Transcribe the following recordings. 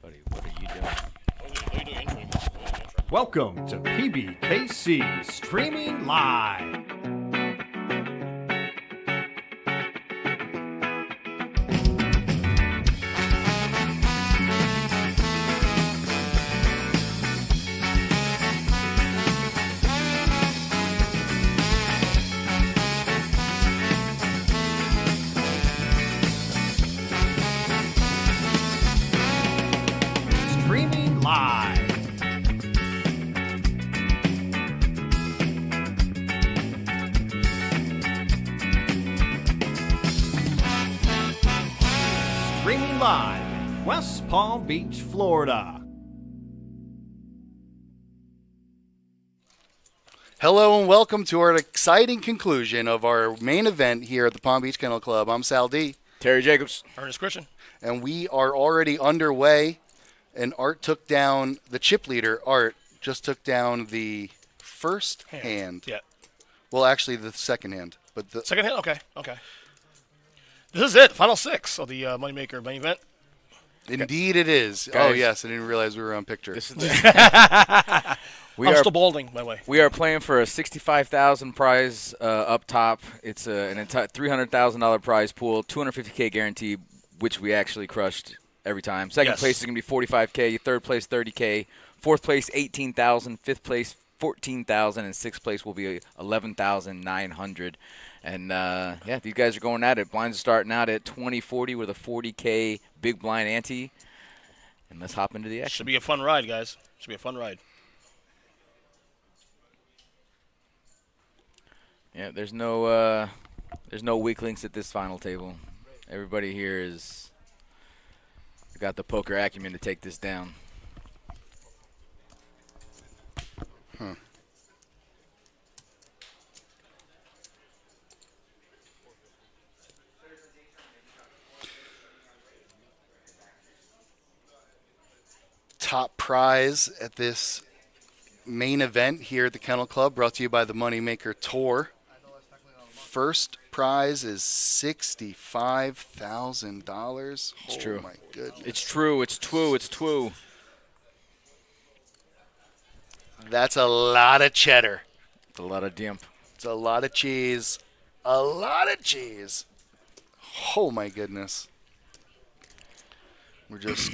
Buddy, what are you doing? Welcome to Pbkc Streaming Live. Streaming Live. Streaming live in West Palm Beach, Florida. Hello and welcome to our exciting conclusion of our main event here at the Palm Beach Kennel Club. I'm Sal D. Terry Jacobs. Ernest Christian. And we are already underway. And Art took down, the chip leader, Art, just took down the first hand. Yeah. Well, actually the second hand. But the Second hand? Okay. This is it. Final six of the Moneymaker main event. Indeed it is. Guys. Oh, yes. I didn't realize we were on picture. This is I'm still balding, by the way. we are playing for a $65,000 prize up top. It's an entire $300,000 prize pool, $250K guarantee, which we actually crushed every time. Second Yes. place is going to be $45K, third place $30K, fourth place $18,000, fifth place $14,000, and sixth place will be $11,900. And yeah, these guys are going at it. Blinds are starting out at 20-40 with a 40K big blind ante. And let's hop into the action. Should be a fun ride, guys. Should be a fun ride. Yeah, there's no weak links at this final table. Everybody here is got the poker acumen to take this down. Top prize at this main event here at the Kennel Club, brought to you by the Moneymaker Tour. First prize is $65,000. It's true. Oh my goodness. It's true. It's two. That's a lot of cheddar. It's a lot of dimp. It's a lot of cheese. A lot of cheese. Oh my goodness. We're just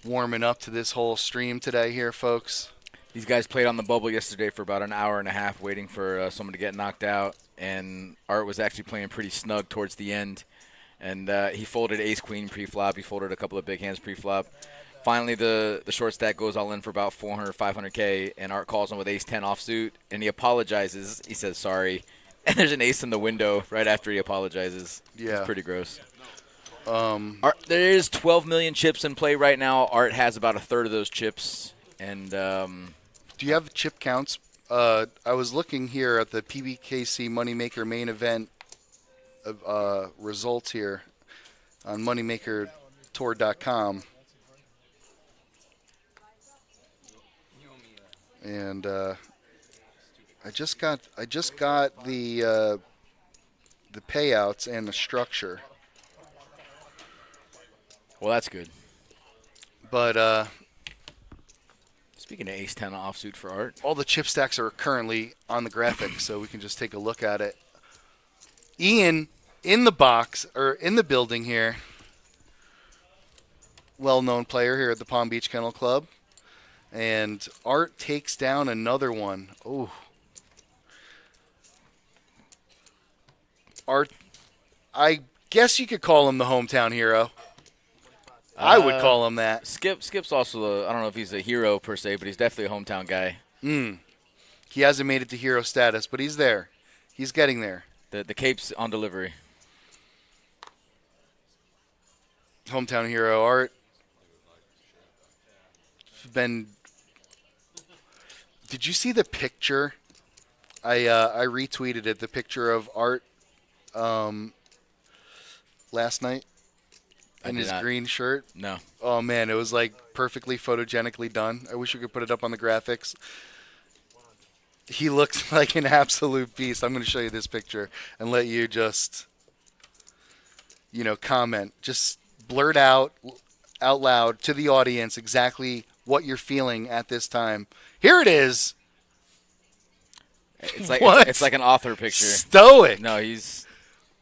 warming up to this whole stream today here, folks. These guys played on the bubble yesterday for about an hour and a half waiting for someone to get knocked out. And Art was actually playing pretty snug towards the end. And he folded ace-queen pre-flop. He folded a couple of big hands pre-flop. Finally, the short stack goes all in for about 400, 500K. And Art calls him with ace-10 offsuit. And he apologizes. He says, sorry. And there's an ace in the window right after he apologizes. Yeah. It's pretty gross. Art, there is 12 million chips in play right now. Art has about a third of those chips. And Do you have chip counts? I was looking here at the Pbkc Moneymaker main event results here on moneymakertour.com. And I just got the payouts and the structure. well, that's good. But Speaking of ace-10 offsuit for Art. all the chip stacks are currently on the graphic, so we can just take a look at it. Ian in the box, or in the building here. Well-known player here at the Palm Beach Kennel Club. And Art takes down another one. Ooh. Art, I guess you could call him the hometown hero. I would call him that. Skip's also, I don't know if he's a hero per se, but he's definitely a hometown guy. He hasn't made it to hero status, but he's there. He's getting there. The cape's on delivery. Hometown hero Art. Did you see the picture? I retweeted it. The picture of Art last night in his green shirt. No. Oh man, it was like perfectly photogenically done. I wish we could put it up on the graphics. He looks like an absolute beast. I'm going to show you this picture and let you just, comment. Just blurt out loud to the audience exactly what you're feeling at this time. Here it is. It's like What? it's like an author picture. Stoic. No, he's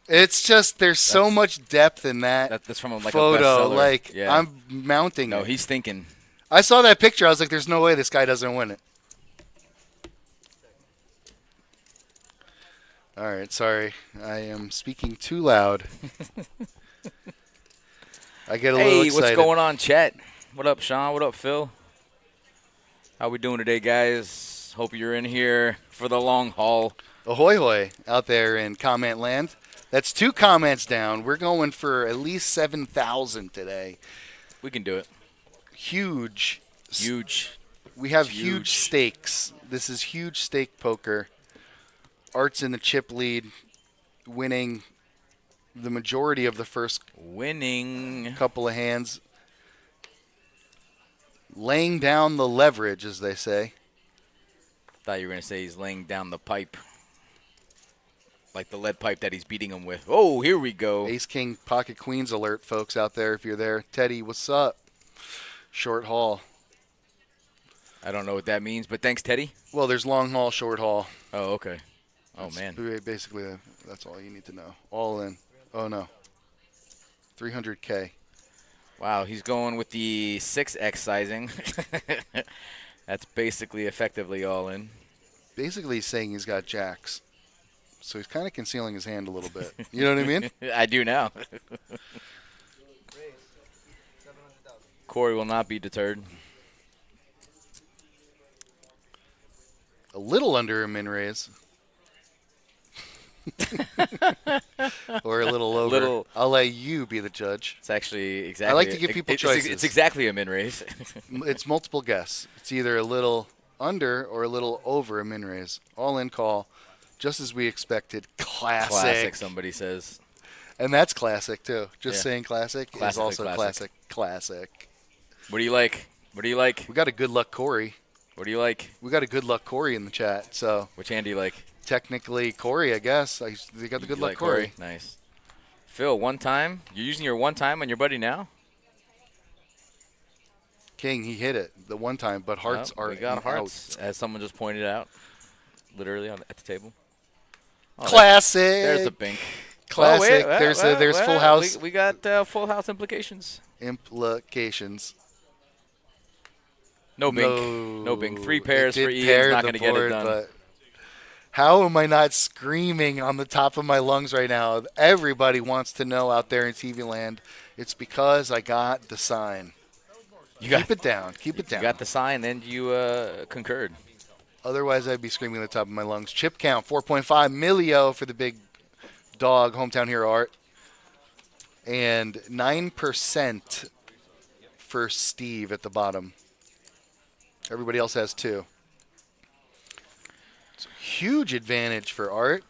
It's just there's so much depth in that's from like photo. a bestseller. Like Yeah. I'm mounting No, it. he's thinking. I saw that picture. I was like, "There's no way this guy doesn't win it." All right, sorry. I am speaking too loud. I get a little Hey, excited. what's going on, chat? What up, Sean? What up, Phil? How we doing today, guys? Hope you're in here for the long haul. Ahoy hoy out there in comment land. That's 2 comments down. We're going for at least 7,000 today. We can do it. Huge. Huge. We have Huge. huge stakes. This is huge stake poker. Art's in the chip lead, winning the majority of the first Winning. couple of hands. Laying down the leverage, as they say. Thought you were going to say he's laying down the pipe. Like the lead pipe that he's beating him with. Oh, here we go. Ace King Pocket Queens alert, folks out there if you're there. Teddy, what's up? Short haul. I don't know what that means, but thanks, Teddy. Well, there's long haul, short haul. Oh, okay. Oh, man. Basically, that's all you need to know. All in. Oh, no. 300K. Wow, he's going with the 6X sizing. That's basically effectively all in. Basically, he's saying he's got jacks. So he's kind of concealing his hand a little bit. You know what I mean? I do now. Corey will not be deterred. A little under a min raise. Or a little over. I'll let you be the judge. It's actually exactly. I like to give people choices. It's exactly a min raise. It's multiple guess. It's either a little under or a little over a min raise. All in call, just as we expected. Classic. Somebody says. And that's classic too. Just Yeah. saying classic is Classically also classic. classic. What do you like? What do you like? We got a good luck Corey. What do you like? We got a good luck Corey in the chat. So Which hand do you like? technically Corey, I guess. They got the good You luck like Corey. Nice. Phil, one time. You're using your one time on your buddy now? King, he hit it the one time, but hearts Oh, are we got out. hearts, as someone just pointed out, literally at the table. Oh, Classic. There's a bink. Classic. Oh, wait, There's full house We got full house implications. implications. No bink. No bink. 3 pairs for Ian's not going to get it done. But how am I not screaming on the top of my lungs right now? Everybody wants to know out there in TV land. It's because I got the sign. Keep it down. Keep it down. You got the sign and you concurred. Otherwise, I'd be screaming at the top of my lungs. Chip count, 4.5 millio for the big dog, hometown hero Art. And 9% for Steve at the bottom. Everybody else has 2. It's a huge advantage for Art.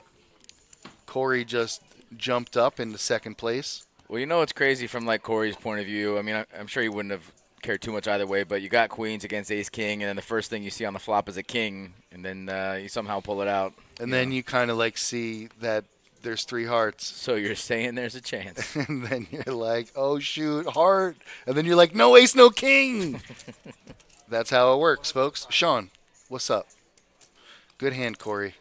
Corey just jumped up into second place. Well, you know what's crazy from like Corey's point of view? I mean, I'm sure he wouldn't have cared too much either way, but you got queens against ace king, and then the first thing you see on the flop is a king, and then you somehow pull it out. And then you kind of like see that there's 3 hearts. So you're saying there's a chance. And then you're like, oh, shoot, heart. And then you're like, no ace, no king. That's how it works, folks. Sean, what's up? Good hand, Corey.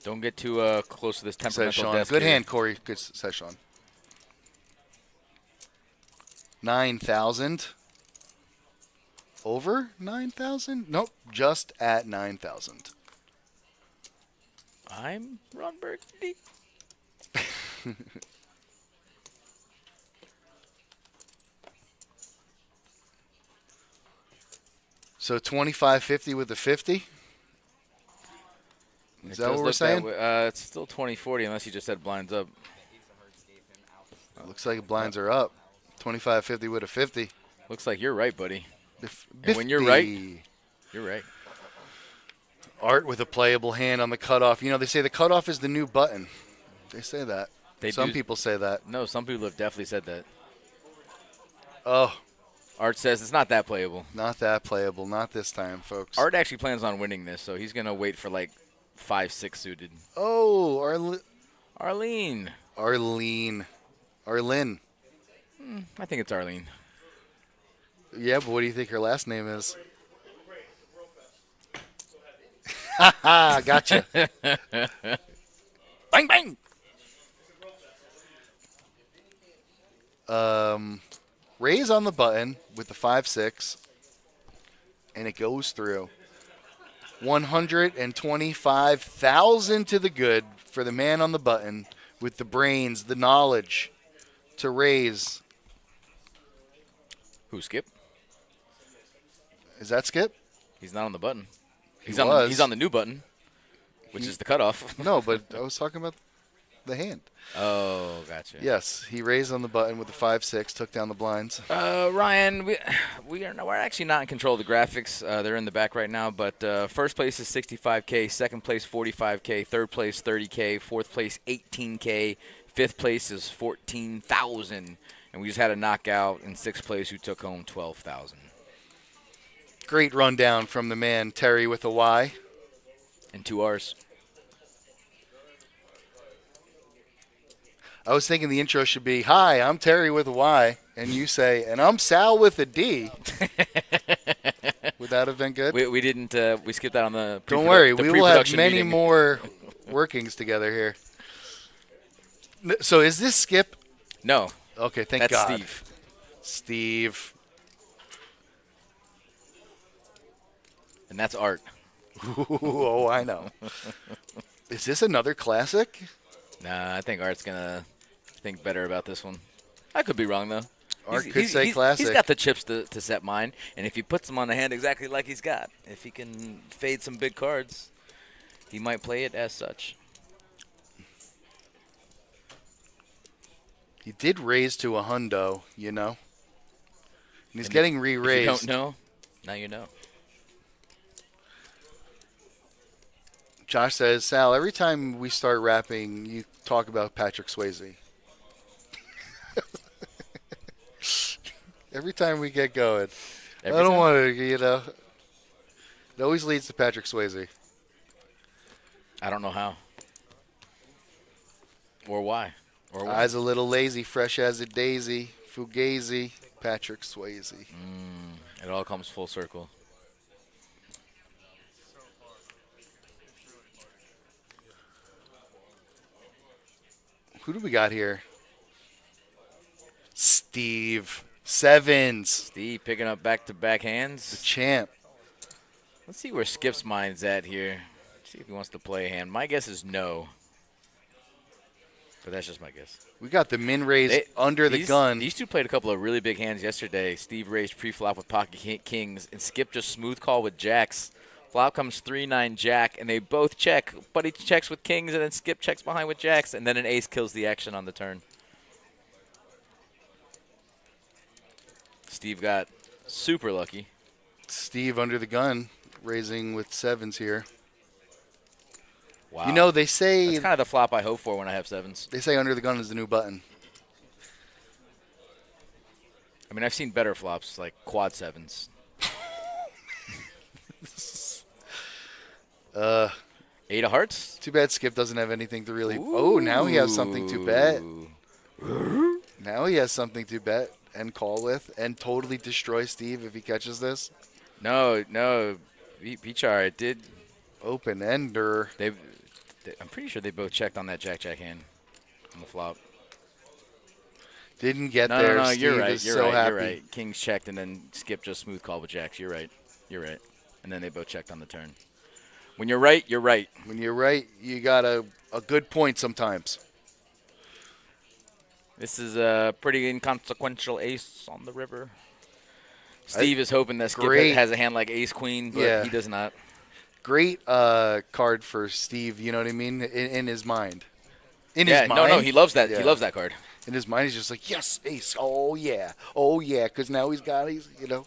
Don't get too close to this Says temperamental Sean. desk. Good here. hand, Corey. Good, says Sean. 9,000. Over 9,000? Nope, just at 9,000. I'm Ron Burgundy. So 25.50 with the 50? Is that what we're saying? It's still 20-40 unless you just said blinds up. Looks like blinds are up. 25.50 with a 50. Looks like you're right, buddy. Bif- And when you're right, 50. you're right. Art with a playable hand on the cutoff. You know, they say the cutoff is the new button. They say that. Some do- people say that. No, some people have definitely said that. Oh, Art says it's not that playable. not that playable. Not this time, folks. Art actually plans on winning this, so he's going to wait for like 5-6 suited. Oh, Arlene. Arlene. Arlene. I think it's Arlene. Yeah, but what do you think her last name is? Ha! Gotcha. Bang, bang. Raise on the button with the 5-6, and it goes through. 125,000 to the good for the man on the button with the brains, the knowledge to raise. Who, Skip? Is that Skip? He's not on the button. He's He on was. he's on the new button, which is the cutoff. No, but I was talking about the hand. Oh, gotcha. Yes, he raised on the button with the 5-6, took down the blinds. Ryan, we're actually not in control of the graphics. They're in the back right now, but first place is 65K, second place 45K, third place 30K, fourth place 18K, fifth place is 14,000, and we just had a knockout in sixth place who took home 12,000. Great rundown from the man, Terry with a Y. And 2 R's. I was thinking the intro should be, "Hi, I'm Terry with a Y," and you say, "And I'm Sal with a D." Would that have been good? We didn't. We skipped that on the. Don't worry, the we will have pre-production many meeting. more workings together here. So is this Skip? No, Okay, thank that's God. Steve. Steve. And that's Art. Oh, I know. Is this another classic? Nah, I think Art's gonna think better about this one. I could be wrong though. Art could say classic. He's got the chips to set mine, and if he puts them on the hand exactly like he's got, if he can fade some big cards, he might play it as such. He did raise to a hundo, you know. And he's getting If you re-raised. don't know, now you know. Josh says, "Sal, every time we start rapping, you talk about Patrick Swayze." Every time we get going. I don't want to, you know. It always leads to Patrick Swayze. I don't know how. Or why. Or why. Eyes a little lazy, fresh as a daisy, fugazi, Patrick Swayze. It all comes full circle. Who do we got here? Steve. Sevens. Steve picking up back-to-back The hands. champ. Let's see where Skip's mind's at here. See if he wants to play a hand. My guess is no. But that's just my guess. We got the min raise under the gun. These two played a couple of really big hands yesterday. Steve raised pre-flop with pocket kings, and Skip just smooth call with jacks. Flop comes 3-9 jack, and they both check. But he checks with kings, and then Skip checks behind with jacks, and then an ace kills the action on the turn. Steve got super lucky. Steve under the gun, raising with sevens here. Wow. You know, they say That's kind of the flop I hope for when I have sevens. under the gun is the new button. I mean, I've seen better flops, like quad sevens. Eight of hearts? Too bad Skip doesn't have anything to really. Oh, now he has something to bet. Ooh. Now he has something to bet and call with and totally destroy Steve if he catches this. No. Pichar, it did. Open ender. I'm pretty sure they both checked on that jack-jack hand on the flop. Didn't get No, there. no, Steve you're right. is You're so right. happy. You're right. Kings checked, and then Skip just smooth call with jacks. You're right. You're right. And then they both checked on the turn. When you're right, you're right. When you're right, you got a good point sometimes. This is a pretty inconsequential ace on the river. Steve is hoping that Skip Great. has a hand like ace-queen, but Yeah. he does not. Great card for Steve, you know what I mean? In his mind. In his mind. No, he loves that. Yeah. He loves that card. In his mind, he's just like, yes, ace. Oh, yeah. Oh, yeah. Because now he's, you know.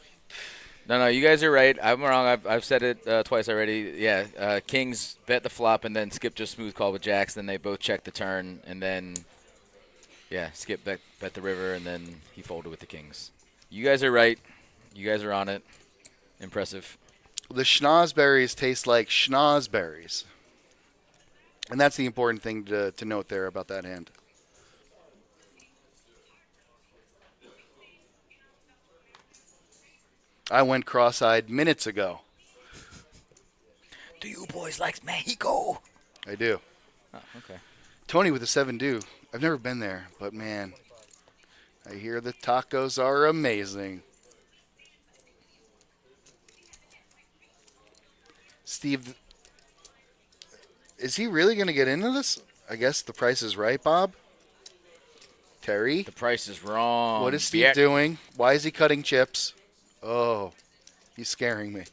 No, you guys are right. I'm wrong. I've said it twice already. Yeah, Kings bet the flop, and then Skip just smooth call with jacks. Then they both check the turn, and then, yeah, Skip bet the river, and then he folded with the Kings. You guys are right. You guys are on it. Impressive. The schnozberries taste like schnozberries. And that's the important thing to note there about that hand. I went cross-eyed minutes ago. Do you boys like Mexico? I do. Oh, okay. Tony with a 7-2. I've never been there, but man, I hear the tacos are amazing. Steve, is he really going to get into this? I guess the price is right, Bob. Terry, The price is wrong. what is Steve doing? Why is he cutting chips? Oh, he's scaring me.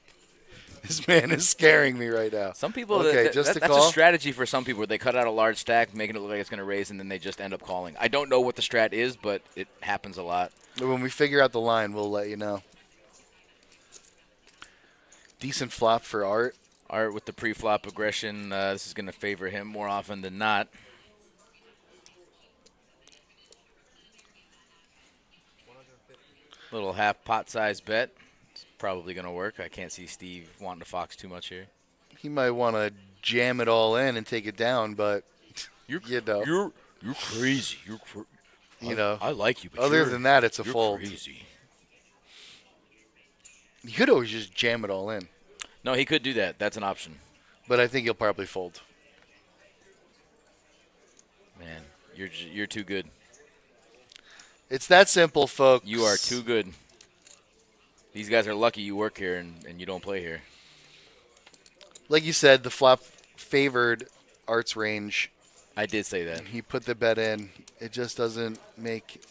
This man is scaring me right now. Some people, Okay, that's a strategy for some people where they cut out a large stack, making it look like it's going to raise, and then they just end up calling. I don't know what the strat is, but it happens a lot. When we figure out the line, we'll let you know. Decent flop for Art. Art with the pre-flop aggression, this is going to favor him more often than not. Little half pot size bet. It's probably going to work. I can't see Steve wanting to fox too much here. He might want to jam it all in and take it down, but you know, You're crazy. I like you, but other than that, it's a you're fold. crazy. You could always just jam it all in, No, he could do that. That's an option. but I think he'll probably fold. Man, you're too good. It's that simple, folks. You are too good. These guys are lucky you work here and you don't play here. Like you said, the flop favored Art's range. I did say that. He put the bet in. It just doesn't make.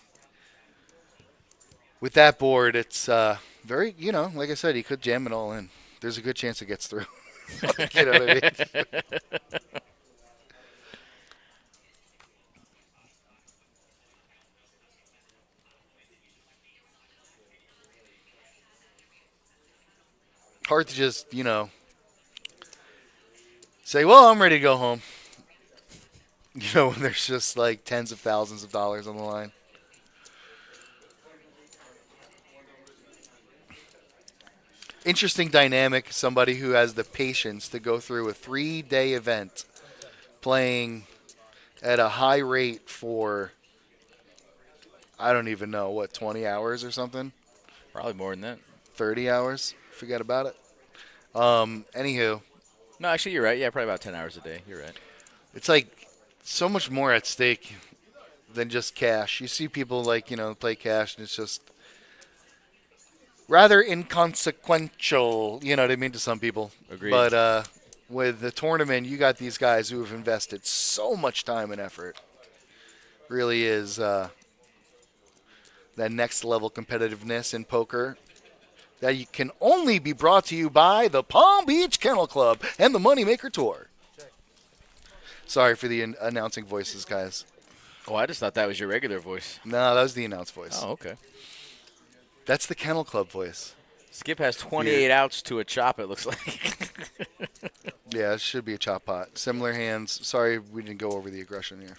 With that board, it's very, like I said, he could jam it all in. There's a good chance it gets through. You know what I mean? Hard to just, say, well, I'm ready to go home. When there's just like tens of thousands of dollars on the line. Interesting dynamic. Somebody who has the patience to go through a 3-day event playing at a high rate for, I don't even know, 20 hours or something? Probably more than that. 30 hours? Forget about it. Anywho. No, actually, you're right. Yeah, probably about 10 hours a day. You're right. It's like so much more at stake than just cash. You see people play cash and it's just rather inconsequential, you know what I mean, to some people. Agreed. But with the tournament, you got these guys who have invested so much time and effort. Really is that next level competitiveness in poker that you can only be brought to you by the Palm Beach Kennel Club and the Moneymaker Tour. Sorry for the announcing voices, guys. Oh, I just thought that was your regular voice. No, that was the announce voice. Oh, okay. That's the Kennel Club voice. Skip has 28 outs to a chop, it looks like. Yeah, it should be a chop pot. Similar hands. Sorry we didn't go over the aggression here.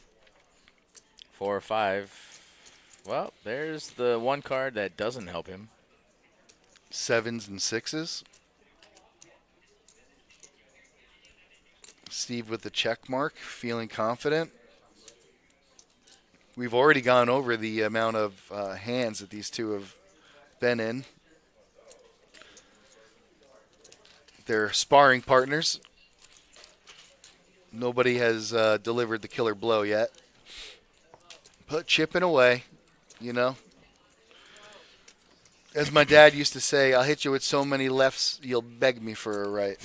4 or 5. Well, there's the one card that doesn't help him. 7s and 6s. Steve with the check mark, feeling confident. We've already gone over the amount of hands that these two have been in. They're sparring partners. Nobody has delivered the killer blow yet. But chipping away, As my dad used to say, I'll hit you with so many lefts, you'll beg me for a right.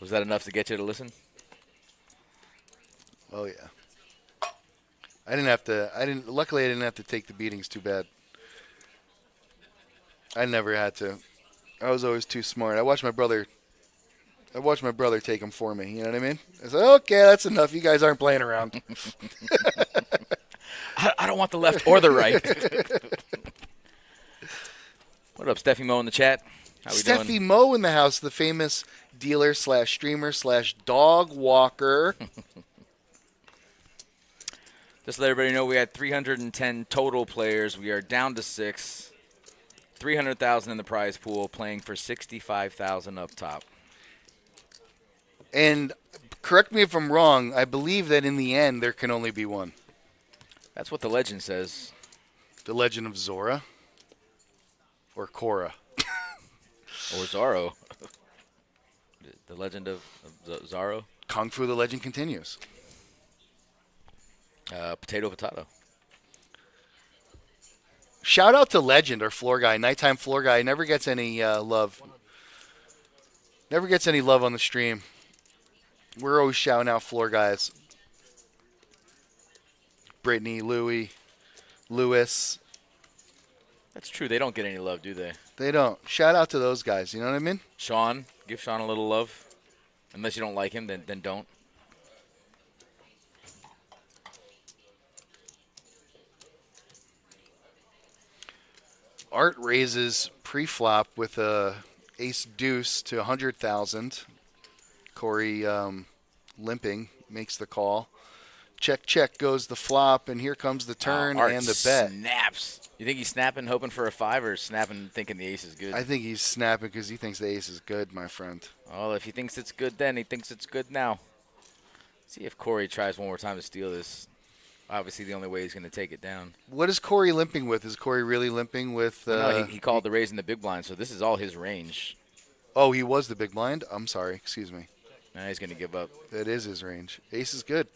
Was that enough to get you to listen? Oh, yeah. Luckily I didn't have to take the beatings too bad. I never had to. I was always too smart. I watched my brother take them for me. You know what I mean? I said, okay, that's enough. You guys aren't playing around. I don't want the left or the right. What up, Steffi Mo in the chat? How we doing? Steffi Mo in the house, the famous dealer / streamer / dog walker. Just to let everybody know, we had 310 total players. We are down to 6. 300,000 in the prize pool, playing for 65,000 up top. And correct me if I'm wrong, I believe that in the end there can only be one. That's what the legend says. The Legend of Zora or Korra. Or Zorro. The legend of Zorro. Kung Fu: The Legend Continues. Potato. Shout out to Legend, our floor guy, nighttime floor guy. Never gets any love. Never gets any love on the stream. We're always shouting out floor guys. Brittany, Louie, Lewis. That's true. They don't get any love, do they? They don't. Shout out to those guys. You know what I mean? Sean, give Sean a little love. Unless you don't like him, then don't. Art raises pre-flop with a ace deuce to 100,000. Corey limping makes the call. Check goes the flop, and here comes the turn Art and the bet. snaps. You think he's snapping, hoping for a 5, or snapping, thinking the ace is good? I think he's snapping because he thinks the ace is good, my friend. Well, if he thinks it's good then, he thinks it's good now. See if Corey tries one more time to steal this. Obviously, the only way he's going to take it down. What is Corey limping with? Is Corey really limping with? No, he called the raise in the big blind, so this is all his range. Oh, he was the big blind? I'm sorry. Excuse me. Now he's going to give up. That is his range. Ace is good.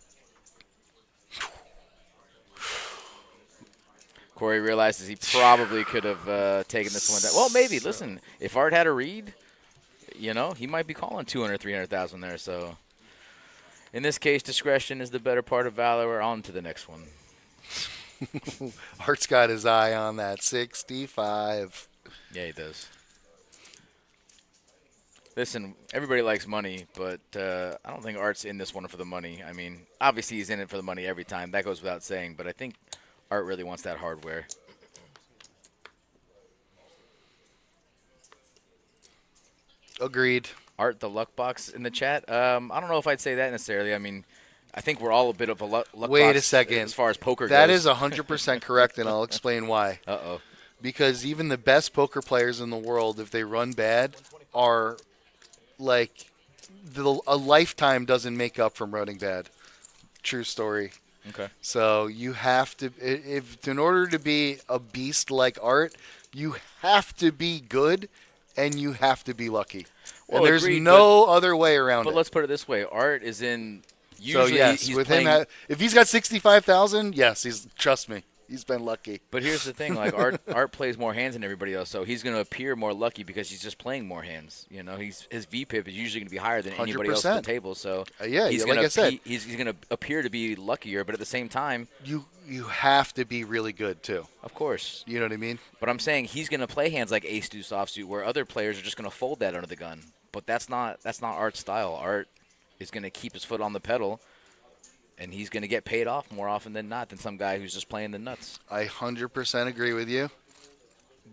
Corey realizes he probably could have taken this one down. Well, maybe. Listen, if Art had a read, he might be calling 200, 300,000 there. So in this case, discretion is the better part of valor. We're on to the next one. Art's got his eye on that 65. Yeah, he does. Listen, everybody likes money, but I don't think Art's in this one for the money. I mean, obviously he's in it for the money every time. That goes without saying, but I think Art really wants that hardware. Agreed. Art, the luck box in the chat. I don't know if I'd say that necessarily. I mean, I think we're all a bit of a luck box. Wait a second. As far as poker that goes. That is 100% correct, and I'll explain why. Uh-oh. Because even the best poker players in the world, if they run bad, are like a lifetime doesn't make up from running bad. True story. Okay. So you have to, if in order to be a beast like Art, you have to be good and you have to be lucky. Well, and there's agreed, no other way around it. But let's put it this way: Art is in. Usually so yes, he's with playing, him, if he's got 65,000, yes, trust me, he's been lucky. But here's the thing: like Art plays more hands than everybody else, so he's going to appear more lucky because he's just playing more hands. His VPIP is usually going to be higher than anybody else at the table. So he's like I said, he's going to appear to be luckier, but at the same time, you have to be really good too. Of course, you know what I mean. But I'm saying he's going to play hands like Ace Deuce offsuit, where other players are just going to fold that under the gun. But that's not Art's style. Art is going to keep his foot on the pedal. And he's going to get paid off more often than not than some guy who's just playing the nuts. I 100% agree with you.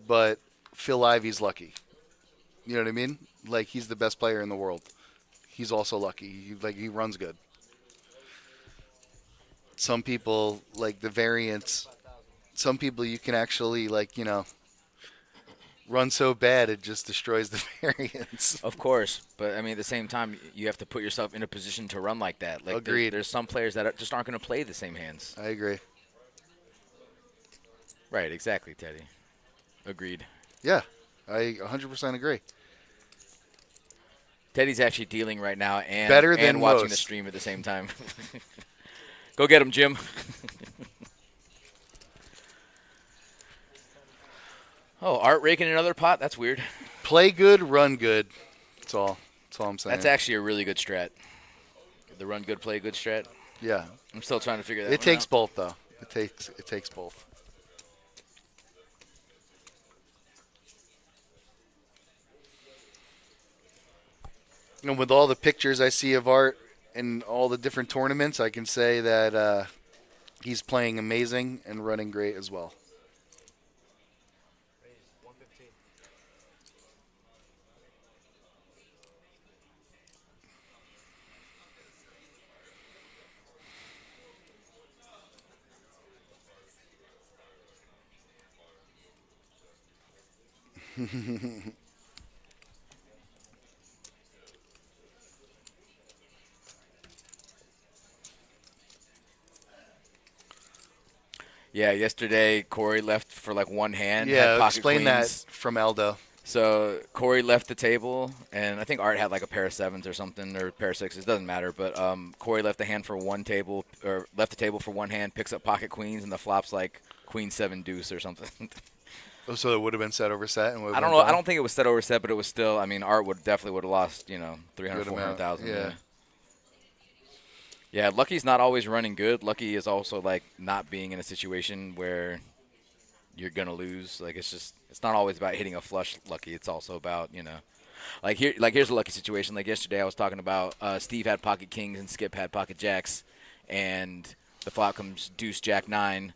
But Phil Ivey's lucky. You know what I mean? Like, he's the best player in the world. He's also lucky. He runs good. Some people, like the variants, some people you can actually, run so bad it just destroys the variance. Of course, but I mean at the same time you have to put yourself in a position to run like that. Like Agreed. There's some players that just aren't going to play the same hands. I agree. Right, exactly, Teddy. Agreed. Yeah, I 100% agree. Teddy's actually dealing right now and better than watching most. The stream at the same time. Go get him, Jim. Oh, Art raking another pot? That's weird. Play good, run good. That's all I'm saying. That's actually a really good strat. The run good, play good strat. Yeah. I'm still trying to figure that It one takes out. both, though. It takes both. And with all the pictures I see of Art in all the different tournaments, I can say that he's playing amazing and running great as well. Yeah, yesterday Corey left for like one hand, had Yeah, pocket explain that queens. from Aldo. So Corey left the table, and I think Art had like a pair of sevens or something, or a pair of sixes. Doesn't matter. But Corey left the hand for one table, or left the table for one hand, picks up pocket queens, and the flop's like queen seven deuce or something. Oh, so it would have been set over set and would I have don't went know. I down? don't think it was set over set, but it was still. I mean, Art would definitely would have lost, 300, Good amount. 400,000. Yeah. Yeah. Yeah, Lucky's not always running good. Lucky is also like not being in a situation where you're gonna lose. Like it's not always about hitting a flush. Lucky, it's also about here's a lucky situation. Like yesterday, I was talking about Steve had pocket kings and Skip had pocket jacks, and the flop comes deuce jack nine.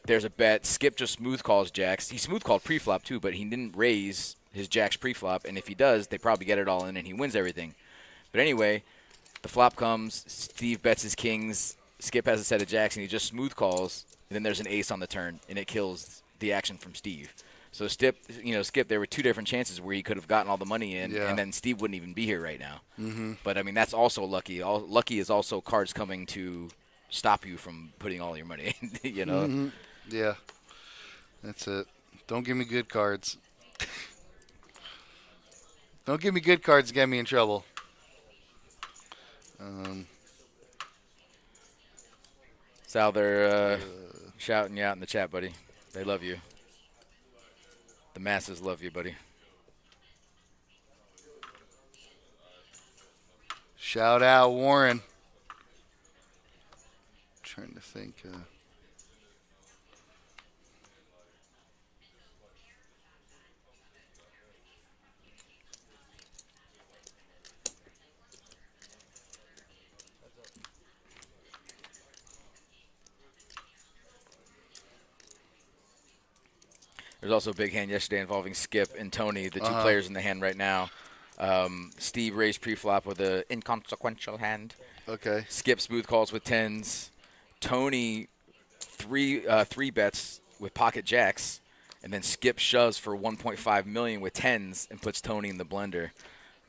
There's a bet. Skip just smooth calls jacks. He smooth called pre-flop too, but he didn't raise his jacks pre-flop. And if he does, they probably get it all in, and he wins everything. But anyway, the flop comes. Steve bets his kings. Skip has a set of jacks, and he just smooth calls. And then there's an ace on the turn, and it kills the action from Steve. So Skip, there were two different chances where he could have gotten all the money in, Yeah. and then Steve wouldn't even be here right now. Mm-hmm. But I mean, that's also lucky. Lucky is also cards coming to stop you from putting all your money in. Mm-hmm. Yeah. That's it. Don't give me good cards. Don't give me good cards to get me in trouble. Sal, they're shouting you out in the chat, buddy. They love you. The masses love you, buddy. Shout out Warren. Trying to think. There's also a big hand yesterday involving Skip and Tony, the two players in the hand right now. Steve raised pre-flop with an inconsequential hand. Okay. Skip smooth calls with tens. Tony three bets with pocket jacks, and then Skip shoves for 1.5 million with tens and puts Tony in the blender.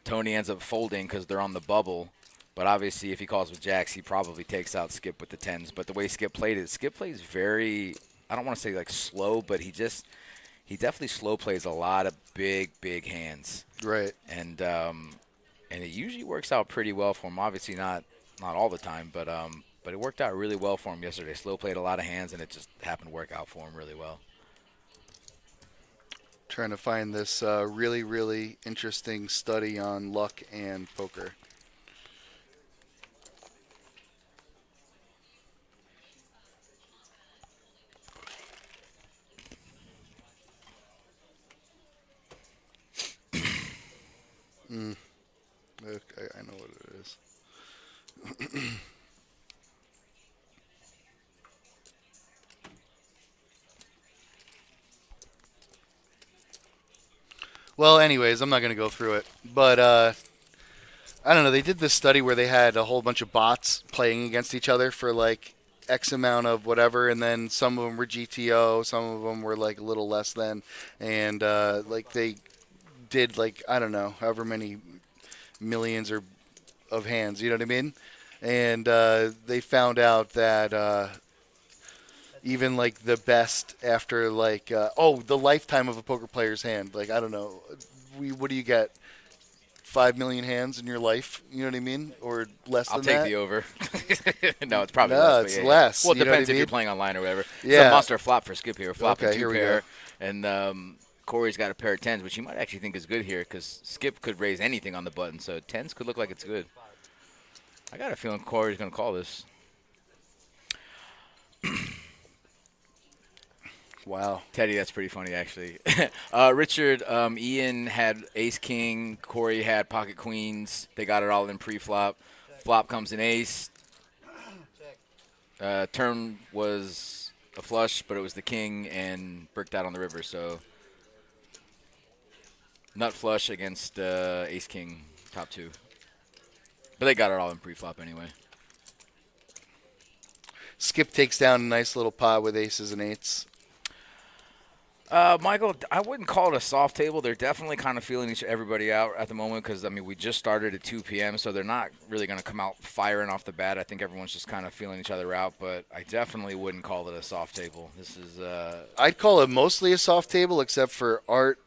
Tony ends up folding because they're on the bubble. But obviously, if he calls with jacks, he probably takes out Skip with the tens. But the way Skip played it, Skip plays very, I don't want to say like slow, but he definitely slow plays a lot of big hands. Right. And it usually works out pretty well for him. Obviously not all the time, but it worked out really well for him yesterday. Slow played a lot of hands, and it just happened to work out for him really well. Trying to find this really, really interesting study on luck and poker. Okay, I know what it is. Well, anyways, I'm not going to go through it. But I don't know. They did this study where they had a whole bunch of bots playing against each other for like X amount of whatever, and then some of them were GTO, some of them were like a little less than, and like they did like, I don't know, however many millions or of hands, you know what I mean? And they found out that even like the best after like the lifetime of a poker player's hand, like I don't know, what do you get? 5 million hands in your life, you know what I mean, or less I'll than take that? the over. No, it's probably No, less. But it's yeah, less. Well, it You know what depends I if you're mean? playing online or whatever. It's Yeah. a monster flop for Skip here. Flop Okay, and two here we pair, go. and Corey's got a pair of tens, which you might actually think is good here because Skip could raise anything on the button, so tens could look like it's good. I got a feeling Corey's going to call this. Wow. Teddy, that's pretty funny, actually. Richard, Ian had ace-king. Corey had pocket queens. They got it all in pre-flop. Flop comes an ace. Turn was a flush, but it was the king and bricked out on the river. So nut flush against ace-king, top two. But they got it all in pre-flop anyway. Skip takes down a nice little pot with aces and eights. Michael, I wouldn't call it a soft table. They're definitely kind of feeling everybody out at the moment because, I mean, we just started at 2 p.m., so they're not really going to come out firing off the bat. I think everyone's just kind of feeling each other out, but I definitely wouldn't call it a soft table. This is I'd call it mostly a soft table, except for Art.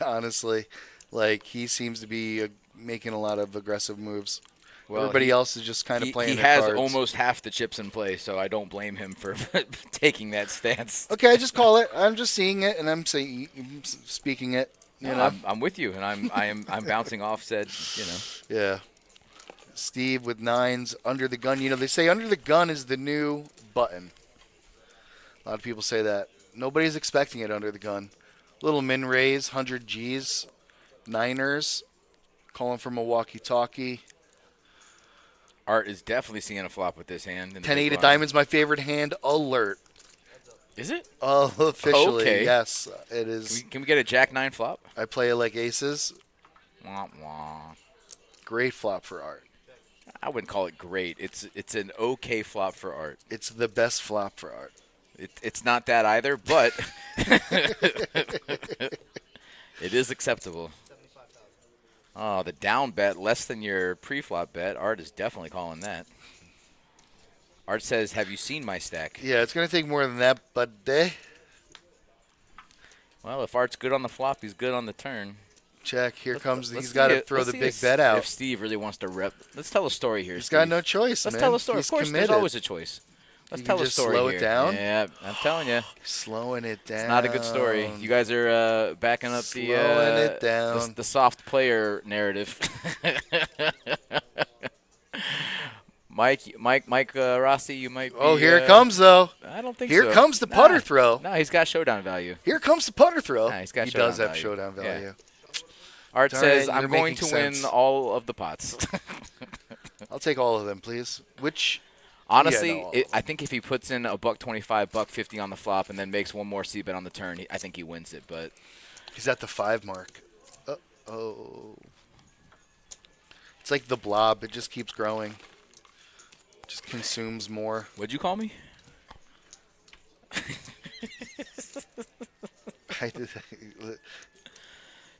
Honestly, like he seems to be making a lot of aggressive moves. well, Everybody else is just kind of playing. He their has cards. almost half the chips in play, so I don't blame him for taking that stance. Okay, I just call it. I'm just seeing it, and I'm speaking it. You know. I'm with you, and I'm bouncing off said, Yeah. Steve with 9s under the gun. You know, they say under the gun is the new button. A lot of people say that. Nobody's expecting it under the gun. Little min raise, 100 G's, 9ers, calling for Milwaukee talkie. Art is definitely seeing a flop with this hand. 10-8 of diamonds, my favorite hand. Alert. Is it? Officially, Okay. yes, it is. Can we get a Jack 9 flop? I play it like aces. Wah, wah. Great flop for Art. I wouldn't call it great. It's an okay flop for Art. It's the best flop for Art. It's not that either, but it is acceptable. Oh, the down bet, less than your pre-flop bet. Art is definitely calling that. Art says, have you seen my stack? Yeah, it's going to take more than that, but Well, if Art's good on the flop, he's good on the turn. check. Here comes. Let's He's got to see throw let's the see big if- bet out. If Steve really wants to rep. Let's tell a story here, He's Steve. got no choice, Let's man. tell a story. He's Of course, committed. there's always a choice. Let's You tell can a just story slow it here. down? Yeah, I'm telling you. Slowing it down. It's not a good story. You guys are backing up Slowing the it down. the soft player narrative. Mike Rossi, you might be, Oh, here it comes, though. I don't think Here so. comes the putter throw. No, he's got showdown value. Here comes the putter throw. Nah, he's got he showdown does have value. showdown Yeah. value. Art Darn says, it, I'm you're going making to win sense. all of the pots. I'll take all of them, please. Which, Honestly, Yeah, no, I think if he puts in a $1.25, $1.50 on the flop and then makes one more C-bet on the turn, I think he wins it. But he's at the 5 mark. Uh-oh. It's like the blob. It just keeps growing. Just consumes more. what'd you call me? Did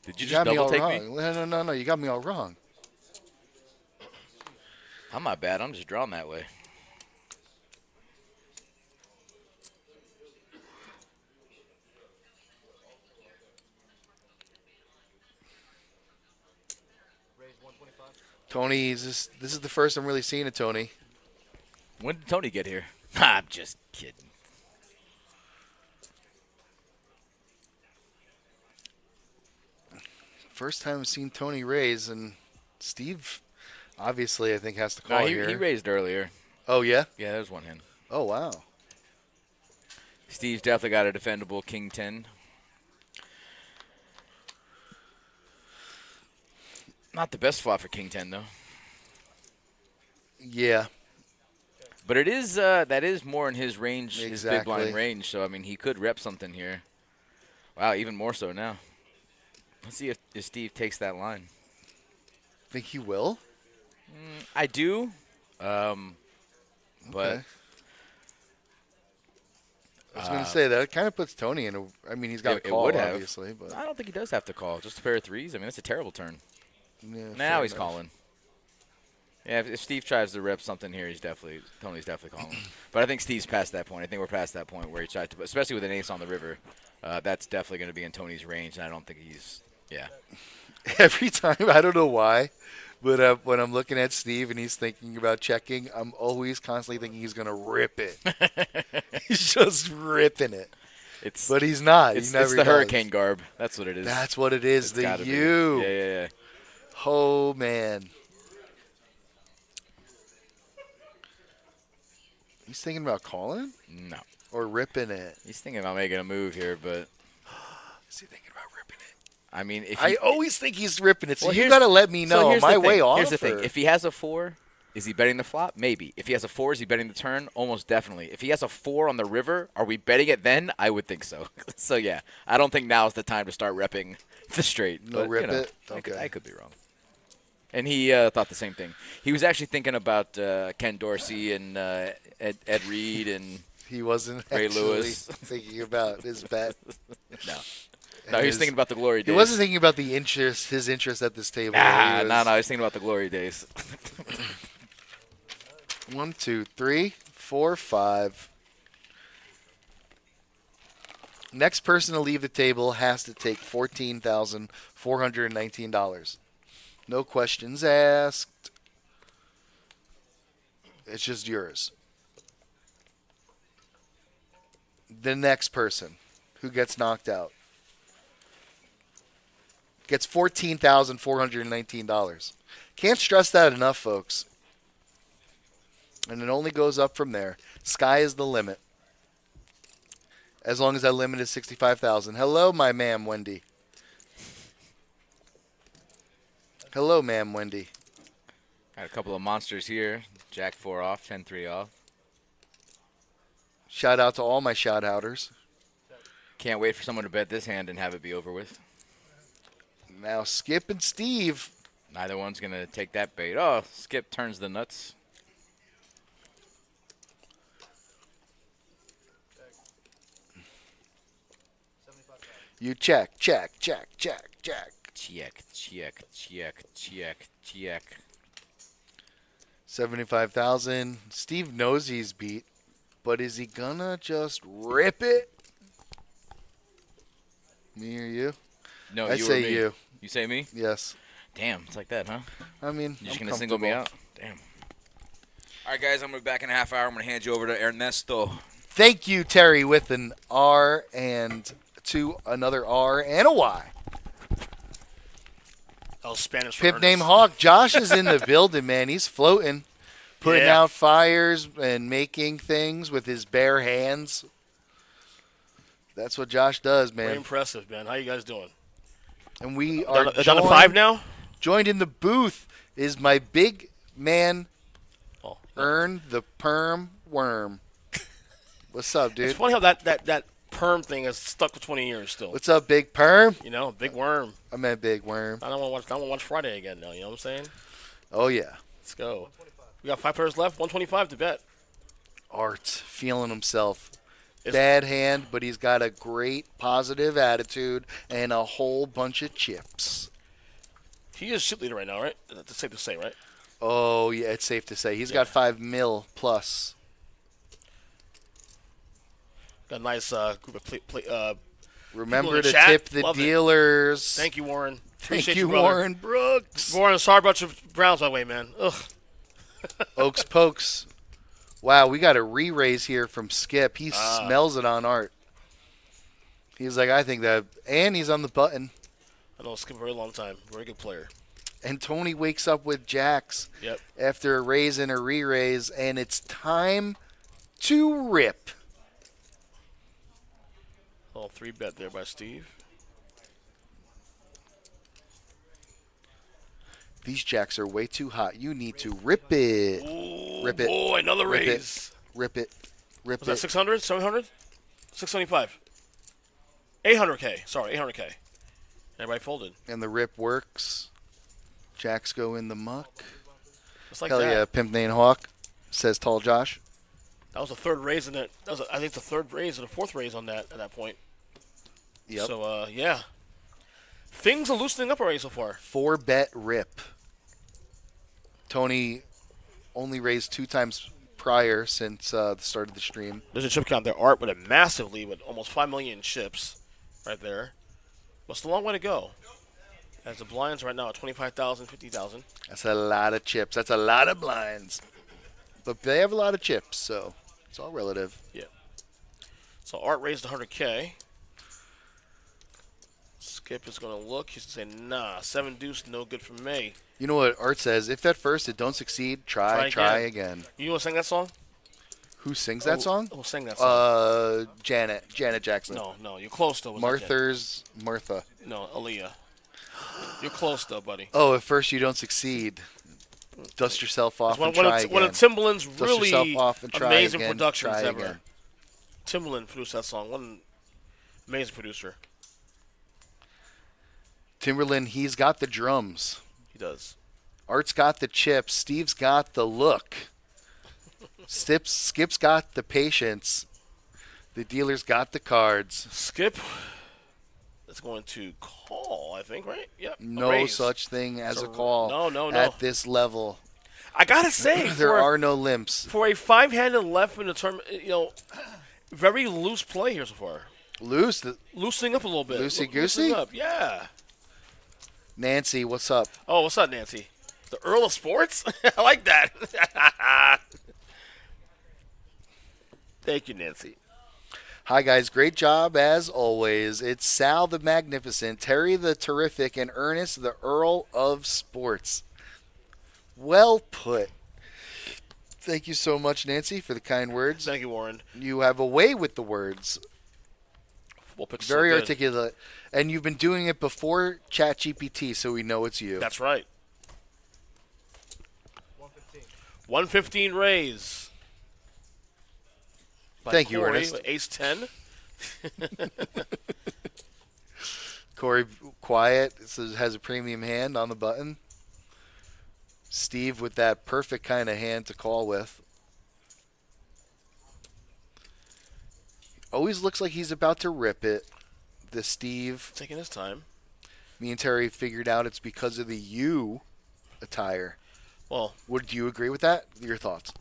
Did you you just got me double all take wrong. me? No. You got me all wrong. I'm not bad. I'm just drawn that way. Tony, this is the first I'm really seeing it, Tony. When did Tony get here? I'm just kidding. First time I've seen Tony raise, and Steve, obviously, I think has to call No, here. he raised earlier. Oh, yeah? Yeah, there's one hand. Oh, wow. Steve's definitely got a defendable King 10. Not the best flop for King 10, though. Yeah. But it is that is more in his range, his big Exactly. blind range. So, I mean, he could rep something here. Wow, even more so now. Let's see if Steve takes that line. Think he will? I do, but Okay. I was going to say, that kind of puts Tony in a... I mean, he's got It a call, would have. obviously, but... I don't think he does have to call. Just a pair of threes. I mean, that's a terrible turn. Yeah, Now fair he's enough. calling. Yeah, if Steve tries to rep something here, Tony's definitely calling. But I think Steve's past that point. I think we're past that point where he tries to, especially with an ace on the river. That's definitely going to be in Tony's range, and I don't think he's. Yeah. Every time, I don't know why, but when I'm looking at Steve and he's thinking about checking, I'm always constantly thinking he's going to rip it. He's just ripping it. It's But he's not. it's, he never it's the does. hurricane garb. That's what it is. That's what it is. It's The gotta be. U. Yeah. Oh, man. He's thinking about calling No, or ripping it? he's thinking about making a move here, but Is he thinking about ripping it? I mean, if I he, always think he's ripping it, so Well, you here's- got to let me so know. here's Am the I way thing. off? Here's the thing: or- if he has a 4, is he betting the flop? Maybe. If he has a 4, is he betting the turn? Almost definitely. If he has a 4 on the river, are we betting it then? I would think so. So yeah, I don't think now is the time to start repping the straight. No but, rip you know, it? Okay. I could be wrong. And he thought the same thing. He was actually thinking about Ken Dorsey and Ed Reed and He wasn't Ray actually Lewis. thinking about his bet. No. No, he was thinking about the glory days. He wasn't thinking about his interest at this table. No, he was thinking about the glory days. 1, 2, 3, 4, 5. Next person to leave the table has to take $14,419. No questions asked. It's just yours. The next person who gets knocked out gets $14,419. Can't stress that enough, folks. And it only goes up from there. Sky is the limit. As long as that limit is 65,000. Hello, my ma'am, Wendy. Hello, ma'am, Wendy. Got a couple of monsters here. Jack 4 off, 10-3 off. Shout out to all my shout-outers. Can't wait for someone to bet this hand and have it be over with. Now, Skip and Steve. Neither one's going to take that bait. Oh, Skip turns the nuts. You check, check, check, check, check. Check, check, check, check, check. 75,000. Steve knows he's beat, but is he gonna just rip it? Me or you? No, I you say or me. you. You say me? Yes. Damn, it's like that, huh? I mean, You're just I'm going to single me out? comfortable. Damn. All right, guys, I'm going to be back in a half hour. I'm going to hand you over to Ernesto. Thank you, Terry, with an R and another R and a Y. That was Spanish for Pip name Ernest. Hawk. Josh is in the building, man. He's floating, putting Yeah. out fires and making things with his bare hands. That's what Josh does, Very man. impressive, man. How you guys doing? And we are Down to 5 now? joined in the booth is my big man, Oh, Earn the Perm Worm. What's up, It's dude? funny how that perm thing has stuck for 20 years still. What's up, Big Perm? You know, big worm. I meant Big Worm. I don't want to watch Friday again now. You know what I'm saying? Oh, yeah. Let's go. We got 5 players left. 125 to bet. Art feeling himself. It's- Bad hand, but he's got a great positive attitude and a whole bunch of chips. He is ship leader right now, right? That's safe to say, right? Oh, yeah, it's safe to say. He's got 5 mil plus. Got a nice group of Remember in the to chat, tip the love it. dealers. Thank you, Warren. Thank Appreciate you, brother. Warren Brooks. Warren, sorry about your Browns, by the way, man. Ugh. Oaks Pokes. Wow, we got a re-raise here from Skip. He smells it on Art. He's like, I think that. And he's on the button. I know Skip a very long time. Very good player. And Tony wakes up with jacks Yep. after a raise and a re-raise. And it's time to rip. All 3 bet there by Steve. These jacks are way too hot. You need to rip it. Ooh, Rip it. boy, another Rip it. raise. Rip it. Rip Was that it. 600? 700? 675. 800K. Sorry, 800K. Everybody folded. And the rip works. Jacks go in the muck. Just like Hell that. yeah, Pimp Name Hawk, says Tall Josh. That was the 3rd raise in it. That was, I think, the 3rd raise or the 4th raise on that at that point. Yep. So, yeah. Things are loosening up already so far. 4-bet rip. Tony only raised 2 times prior since the start of the stream. There's a chip count there. Art with a massive lead with almost 5 million chips right there. But it's a long way to go. As the blinds right now at 25,000, 50,000. That's a lot of chips. That's a lot of blinds. But they have a lot of chips, so it's all relative. Yeah. So Art raised 100K. Skip is going to look. He's going to say, nah, 7 deuce, no good for me. You know what Art says? If at first it don't succeed, try again. You want to sing that song? Who sings that song? Who sang that song? Janet Jackson. No, you're close though. Was that Martha. Jen? No, Aaliyah. You're close though, buddy. Oh, at first you don't succeed. Dust yourself off and One try of again. Timbaland's Dust yourself really off and try amazing again. productions Try ever. again. Timbaland produced that song. What an amazing producer. Timberland, he's got the drums. He does. Art's got the chips. Steve's got the look. Skip's got the patience. The dealer's got the cards. Skip is going to call, I think, right? Yep. No raise. such thing as So, a call no. at this level. I gotta say, There are no limps. for a 5-handed left in the tournament, very loose play here so far. Loosening up a little bit. Loosey-goosey? Loosening up, yeah. Nancy, what's up? Oh, what's up, Nancy? The Earl of Sports? I like that. Thank you, Nancy. Hi, guys. Great job, as always. It's Sal the Magnificent, Terry the Terrific, and Ernest the Earl of Sports. Well put. Thank you so much, Nancy, for the kind words. Thank you, Warren. You have a way with the words. We'll pick Very so good. articulate. And you've been doing it before ChatGPT, so we know it's you. That's right. 115 raise. By Thank you, Corey Ernest. with Ace 10. Corey, quiet, has a premium hand on the button. Steve with that perfect kind of hand to call with. Always looks like he's about to rip it. The Steve. Taking his time. Me and Terry figured out it's because of the U attire. Well, Would you agree with that? Your thoughts?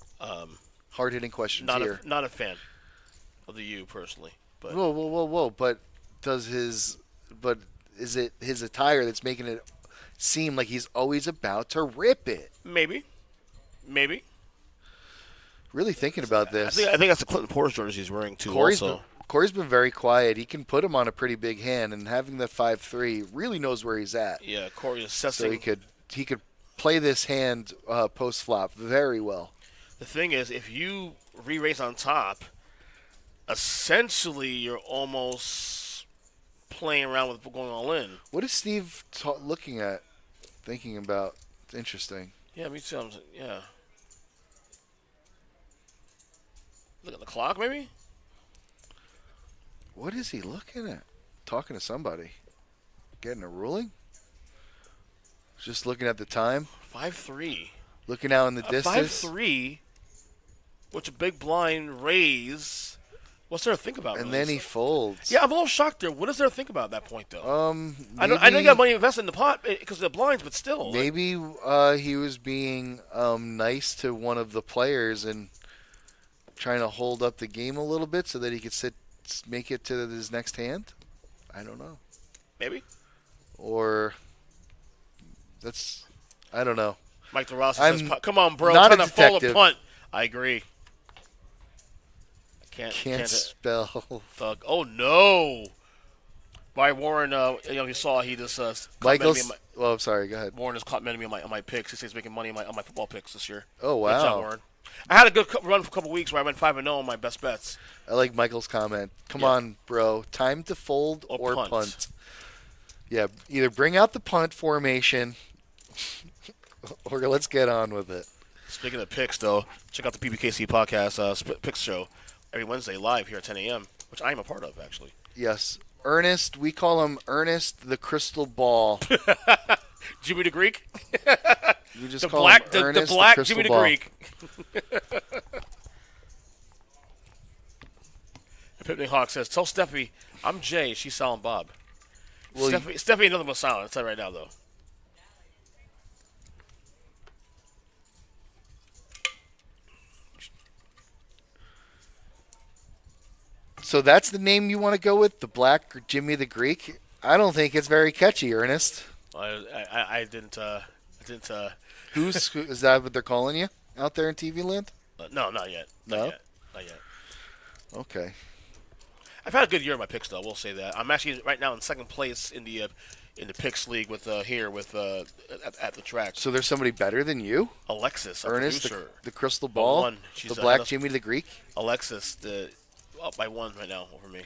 Hard-hitting questions not here. not a fan of the U personally, but Whoa. But is it his attire that's making it seem like he's always about to rip it? maybe. Really thinking about this. I think that's the Clinton Portis jersey he's wearing too. Also, Corey's been very quiet. He can put him on a pretty big hand, and having the 5-3 really knows where he's at. yeah, Corey is So assessing. he could play this hand post flop very well. The thing is, if you re-raise on top, essentially you're almost playing around with going all in. What is Steve looking at, thinking about? It's interesting. Yeah, me too. Yeah. Look at the clock, maybe? What is he looking at? Talking to somebody. Getting a ruling? Just looking at the time. 5-3. Looking out in the A distance. 5-3, which a big blind raise. What's there to think about? And really? then he folds. Yeah, I'm a little shocked there. What is there to think about at that point, though? I know you maybe- got money invested in the pot because of the blinds, but still. Maybe he was being nice to one of the players and trying to hold up the game a little bit so that he could make it to his next hand. I don't know. Maybe. Or I don't know. Mike DeRossi I'm says, "Come on, bro, not a trying to fold a detective. punt." I agree. Can't spell. Thug. Oh no! By Warren, you saw he just Michael's. I'm sorry. Go ahead. Warren has complimented me on my picks. He says he's making money on my football picks this year. Oh Good job, wow. Warren. I had a good run for a couple weeks where I went 5-0 on my best bets. I like Michael's comment. Come Yeah. on, bro. Time to fold Or or punt. punt. Yeah, either bring out the punt formation or let's get on with it. Speaking of picks, though, check out the Pbkc podcast picks show every Wednesday live here at 10 a.m., which I am a part of, actually. Yes. Ernest, we call him Ernest the Crystal Ball. Jimmy the Greek? We just The call black, him the Ernest black Crystal Jimmy the Ball. Greek. Pippin Hawk says, "Tell Steffi I'm Jay. She's Silent Bob." Well, Steffi ain't nothing but silent. I'll tell you right now, though. So that's the name you want to go with, the Black Jimmy the Greek? I don't think it's very catchy, Ernest. I didn't. Is that what they're calling you out there in TV land? No, not yet. No? Not yet. Okay. I've had a good year in my picks, though. We'll say that. I'm actually right now in second place in the picks league with at the track. So there's somebody better than you? Alexis, our Ernest, producer. the Crystal Ball? One. She's The Black ahead of- Jimmy the Greek? Alexis, up by one right now over me.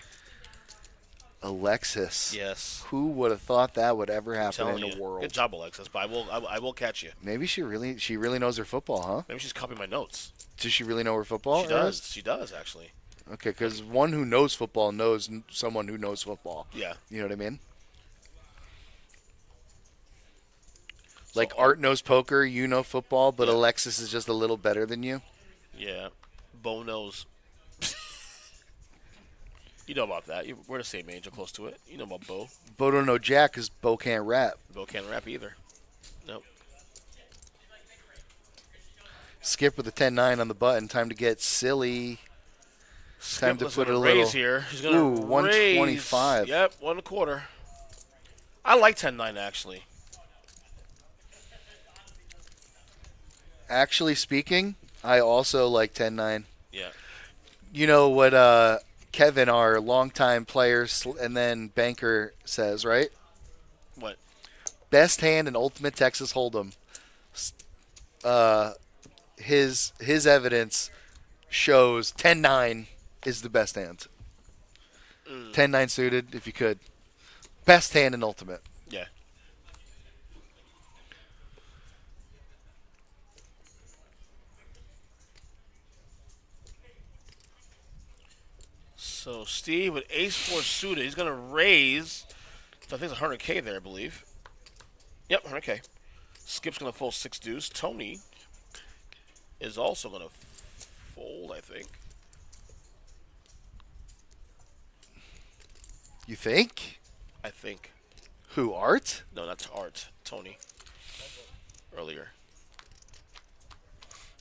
Alexis. Yes. Who would have thought that would ever happen Telling in the you. world? Good job, Alexis. But I will catch you. Maybe she really knows her football, huh? Maybe she's copying my notes. Does she really know her football? She does. Ernest? She does actually. Okay, because one who knows football knows someone who knows football. Yeah. You know what I mean? Like Art knows poker, you know football, but Yeah. Alexis is just a little better than you. Yeah. Bo knows. You know about that. We're the same age or close to it. You know about Bo. Bo don't know jack because Bo can't rap. Bo can't rap either. Nope. Skip with a 10-9 on the button. Time to get silly. Time Skip to was put gonna a raise little. here. He's gonna Ooh, raise. 125. Yep, 1.25. I like 10-9 actually. Actually speaking, I also like 10-9. Yeah. You know what Kevin, our longtime player and then banker, says, right? What? Best hand in Ultimate Texas Hold'em. His evidence shows 10-9 is the best hand. 10-9 suited, if you could. Best hand in Ultimate. Yeah. So Steve with ace-4 suited, he's gonna raise. So I think it's 100K there, I believe. Yep, 100K. Skip's gonna fold 6 deuce. Tony is also gonna fold, I think. You think? I think. Who, Art? No, that's Art. Tony. Earlier.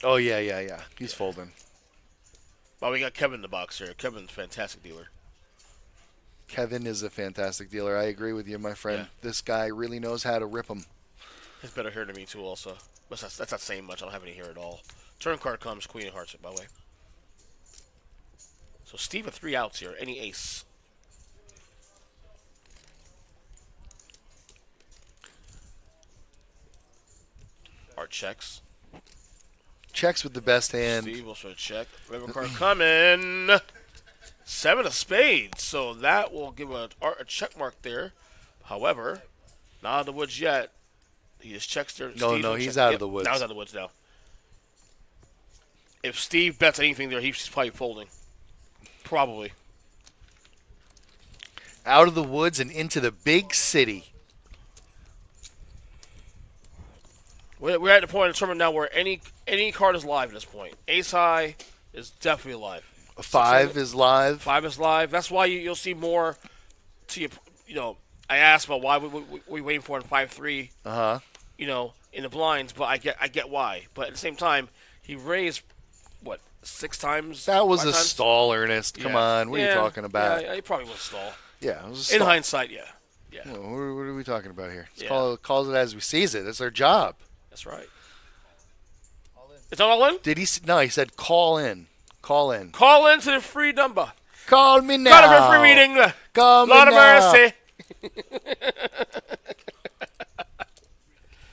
Oh, yeah. He's folding. Well, we got Kevin in the box here. Kevin's a fantastic dealer. Kevin is a fantastic dealer. I agree with you, my friend. Yeah. This guy really knows how to rip them. He's better here than me, too, also. But that's not saying much. I don't have any here at all. Turn card comes, Queen of Hearts, by the way. So Steve with 3 outs here. Any ace. Art checks. Checks with the best hand. Steve will sort of check. River card coming. 7 of spades. So that will give a check mark there. However, not out of the woods yet. He just checks there. No, he's out of the woods. Now he's out of the woods now. If Steve bets anything there, he's probably folding. Probably. Out of the woods and into the big city. We're at the point in the tournament now where any card is live at this point. Ace high is definitely live. A 5 is live. 5 is live. That's why you'll see more. I asked about why we waiting for in 5-3. In the blinds, but I get why. But at the same time, he raised 6 times. That was 5 a times? stall, Ernest. Come on, what are you talking about? Yeah, he probably was a stall. Yeah, it was a stall. In hindsight, yeah. What are we talking about here? Yeah. Calls it as we sees it. That's our job. That's right. It's all in? Did he? No, he said call in. Call in. Call into the free number. Call me now. Got a free reading. Call me Lot of now. mercy.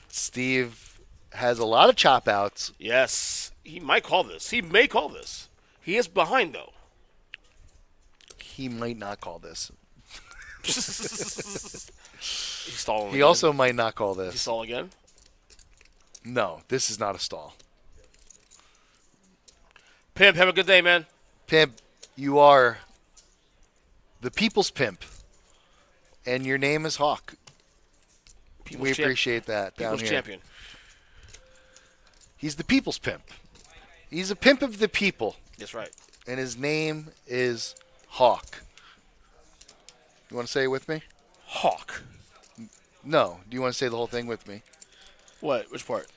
Steve has a lot of chop outs. Yes, he might call this. He may call this. He is behind though. He might not call this. He's stalling. He again. also might not call He this. stall again. No, this is not a stall. Pimp, have a good day, man. Pimp, you are the people's pimp, and your name is Hawk. We appreciate that down People's here. champion. He's the people's pimp. He's a pimp of the people, That's right. and his name is Hawk. You want to say it with me? Hawk. No. Do you want to say the whole thing with me? What? Which part?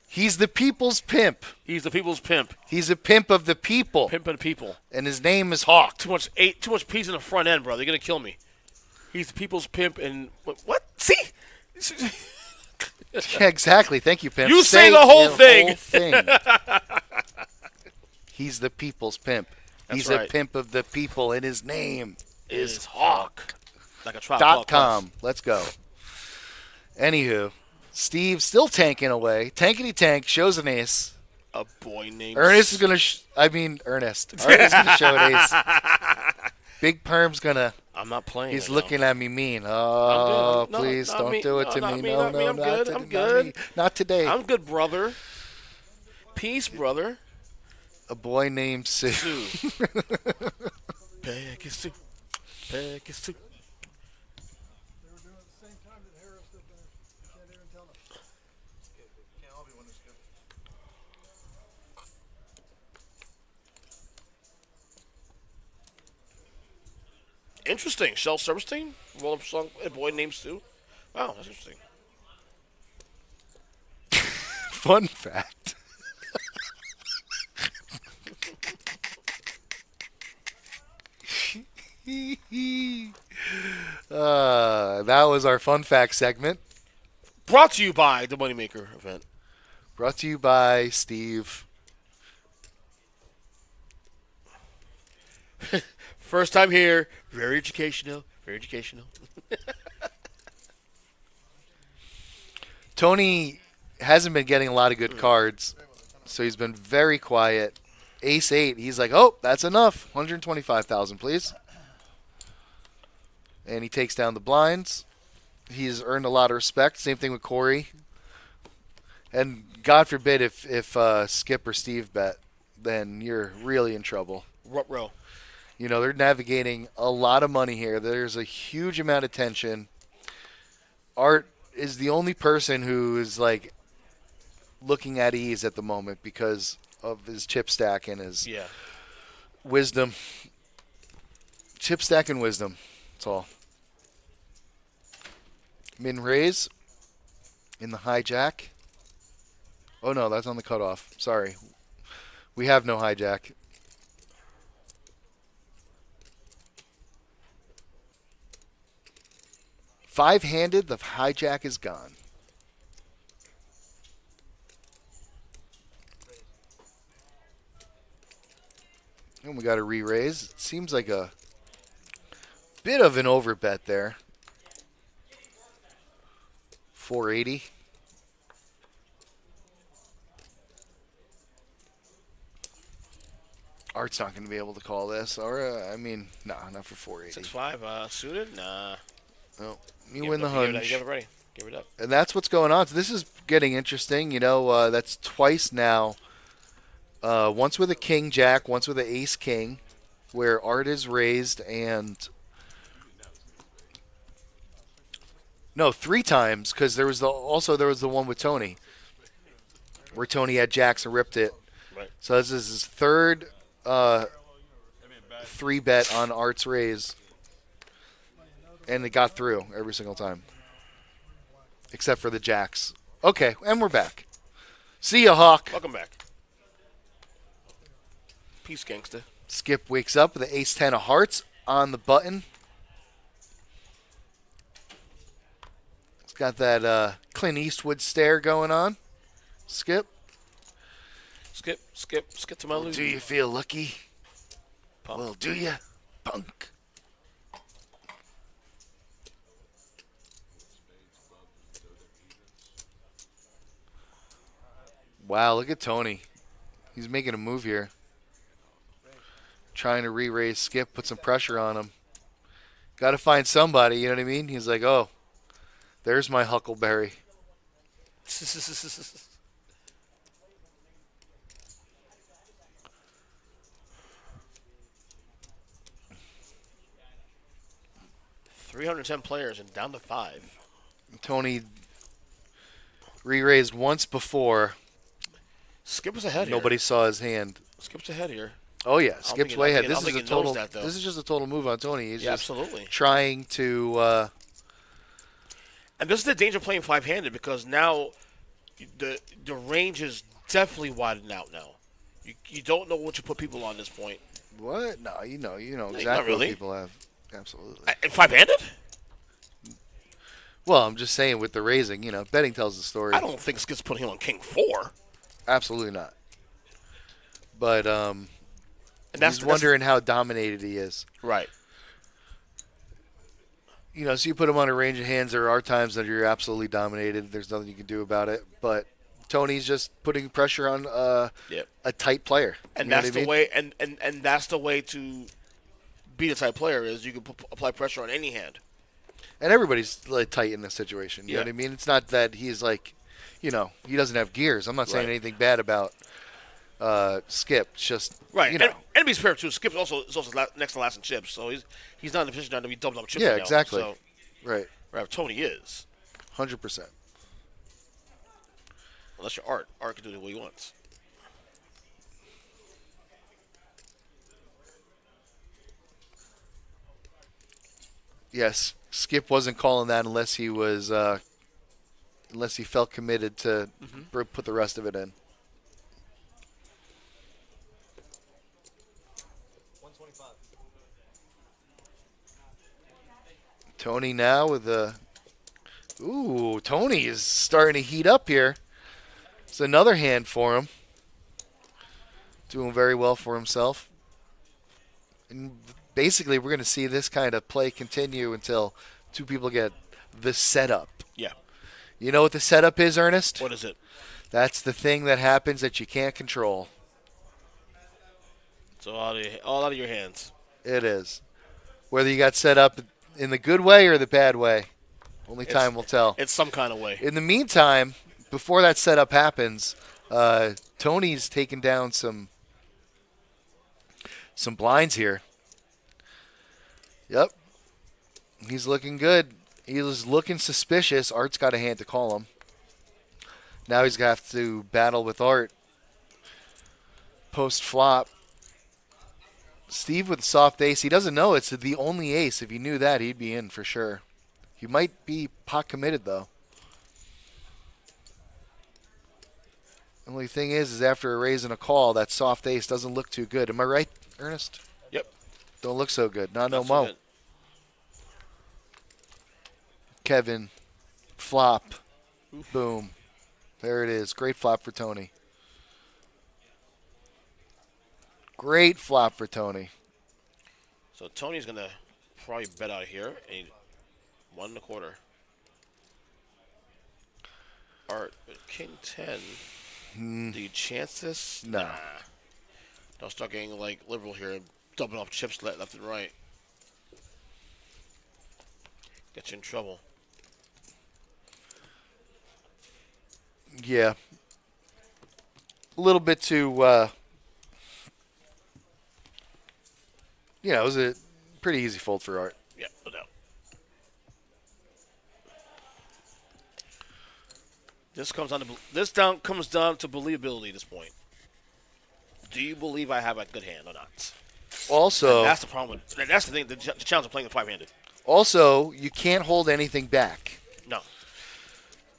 He's the people's pimp. He's the people's pimp. He's a pimp of the people, Pimp of the people. and his name is Hawk. Too much peas in the front end, bro. They're gonna kill me. He's the people's pimp, and what? See? Yeah, exactly. Thank you, pimp. You say the whole thing. He's the people's pimp. That's He's right. a pimp of the people, and his name Is Hawk. Like a .com. Let's go. Anywho, Steve still tanking away. Tankety tank shows an ace. A boy named Ernest is gonna. Ernest. Ernest is gonna show an ace. Big Perm's gonna. I'm not playing. He's right looking now. at me mean. Oh, No, please not don't me. do it No, to not me. me, No, not me. I'm good. I'm not good. me. Not today. I'm good, brother. Peace, brother. A boy named Sue. Sue. Pbkc. Pbkc. Interesting. Shel Silverstein, roll up song, a boy named Stu. Wow, that's interesting. Fun fact. That was our fun fact segment. Brought to you by the Moneymaker event. Brought to you by Steve. First time here. Very educational. Very educational. Tony hasn't been getting a lot of good cards, so he's been very quiet. Ace 8, he's like, oh, that's enough. 125,000, please. And he takes down the blinds. He's earned a lot of respect. Same thing with Corey. And God forbid if Skip or Steve bet, then you're really in trouble. What row? You know, they're navigating a lot of money here. There's a huge amount of tension. Art is the only person who is, like, looking at ease at the moment because of his chip stack and his wisdom. Chip stack and wisdom. That's all. Min raise in the hijack. Oh, no, that's on the cutoff. Sorry. We have no hijack. Five-handed, the hijack is gone. And we got a re-raise. It seems like a bit of an overbet there. 480. Art's not going to be able to call this. Or, I mean, nah, not for 480. 6-5 suited? Nah. No, you win the hunch. Give it ready. Give it up. And that's what's going on. So this is getting interesting. You know, that's twice now. Once with a king jack, once with an ace king, where Art is raised, and no, 3 times because there was the one with Tony, where Tony had jacks and ripped it. Right. So this is his third 3-bet on Art's raise, and it got through every single time, except for the jacks. Okay, and we're back. See ya, Hawk. Welcome back. Peace, gangster. Skip wakes up with the ace-10 of hearts on the button. It's got that Clint Eastwood stare going on. Skip. Skip to my loot. Do you feel lucky? Punk. Well, do you, punk? Wow, look at Tony. He's making a move here. Trying to re-raise Skip, put some pressure on him. Got to find somebody, you know what I mean? He's like, oh, there's my Huckleberry. $310 players and down to 5. Tony re-raised once before. Skip was ahead here. Nobody saw his hand. Skip's ahead here. Oh yeah, Skip's way ahead. This is a total. That, this is just a total move on Tony. He's just absolutely trying to. And this is the danger of playing 5-handed because now the range is definitely widened out now. You don't know what you put people on this point. What? No, you know exactly not really. what people have. Absolutely. 5-handed? Well, I'm just saying with the raising, betting tells the story. I don't think Skip's putting him on King 4. Absolutely not. But and he's wondering how dominated he is. Right. So you put him on a range of hands. There are times that you're absolutely dominated. There's nothing you can do about it. But Tony's just putting pressure on a tight player. And that's the way. And that's the way to beat a tight player is you can apply pressure on any hand. And everybody's like tight in this situation. You know what I mean? It's not that he's like, he doesn't have gears. I'm not saying anything bad about Skip. It's just right. And be fair too. Skip is also next to last in chips, so he's not in a position now to be double up chips. Yeah, exactly. So, right. Tony is 100%. Unless you're Art can do it the way he wants. Yes, Skip wasn't calling that unless he was unless he felt committed to put the rest of it in. Tony now with the. Ooh, Tony is starting to heat up here. It's another hand for him. Doing very well for himself. And basically, we're going to see this kind of play continue until two people get the setup. Yeah. You know what the setup is, Ernest? What is it? That's the thing that happens that you can't control. It's all out of your hands. It is. Whether you got set up in the good way or the bad way, only time will tell. It's some kind of way. In the meantime, before that setup happens, Tony's taking down some blinds here. Yep. He's looking good. He was looking suspicious. Art's got a hand to call him. Now he's going to have to battle with Art. Post flop. Steve with soft ace. He doesn't know it's the only ace. If he knew that, he'd be in for sure. He might be pot committed, though. Only thing is after a raise and a call, that soft ace doesn't look too good. Am I right, Ernest? Yep. Don't look so good. Not no so mo. good. Kevin, flop, boom. There it is. Great flop for Tony. Great flop for Tony. So Tony's gonna probably bet out here. And 1 1/4. Art, but King 10. Do you chance this? No. Nah. Don't start getting like liberal here and dumping off chips left and right. Get you in trouble. Yeah. A little bit too, it was a pretty easy fold for Art. Yeah, no doubt. This comes down to believability at this point. Do you believe I have a good hand or not? Also, And that's the problem. That's the thing. The challenge of playing the 5-handed. Also, you can't hold anything back. No,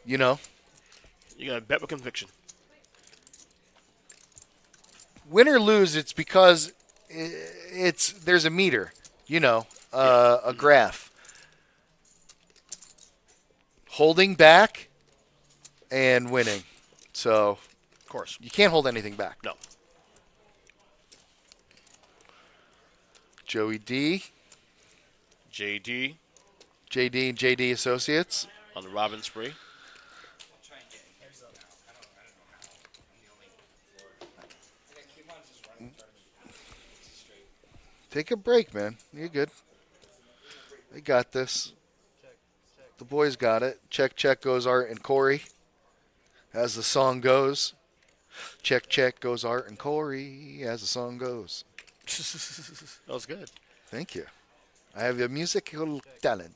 You know, you gotta bet with conviction. win or lose, it's because there's a meter. A graph. Holding back and winning. So Of course. you can't hold anything back. No. Joey D, JD JD and JD Associates. on the Robin spree. Take a break, man. You're good. They got this. The boys got it. Check, check goes Art and Corey. As the song goes. Check, check goes Art and Corey. As the song goes. That was good. Thank you. I have a musical talent.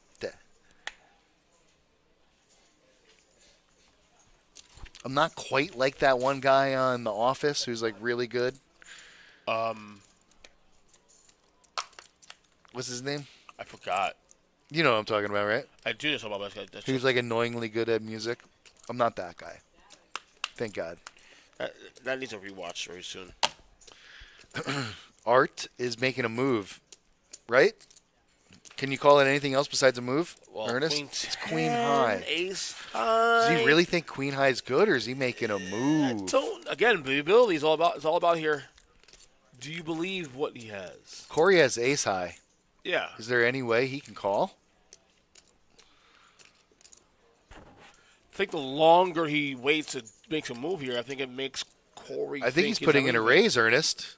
I'm not quite like that one guy on The Office who's like really good. What's his name? I forgot. You know what I'm talking about, right? I do this about that. He was like annoyingly good at music. I'm not that guy. Thank God. That needs a rewatch very soon. Art is making a move, right? Can you call it anything else besides a move, Well, Ernest? Queen It's Queen 10, High. Ace High. Does he really think Queen High is good, or is he making a move? Again, believability is all about. It's all about here. Do you believe what he has? Corey has Ace High. Yeah. Is there any way he can call? I think the longer he waits and makes a move here, I think it makes Corey. I think he's it's putting in a everything. raise, Ernest.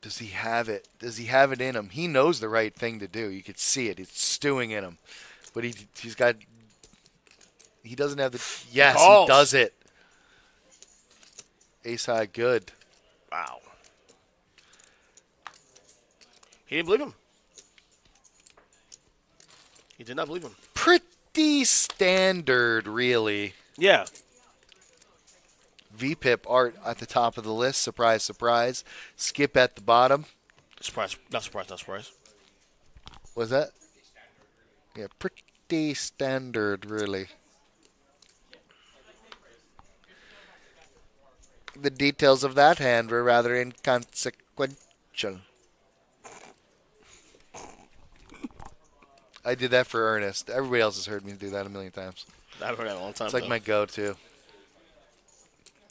Does he have it? Does he have it in him? He knows the right thing to do. You could see it. It's stewing in him. But he's got... He doesn't have the... Yes, he calls. does it. Ace High, good. Wow. He didn't believe him. He did not believe him. Pretty standard, really. Yeah. VPIP Art at the top of the list. Surprise, surprise. Skip at the bottom. Surprise. Not surprise. Not surprise. Was that? Yeah, pretty standard, really. The details of that hand were rather inconsequential. I did that for Ernest. Everybody else has heard me do that a million times. I've heard that a long time. It's like though. my go-to.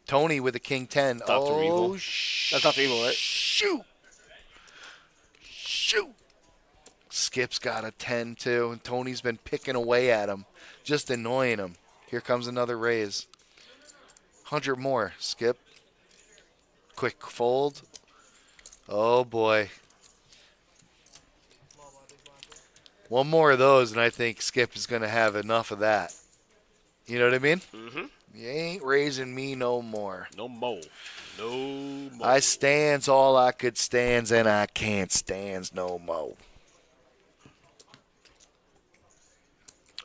Tony with a king 10. Dr. Evil. That's Dr. Evil, right? Shoot! Shoot! Skip's got a 10 too, and Tony's been picking away at him, just annoying him. Here comes another raise. 100 more, Skip. Quick fold. Oh boy. One more of those, and I think Skip is going to have enough of that. You know what I mean? Mm-hmm. You ain't raising me no more. No more. No more. I stands all I could stands, and I can't stands no more.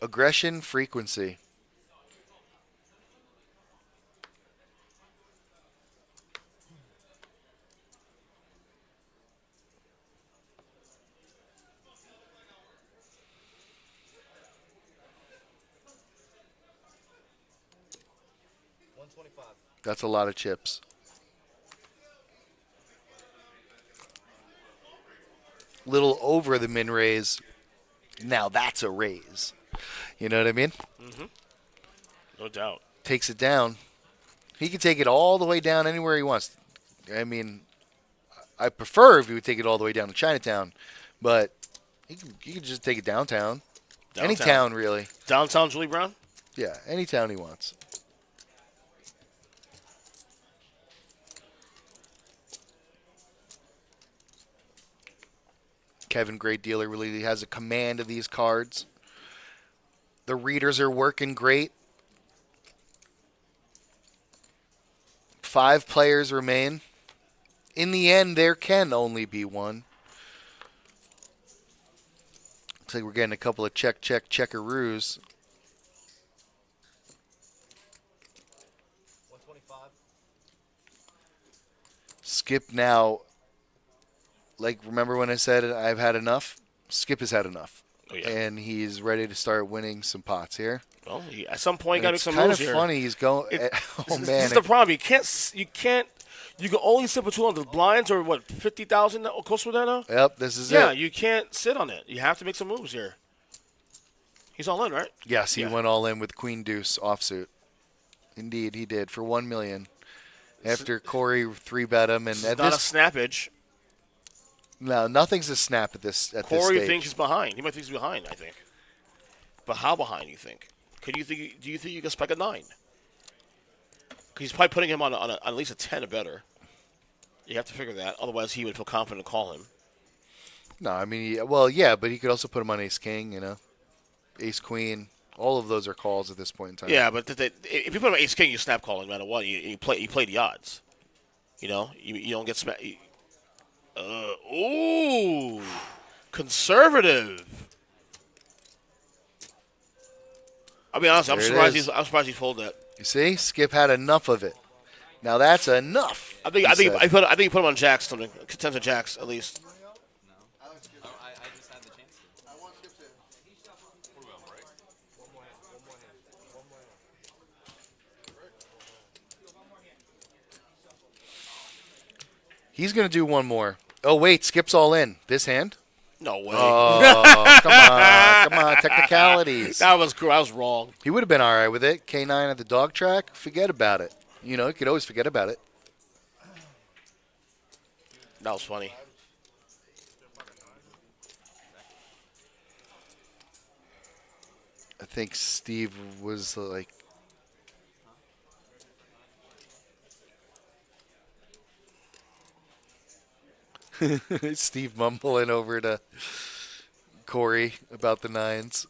Aggression frequency. That's a lot of chips. Little over the min raise. Now that's a raise. You know what I mean? Mm-hmm. No doubt. Takes it down. He can take it all the way down anywhere he wants. I mean, I prefer if he would take it all the way down to Chinatown, but he can just take it downtown. Any town, really. Downtown Julie Brown? Yeah, any town he wants. Kevin, great dealer, really has a command of these cards. The readers are working great. 5 players remain. In the end, there can only be one. Looks like we're getting a couple of checkaroos. 125. Skip now. Like, remember when I said I've had enough? Skip has had enough. Oh, yeah. And he's ready to start winning some pots here. Well, at some point, you got to make some kind moves of here. funny. He's going. Oh man! This is the problem. You can't. You can only sit between the blinds, or what? 50,000 close to that now. Yep, this is it. Yeah, you can't sit on it. You have to make some moves here. He's all in, right? Yes, he went all in with Queen Deuce offsuit. Indeed, he did for $1 million. After Corey 3-bet him, and It's at not this, a snappage. no, nothing's a snap at this. At this Corey stage. thinks he's behind. He might think he's behind. I think. But how behind? You think? Do you think you can spike a 9? Because he's probably putting him on at least a 10 or better. You have to figure that. Otherwise, he would feel confident to call him. No, I mean, well, yeah, but he could also put him on Ace King, you know, Ace Queen. All of those are calls at this point in time. Yeah, but if you put him on Ace King, you snap call no matter what. You play the odds. You know, you don't get smacked. Ooh, conservative. I'll be honest. I'm surprised he folded that. You see, Skip had enough of it. Now that's enough. I think he put him on jacks something. Tens of jacks at least. I just had the chance to. I want Skip to. He's gonna do one more. Oh wait, Skip's all in. This hand? No way. Oh, come on, technicalities. That was wrong. He would have been all right with it. K9 at the dog track. Forget about it. You know, you could always forget about it. That was funny. I think Steve was like. Steve mumbling over to Corey about the 9s.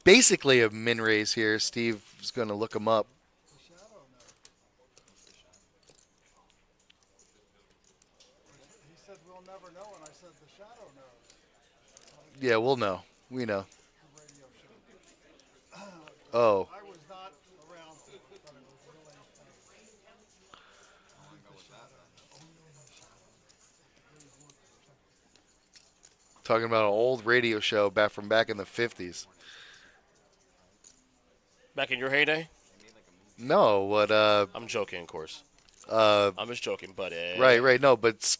Basically a min raise here. Steve's going to look him up. He said we'll never know, and I said the shadow knows. Yeah, we'll know. We know. Raise Oh. I was not around for it, but it was really Talking about an old radio show back in the 50s. Back in your heyday? No, what I'm joking, of course. uh I'm just joking, but right, no, but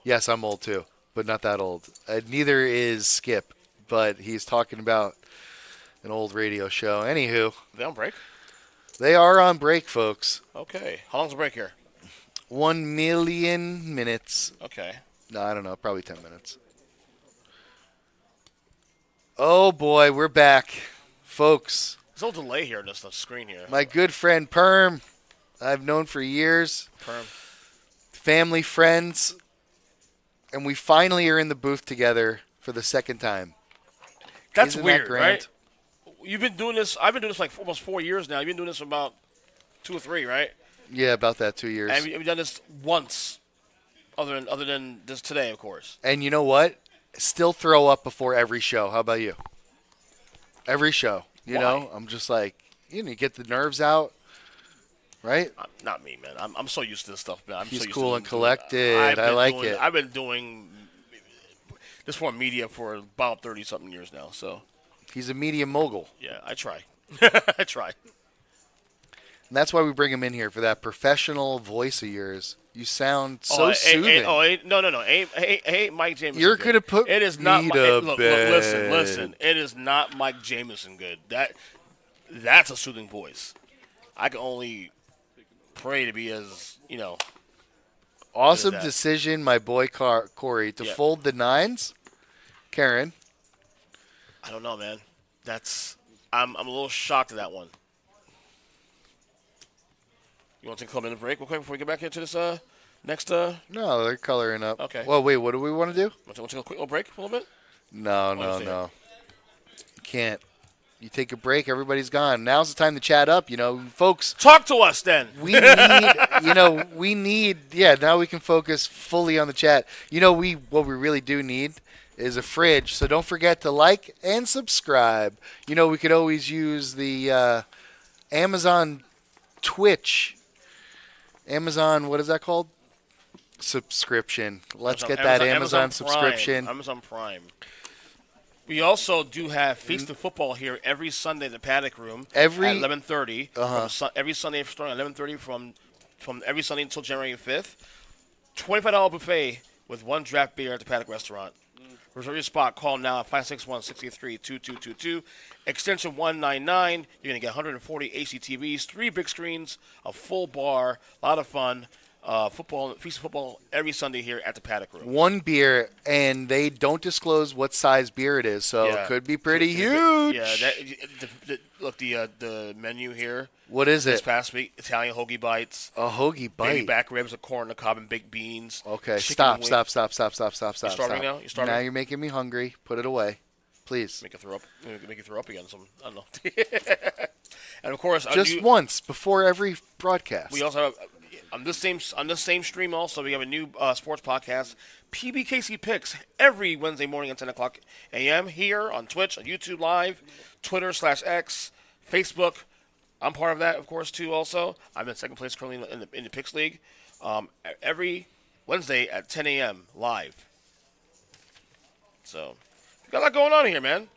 yes, I'm old too, but not that old. Neither is Skip, but he's talking about an old radio show. Anywho, They on break? they are on break, folks. Okay. How long's the break here? 1 million minutes. Okay. No, I don't know, probably 10 minutes. Oh boy, we're back. Folks, There's no delay here in this screen here. my good friend Perm, I've known for years, Perm. family, friends, and we finally are in the booth together for the second time. That's Isn't that weird, grand? right? You've been doing this. I've been doing this like almost 4 years now. You've been doing this for about 2 or 3, right? Yeah, about that 2 years. And we've done this once, other than this today, of course. And you know what? Still throw up before every show. How about you? Every show. You Why? know, I'm just like, you get the nerves out, right? Not me, man. I'm so used to this stuff, man. He's so used cool to and collected. I like it. I've been doing this for media for about 30-something years now. So He's a media mogul. yeah, I try. I try. And that's why we bring him in here for that professional voice of yours. You sound so soothing. No. Hey, Mike Jameson. You're good. gonna put it is not me Mi- to hey, look, bed. listen. It is not Mike Jameson good. That's a soothing voice. I can only pray to be as Awesome that. decision, my boy Corey, to Yeah. fold the nines. Karen, I don't know, man. I'm a little shocked at that one. You want to take a minute break real quick before we get back into this next? no, they're coloring up. Okay. Well, wait, what do we want to do? Want to take a quick little break for a little bit? No. understand. You can't. You take a break, everybody's gone. Now's the time to chat up, folks. Talk to us then. We need, now we can focus fully on the chat. What we really do need is a fridge. So don't forget to like and subscribe. We could always use the Amazon what is that called? Subscription. Let's get that Amazon subscription. Prime. Amazon Prime. We also do have Feast of Football here every Sunday in the Paddock Room at 11:30. Every Sunday starting at 11:30 from every Sunday until January 5th. $25 buffet with one draft beer at the Paddock Restaurant. Reserve your spot. Call now at 561-683-2222. Extension 199. You're going to get 140 HDTVs, 3 big screens, a full bar, a lot of fun. Feast of Football every Sunday here at the Paddock Room. One beer, and they don't disclose what size beer it is, so it could be pretty huge. Yeah, look, the menu here. What is This it? past week, Italian hoagie bites, A hoagie baby bite. back ribs, a corn, a cob, and baked beans. Okay, chicken stop. wings. Stop. You starving now? You starving? Now you're making me hungry. Put it away, please. Make you throw up again. I don't know. And of course, Just once before every broadcast. we also have on this same stream. Also, we have a new sports podcast, Pbkc Picks, every Wednesday morning at 10 o'clock a.m. here on Twitch, on YouTube Live, Twitter/X, Facebook. I'm part of that, of course, too. Also, I'm in second place currently in the Picks League. Every Wednesday at 10 a.m. live. So, we got a lot going on here, man.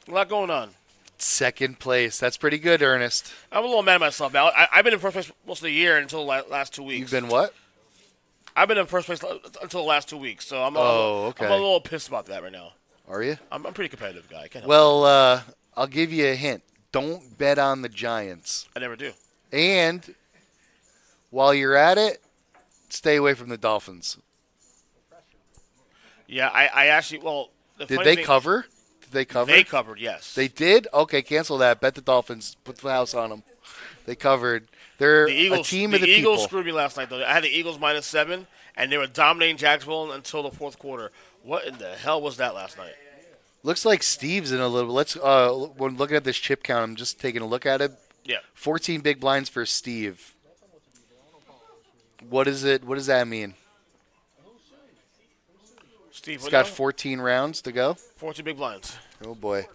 A lot going on. Second place. That's pretty good, Ernest. I'm a little mad at myself now. I've been in first place most of the year until the last 2 weeks. You've been what? I've been in first place until the last 2 weeks, so I'm okay. I'm a little pissed about that right now. Are you? I'm a pretty competitive guy. I can't help Well, I'll give you a hint. Don't bet on the Giants. it. I never do. And while you're at it, stay away from the Dolphins. Yeah, I actually, the Did funny they thing- cover? Did they cover? They covered, yes. They did? Okay, cancel that. Bet the Dolphins. Put the house on them. They covered. They're The Eagles, a team the of the Eagles people. screwed me last night, though. I had the Eagles -7, and they were dominating Jacksonville until the fourth quarter. What in the hell was that last night? Looks like Steve's in a little. Let's. When looking at this chip count, I'm just taking a look at it. Yeah. 14 big blinds for Steve. What is it? What does that mean? Steve, He's what got now? 14 rounds to go. 14 big blinds. Oh boy.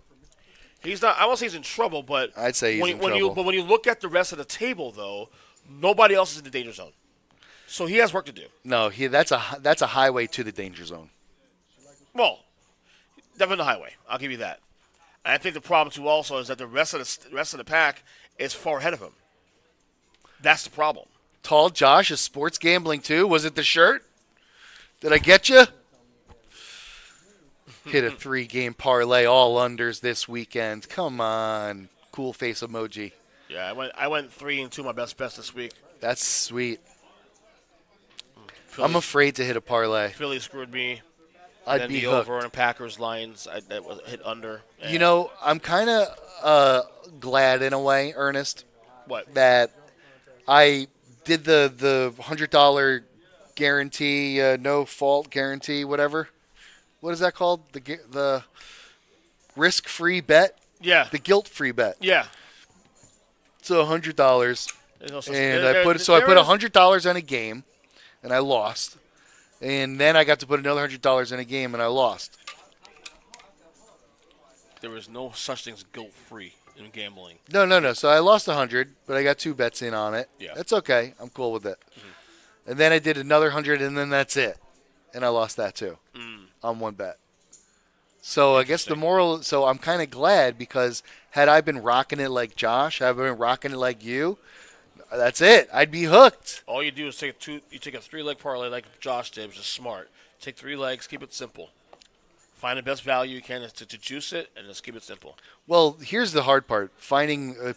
He's not. I won't say he's in trouble, but I'd say he's when, in when trouble. you but when you look at the rest of the table, though, nobody else is in the danger zone. So he has work to do. No, that's a highway to the danger zone. Well, definitely the highway. I'll give you that. And I think the problem too also is that the rest of the pack is far ahead of him. That's the problem. Tall Josh is sports gambling too. Was it the shirt? Did I get you? Hit a 3-game parlay, all unders this weekend. Come on, cool face emoji. Yeah, I went 3 and 2 my best this week. That's sweet. Philly, I'm afraid to hit a parlay. Philly screwed me. I'd Then be the hooked. over and Packers lines that was hit under. You know, I'm kind of glad in a way, Ernest, What? that I did the $100 guarantee, no fault guarantee, whatever. What is that called? The risk-free bet, Yeah. the guilt-free bet. Yeah. So $100, There's no such- and there- I put there is- $100 on a game, and I lost, and then I got to put another $100 in a game, and I lost. There is no such thing as guilt-free in gambling. No. So I lost 100, but I got 2 bets in on it. Yeah. That's okay. I'm cool with it. And then I did another 100, and then that's it, and I lost that too on 1 bet. So I guess the moral. So I'm kind of glad because had I been rocking it like Josh, had I been rocking it like you, that's it. I'd be hooked. All you do is take a 3-leg parlay like Josh did, which is smart. Take 3 legs, keep it simple. Find the best value you can to juice it, and just keep it simple. Well, here's the hard part: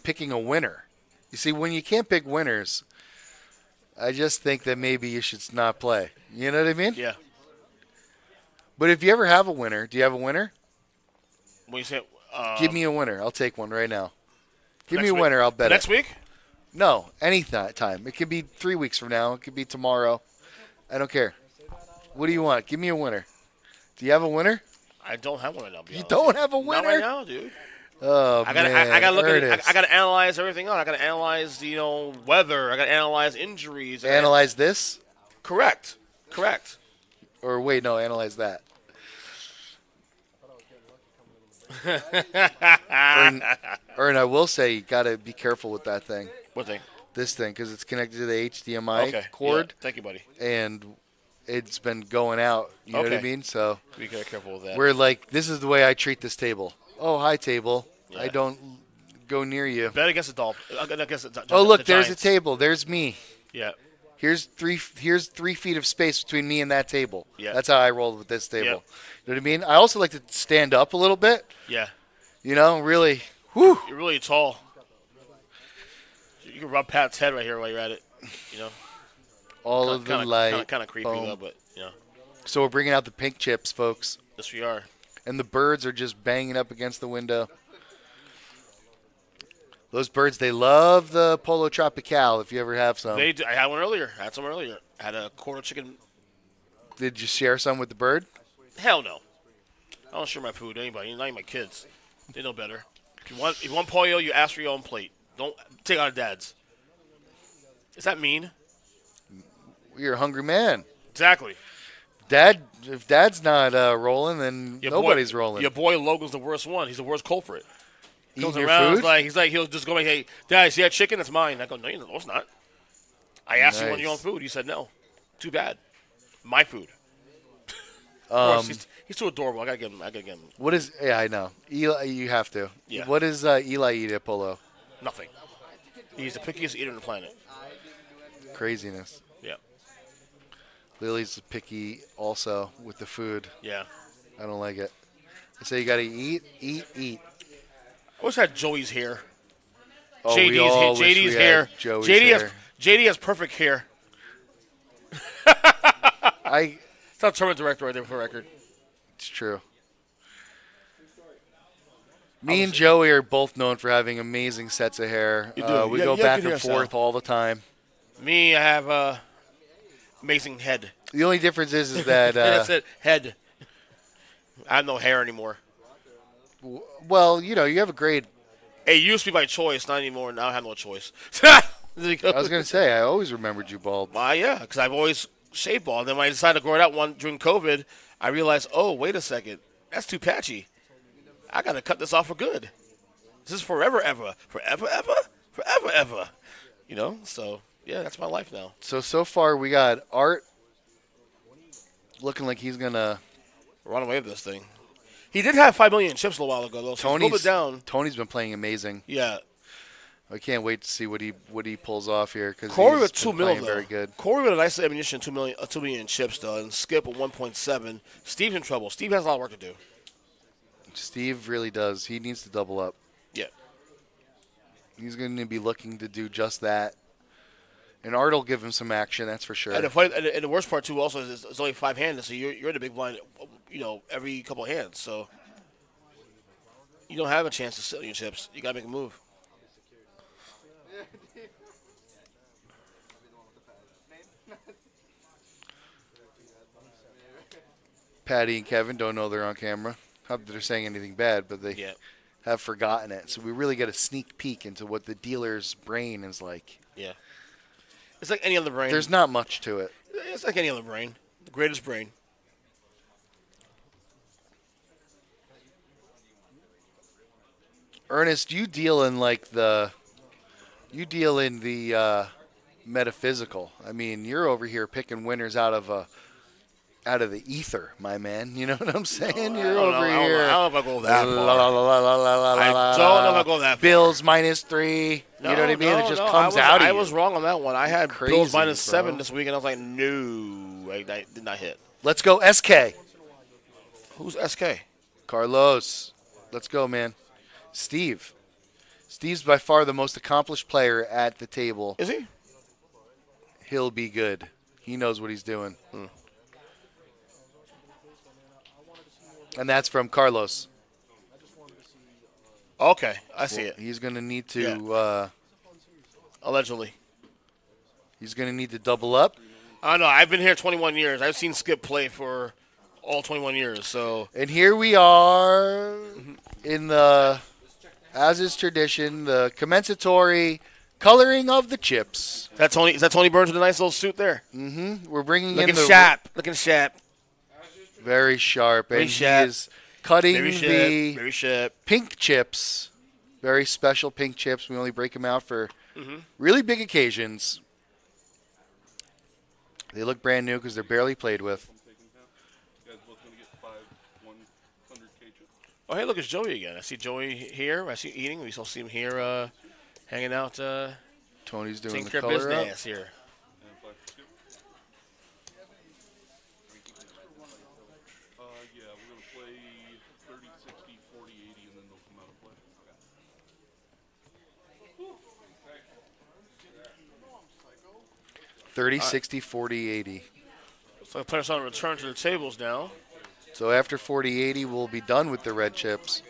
picking a winner. You see, when you can't pick winners, I just think that maybe you should not play. You know what I mean? Yeah. But if you ever have a winner, do you have a winner? When you say Give me a winner. I'll take one right now. Give me next a week- winner. I'll bet next it. week, No, any time. It could be 3 weeks from now. It could be tomorrow. I don't care. What do you want? Give me a winner. Do you have a winner? I don't have one right now. to be You honest don't with have a Not winner? right now, dude. Oh, I gotta, man. I gotta look at it. Ernest. I gotta analyze everything else. I gotta analyze, weather. I gotta analyze injuries. Analyze this? Correct. Or wait, no, analyze that. Ern, I will say you got to be careful with that thing. What thing? This thing, because it's connected to the HDMI Okay. cord, Yeah. Thank you, buddy. and it's been going out. You know what I Okay. mean? So Be very careful with that. we're like, this is the way I treat this table. Oh, hi, table. Yeah. I don't go near you. Bet against the Dolphins. Against the Oh, look, the there's a Giants. table. There's me. Yeah. Here's 3 feet of space between me and that table. Yeah. That's how I roll with this table. Yeah. You know what I mean? I also like to stand up a little bit. Yeah. Really. Whew. You're really tall. You can rub Pat's head right here while you're at it. All of the light. Kind of creepy boom. though, but So we're bringing out the pink chips, folks. yes, we are. And the birds are just banging up against the window. Those birds, they love the Polo Tropical if you ever have some. I had one earlier. I had some earlier. I had a quarter chicken. Did you share some with the bird? Hell no. I don't share my food with anybody. Not even my kids. They know better. If you want pollo, you ask for your own plate. Don't take out of dad's. Is that mean? You're a hungry man. Exactly. If Dad's not rolling, then Your nobody's boy, rolling. Your boy Logan's the worst one. He's the worst culprit. Eating Goes your around, food? he'll just go like, hey, Dad, see that chicken? That's mine. I go, no, it's not. I asked you on your own Nice. food. You said no. Too bad. My food. Of course, he's too adorable. I gotta give him What is? Yeah, I know. Eli, you have to. Yeah. What does Eli eat at Polo? nothing. He's the pickiest eater on the planet. Craziness. Yeah. Lily's picky also with the food. Yeah. I don't like it. I say you got to eat. I wish I had Joey's hair. Oh, we all wish JD's we hair. had Joey's JD hair. JD has perfect hair. It's not tournament director right there for the record. It's true. Me and Joey are both known for having amazing sets of hair. You do. We Yeah, go you have back good and hairstyle. forth all the time. Me, I have amazing head. The only difference is that, That's it. Head. I have no hair anymore. well, you have a great. It used to be by choice, not anymore. Now I have no choice. I was going to say, I always remembered you bald. Yeah, because I've always shaved bald. Then when I decided to grow it out during COVID, I realized, oh, wait a second. That's too patchy. I got to cut this off for good. This is forever, ever, forever, ever, forever, ever. You know, so yeah, that's my life now. So far we got Art looking like he's gonna. Run away with this thing. He did have 5 million chips a little while ago, though. So he's a little bit down. Tony's been playing amazing. Yeah. I can't wait to see what he pulls off here because Corey he's with 2 been mil, playing though. very good. Corey with a nice ammunition, 2 million chips, though, and Skip with 1.7. Steve's in trouble. Steve has a lot of work to do. Steve really does. He needs to double up. Yeah. He's going to be looking to do just that. And Art will give him some action, that's for sure. And the worst part, too, also, is it's only 5-handed, so you're in the big blind, every couple of hands. So you don't have a chance to sit on your chips. You got to make a move. Patty and Kevin don't know they're on camera. Not that they're saying anything bad, but they have forgotten it. So we really get a sneak peek into what the dealer's brain is like. Yeah. It's like any other brain. There's not much to it. It's like any other brain. The greatest brain. Ernest, you deal in the metaphysical. I mean, you're over here picking winners out of the ether, my man. You know what I'm saying? You're over here. I don't know if I go that far. I don't know if I go that far. Bills -3. You know what I mean? It just comes out of you. I was wrong on that one. I had Crazy, Bills -7 bro. this week, and I was like, no, I did not hit. Let's go, SK. Who's SK? Carlos. Let's go, man. Steve. Steve's by far the most accomplished player at the table. Is he? He'll be good. He knows what he's doing. And that's from Carlos. Okay, I see it. He's going to need to Allegedly. he's going to need to double up. I know. I've been here 21 years. I've seen Skip play for all 21 years. So And here we are in the, as is tradition, the commensatory coloring of the chips. is that Tony Burns with a nice little suit there? We're bringing Looking in the sharp. Looking sharp. very sharp, Very and sharp. he is cutting Very sharp. the Very sharp. pink chips, very special pink chips. We only break them out for really big occasions. They look brand new because they're barely played with. Oh, hey, look, it's Joey again. I see Joey here. I see eating. We still see him here hanging out, Tony's doing taking the care of color up. business here. Yeah, we're going to play 30, 60, 40, 80, and then they'll come out and play. 30, 60, 40, 80. So the players on return to their tables now. So after 40, 80, we'll be done with the red chips.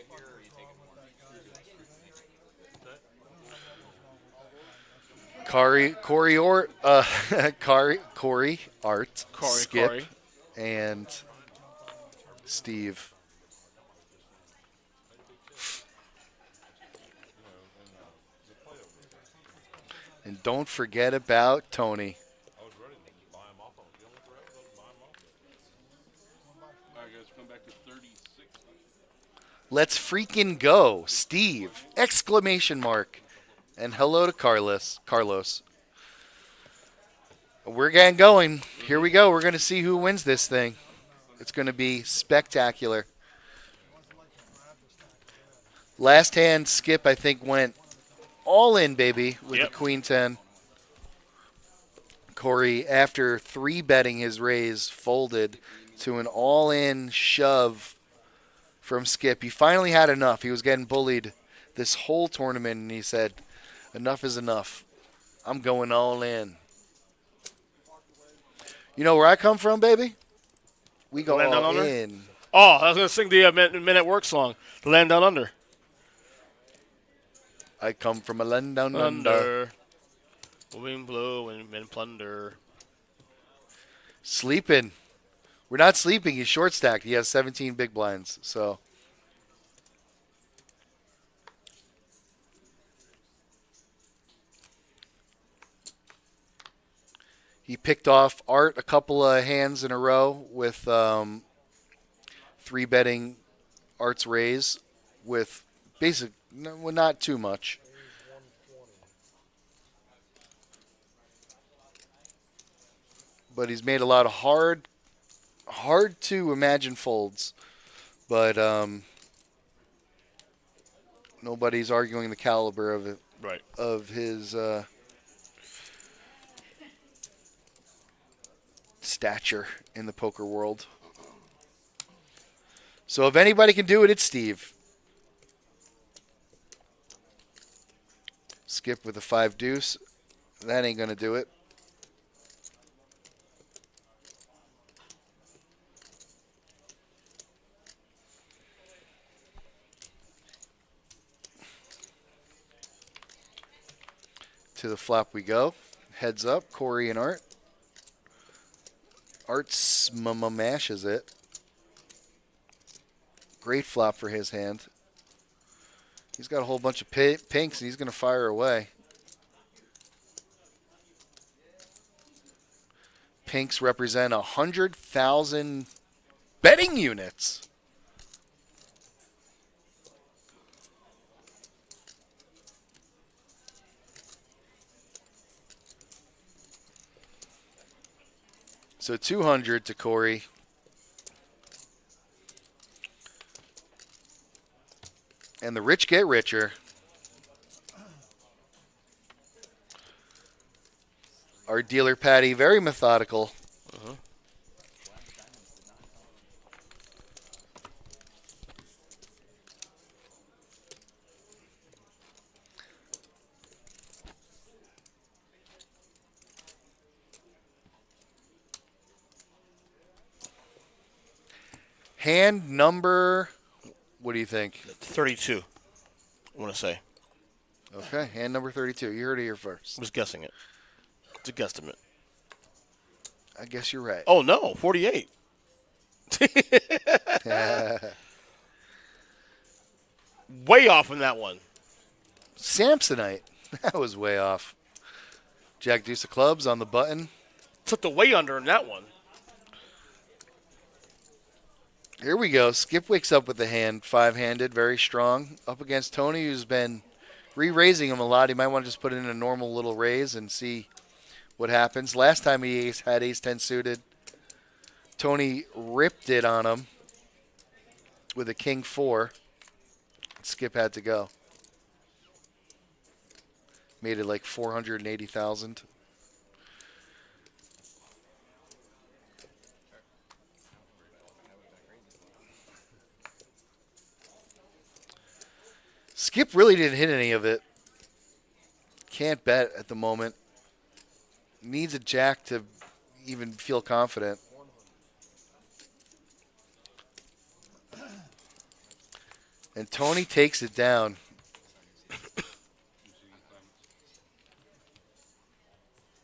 Corey, Art, Skip, Corey. and Steve. And don't forget about Tony. All right, guys, come back to 36. Let's freaking go, Steve! Exclamation mark. And hello to Carlos. We're getting going. Here we go. We're going to see who wins this thing. It's going to be spectacular. Last hand, Skip, I think, went all in, baby, with the Queen 10. Corey, after 3-betting his raise, folded to an all-in shove from Skip. He finally had enough. He was getting bullied this whole tournament, and he said, enough is enough. I'm going all in. You know where I come from, baby? We go Land Down all Under? in. Oh, I was going to sing the Men at Work song, The Land Down Under. I come from a land down under. Wind blow and men plunder. Sleeping. We're not sleeping. He's short stacked. He has 17 big blinds. So he picked off Art a couple of hands in a row with 3-betting Art's raise with No, well, not too much. But he's made a lot of hard to imagine folds. But nobody's arguing the caliber of it, Right. of his stature in the poker world. So if anybody can do it, it's Steve. Skip with a 5 deuce. That ain't going to do it. To the flop we go. Heads up, Corey and Art. Art smashes it. Great flop for his hand. He's got a whole bunch of pinks, and he's going to fire away. Pinks represent 100,000 betting units. So 200 to Corey. And the rich get richer. Our dealer, Patty, very methodical. Hand number, what do you think? 32, I want to say. Okay, hand number 32. You heard it here first. I was guessing it. It's a guesstimate. I guess you're right. Oh, no, 48. Way off on that one. Samsonite. That was way off. Jack deuce of clubs on the button. Took the way under in that one. Here we go. Skip wakes up with the hand, 5-handed, very strong. Up against Tony, who's been re-raising him a lot. He might want to just put it in a normal little raise and see what happens. Last time he had ace-10 suited, Tony ripped it on him with a king-4. Skip had to go. Made it like 480,000. Skip really didn't hit any of it. Can't bet at the moment. Needs a jack to even feel confident. And Tony takes it down.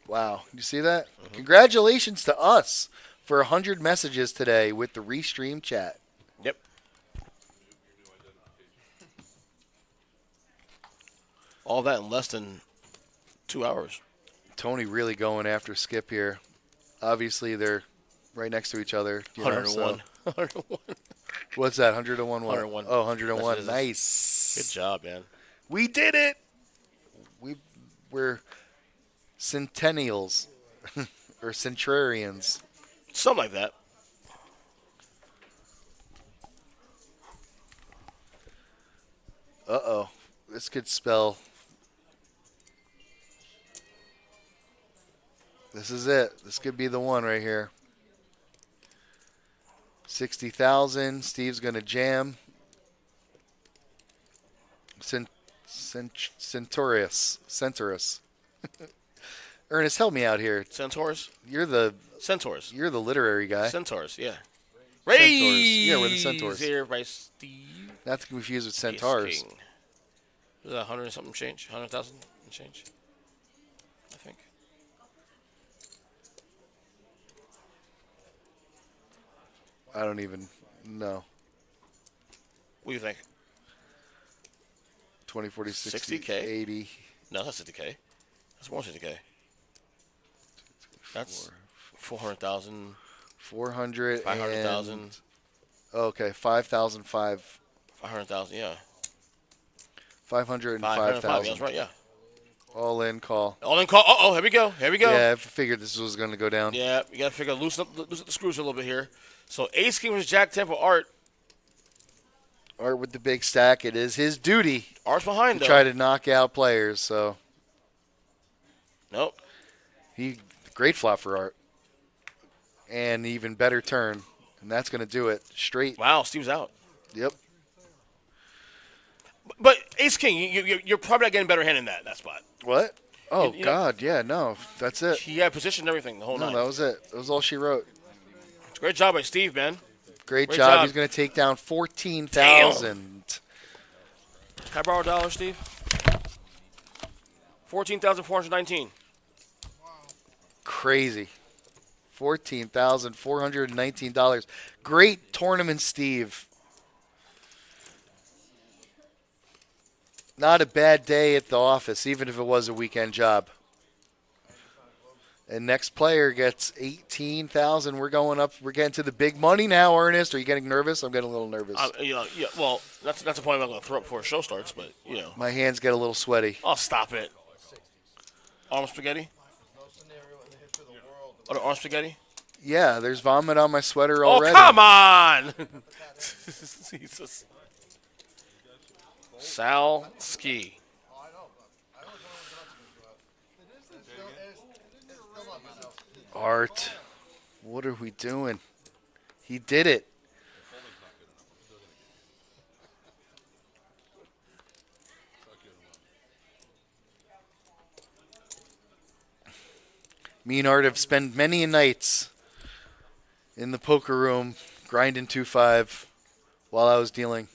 Wow. You see that? Congratulations to us for 100 messages today with the Restream chat. Yep. All that in less than 2 hours. Tony really going after Skip here. Obviously, they're right next to each other. 101. 101. What's that? 101 what? 101. Oh, 101. That's Nice. Good job, man. We did it. We're centennials or centurions. Something like that. Uh-oh. This could spell. This is it. This could be the one right here. 60,000. Steve's going to jam. Centaurus. Ernest, help me out here. Centaurs? You're the Centaurs. literary guy. Centaurs, yeah. Centaurs. Yeah, we're the Centaurs. Here by Steve. Not to confuse with Ace centaurs. King. Is that 100 and something change? 100,000 and change? I think. I don't even know. What do you think? 20, 40, 60, 60K? 80. No, that's 50K. That's more than 50K. That's 400,000. 400 500,000. Okay, 5,005. 500,000, yeah. 505. 505,000. That's right. Yeah. All in call. All in call. Oh, here we go. Here we go. Yeah, I figured this was going to go down. Yeah, you got to figure loosen up the screws a little bit here. So Ace King was Jack 10 for Art. Art with the big stack. It is his duty Art's behind, to though. try to knock out players. So Nope. great flop for Art. And even better turn. And that's going to do it. Straight. Wow, Steve's out. Yep. But Ace King, you're probably not getting a better hand in that spot. What? Oh, You know- God. Yeah, no. That's it. He had position and everything the whole No, night. that was it. That was all she wrote. Great job by Steve, man. Great Great job. job. He's going to take down 14,000. Can I borrow $1, Steve? 14,419. Crazy. $14,419. Great tournament, Steve. Not a bad day at the office, even if it was a weekend job. And next player gets 18,000. We're going up. We're getting to the big money now, Ernest. Are you getting nervous? I'm getting a little nervous. Yeah. Well, that's a point I'm going to throw up before the show starts, but you know. My hands get a little sweaty. Oh, stop it. Arm spaghetti? Oh, arm spaghetti? Yeah, there's vomit on my sweater Oh, already. come on! Jesus. Sal Ski. Art, what are we doing? He did it. Me and Art have spent many nights in the poker room grinding 2-5 while I was dealing.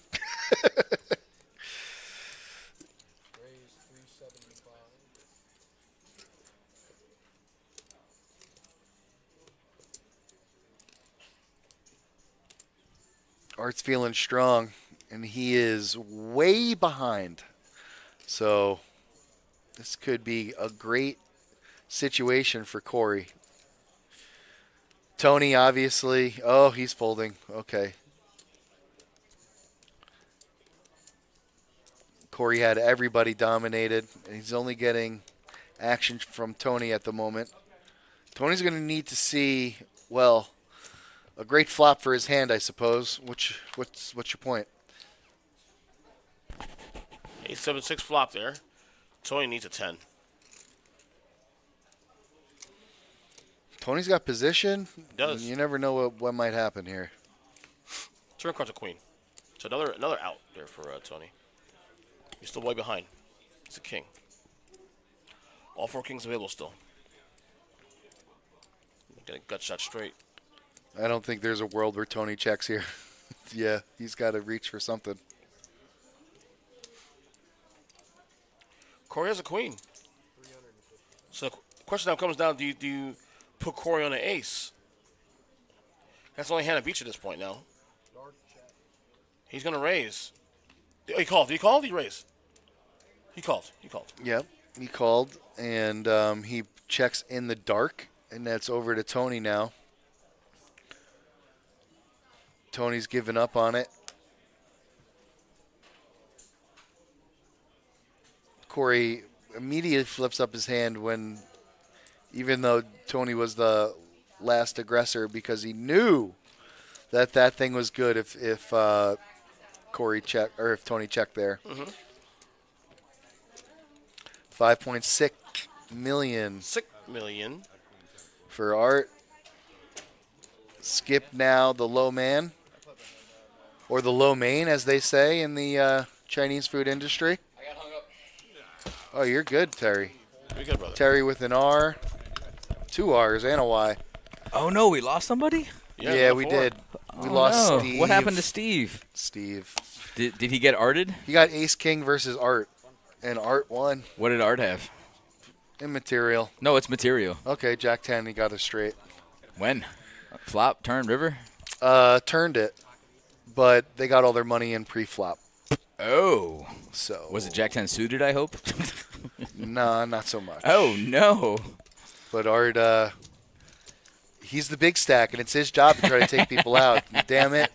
Art's feeling strong, and he is way behind. So this could be a great situation for Corey. Tony, obviously. Oh, he's folding. Okay. Corey had everybody dominated, and he's only getting action from Tony at the moment. Tony's going to need to see, well, a great flop for his hand, I suppose. What's your point? 8-7-6 flop there. Tony needs a 10. Tony's got position. He does. You never know what might happen here. Turn card's a queen. So another out there for Tony. He's still way behind. He's a king. All 4 kings available still. Get a gut shot straight. I don't think there's a world where Tony checks here. Yeah, he's got to reach for something. Corey has a queen. So the question now comes down, do you put Corey on an ace? That's the only hand that beats you at this point now. He's going to raise. He called. Did he call? Did he raise? He called. Yep, he called, and he checks in the dark, and that's over to Tony now. Tony's given up on it. Corey immediately flips up his hand when, even though Tony was the last aggressor, because he knew that thing was good if Corey checked or if Tony checked there. 5.6 million. 6 million. For Art. Skip now the low man. Or the low main, as they say in the Chinese food industry. I got hung up. Oh, you're good, Terry. You're good, brother. Terry with an R. 2 R's and a Y. Oh no, we lost somebody. Yeah, we did. We lost no. Steve. What happened to Steve? Steve. Did he get arted? He got Ace King versus Art. And Art won. What did Art have? Immaterial. No, it's material. Okay, Jack 10, he got it straight. When? Flop, turn, river? Turned it. But they got all their money in pre-flop. Oh. So Was it Jack 10 suited, I hope? Nah, not so much. Oh, no. But Art, he's the big stack, and it's his job to try to take people out. Damn it.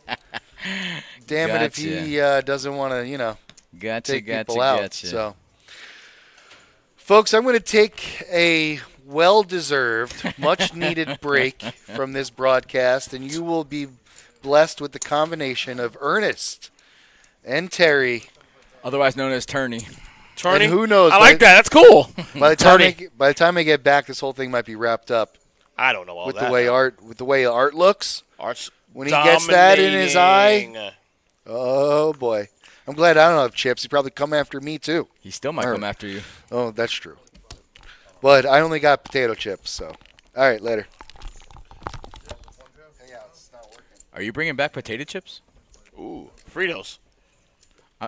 Damn it if he doesn't want to, Gotcha, take gotcha, people out. gotcha. So, folks, I'm going to take a well-deserved, much-needed break from this broadcast, and you will be blessed with the combination of Ernest and Terry. Otherwise known as Turney. Turney? And who knows? I like that. That's cool. By the time I get back, this whole thing might be wrapped up. I don't know all with that. the way Art looks. Art's when he gets that in his eye. dominating. Oh boy! I'm glad I don't have chips. He'd probably come after me too. He still might come after you. Oh, that's true. But I only got potato chips, so all right, later. Are you bringing back potato chips? Ooh, Fritos.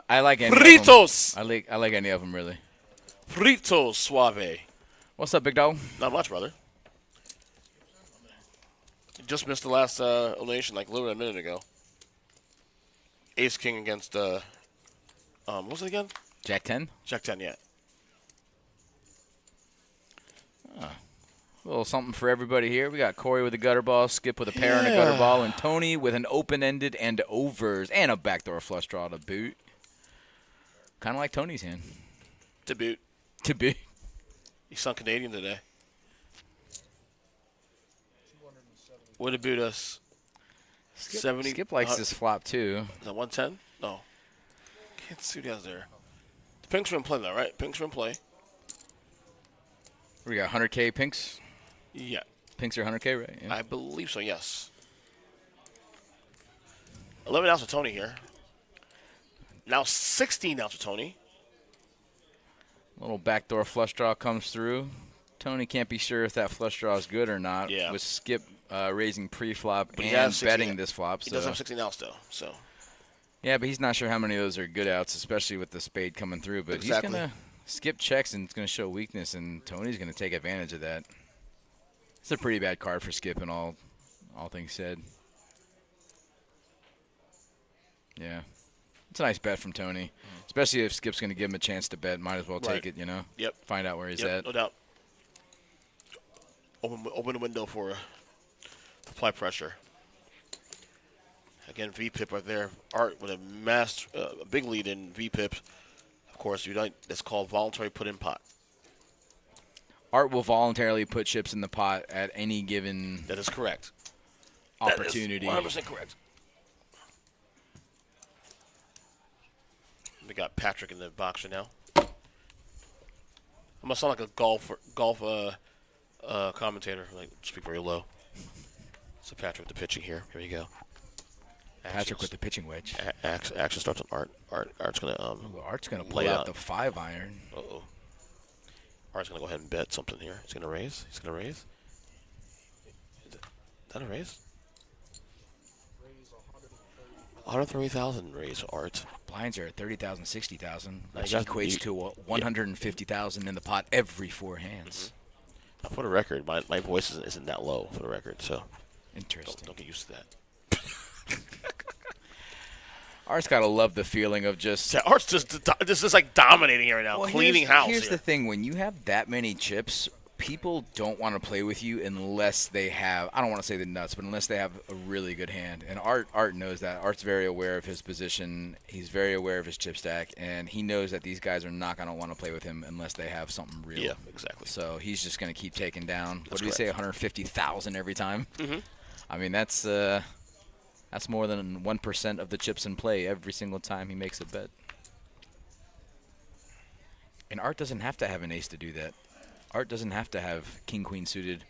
I like any Fritos. of them. I like any of them really. Fritos suave. What's up, big dog? Not much, brother. Just missed the last elimination like literally a minute ago. Ace King against what was it again? Jack 10. Jack 10, yeah. A little something for everybody here. We got Corey with a gutter ball, Skip with a pair and a gutter ball, and Tony with an open-ended and overs and a backdoor flush draw to boot. Kind of like Tony's hand. To boot. To boot. He's on Canadian today. What did boot us? 70. Skip likes this flop too. Is that 110? No. Can't see what he has there. The pinks are in play though, right? Pinks are in play. We got 100K pinks. Yeah. Pinks are 100K, right? Yeah. I believe so, yes. 11 outs for Tony here. Now 16 outs for Tony. Little backdoor flush draw comes through. Tony can't be sure if that flush draw is good or not. Yeah. With Skip raising pre-flop But he and has 16 betting this flop. He so. does have 16 outs though, so. Yeah, but he's not sure how many of those are good outs, especially with the spade coming through. But Exactly. he's going to Skip checks and it's going to show weakness, and Tony's going to take advantage of that. It's a pretty bad card for Skip and all things said. Yeah. It's a nice bet from Tony, especially if Skip's going to give him a chance to bet. Might as well take it, you know? Yep. Find out where he's at. No doubt. Open the window for apply pressure. Again, VPIP right there. Art with a big lead in VPIP. Of course, that's called voluntary put in pot. Art will voluntarily put chips in the pot at any given That is correct. opportunity. That is 100% correct. We got Patrick in the box right now. I'm gonna sound like a golf commentator. Like speak very low. So Patrick with the pitching here. Here you go. Patrick with the pitching wedge. Action starts on Art. Art's gonna Art's going to lay pull out out the 5-iron. Uh-oh. Art's gonna go ahead and bet something here. He's gonna raise. Is that a raise? 130,000 raise Art. Blinds are at 30,000, 60,000, Now which you got- equates you- to 150,000 in the pot every 4 hands. Now, for the record, my voice isn't that low for the record, so Interesting. don't get used to that. Art's got to love the feeling of just So Art's just like dominating here right now, cleaning house. Here's here. the thing: when you have that many chips, people don't want to play with you unless they have. I don't want to say the nuts, but unless they have a really good hand. And Art knows that. Art's very aware of his position. He's very aware of his chip stack, and he knows that these guys are not going to want to play with him unless they have something real. Yeah, exactly. So he's just going to keep taking down. That's What did he say? correct. 150,000 every time. Mhm. I mean, that's more than 1% of the chips in play every single time he makes a bet. And Art doesn't have to have an ace to do that. Art doesn't have to have king, queen suited.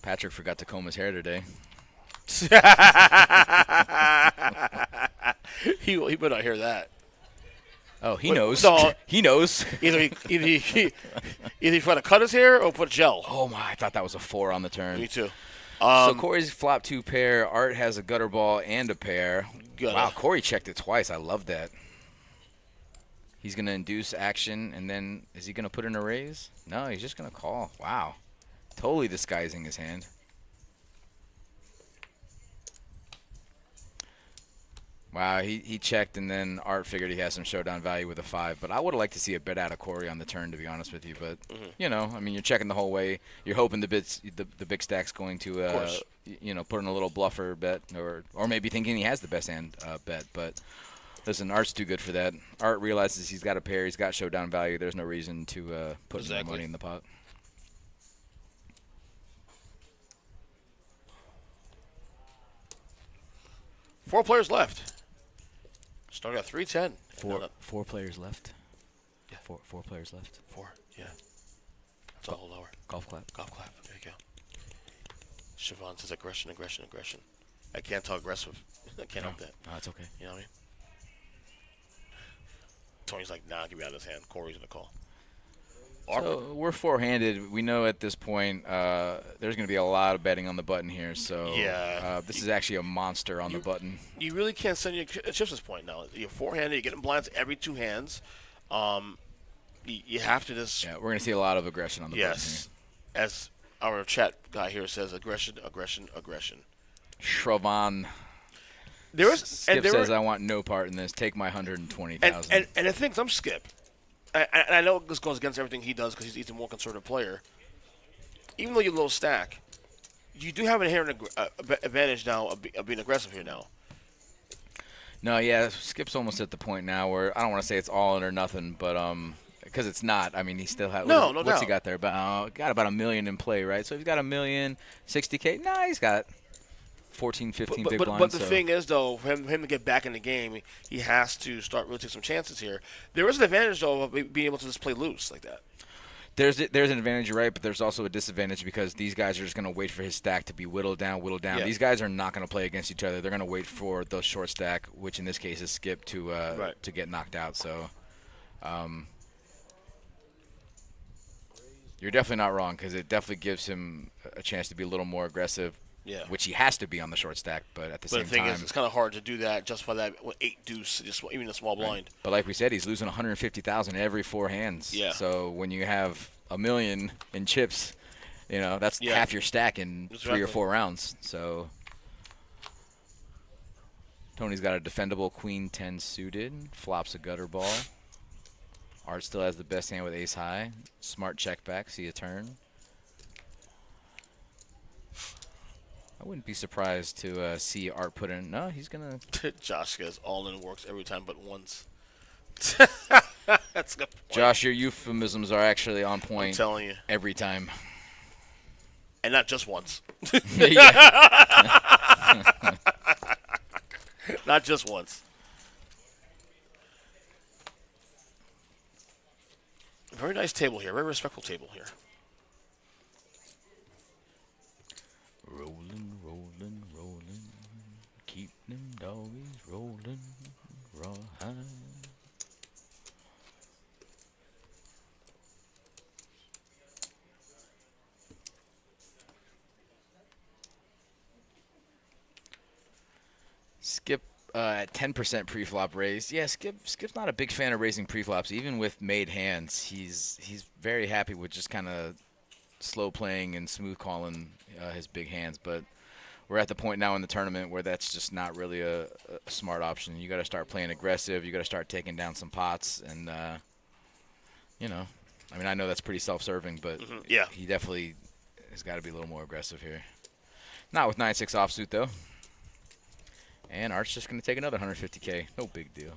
Patrick forgot to comb his hair today. He better not hear that. Oh, he What- knows. no. He knows. Either he forgot to cut his hair or put gel. Oh my! I thought that was a 4 on the turn. Me too. So Corey's flop 2 pair. Art has a gutter ball and a pair. Gutter. Wow, Corey checked it twice. I love that. He's going to induce action, and then is he going to put in a raise? No, he's just going to call. Wow. Totally disguising his hand. Wow, he checked, and then Art figured he has some showdown value with a 5. But I would have liked to see a bet out of Corey on the turn, to be honest with you. But, I mean, you're checking the whole way. You're hoping the big stack's going to, put in a little bluffer bet or maybe thinking he has the best hand bet. But, listen, Art's too good for that. Art realizes he's got a pair. He's got showdown value. There's no reason to put more money in the pot. Four players left. Starting at 310. Four players left. Yeah. Four players left. Four, yeah. That's a whole hour. Golf clap. Golf clap. There you go. Siobhan says aggression. I can't talk aggressive. I can't help that. No, it's okay. You know what I mean? Tony's like, nah, get me out of this hand. Corey's going to call. So we're four-handed. We know at this point there's going to be a lot of betting on the button here. So this is actually a monster on the button. You really can't send your chips at this point now. You're four-handed. You're getting blinds every two hands. You have to just... Yeah, we're going to see a lot of aggression on the button here. As our chat guy here says, aggression. Shravan. Skip says, I want no part in this. Take my 120,000. And the thing is, I'm Skip. And I know this goes against everything he does because he's a more conservative player. Even though you're low stack, you do have an inherent advantage now of being aggressive here now. No, yeah, Skip's almost at the point now where I don't want to say it's all in or nothing, but because it's not. I mean, he still has. No what's doubt. He got there? Got about $1 million in play, right? So he's got $1 million, 60K. Nah, he's got 14, 15 big blinds. But the thing is, though, for him to get back in the game, he has to start really taking some chances here. There is an advantage, though, of being able to just play loose like that. There's an advantage, you're right, but there's also a disadvantage because these guys are just going to wait for his stack to be whittled down. Yeah. These guys are not going to play against each other. They're going to wait for the short stack, which in this case is Skip, to get knocked out. So you're definitely not wrong because it definitely gives him a chance to be a little more aggressive. Yeah. Which he has to be on the short stack, but at the same time. But the thing is, it's kind of hard to do that just for that 8 deuce, just even a small blind. Right. But like we said, he's losing 150,000 every 4 hands. Yeah. So when you have $1 million in chips, that's half your stack in 3 or 4 rounds. So Tony's got a defendable Queen 10 suited, flops a gutter ball. Art still has the best hand with ace high. Smart check back, see a turn. I wouldn't be surprised to see Art put in. No, he's going to. Josh says all in works every time but once. That's good point. Josh, your euphemisms are actually on point. I'm telling you. Every time. And not just once. Not just once. Very nice table here. Very respectful table here. Rolling. Keep them doggies rolling. Rawhide. Skip at 10% pre-flop raise. Yeah, Skip's not a big fan of raising pre-flops, even with made hands. He's very happy with just kind of slow playing and smooth calling his big hands. But we're at the point now in the tournament where that's just not really a smart option. You got to start playing aggressive. You got to start taking down some pots, and I mean, I know that's pretty self-serving, but he definitely has got to be a little more aggressive here. Not with 9-6 offsuit though. And Art's just going to take another 150K. No big deal.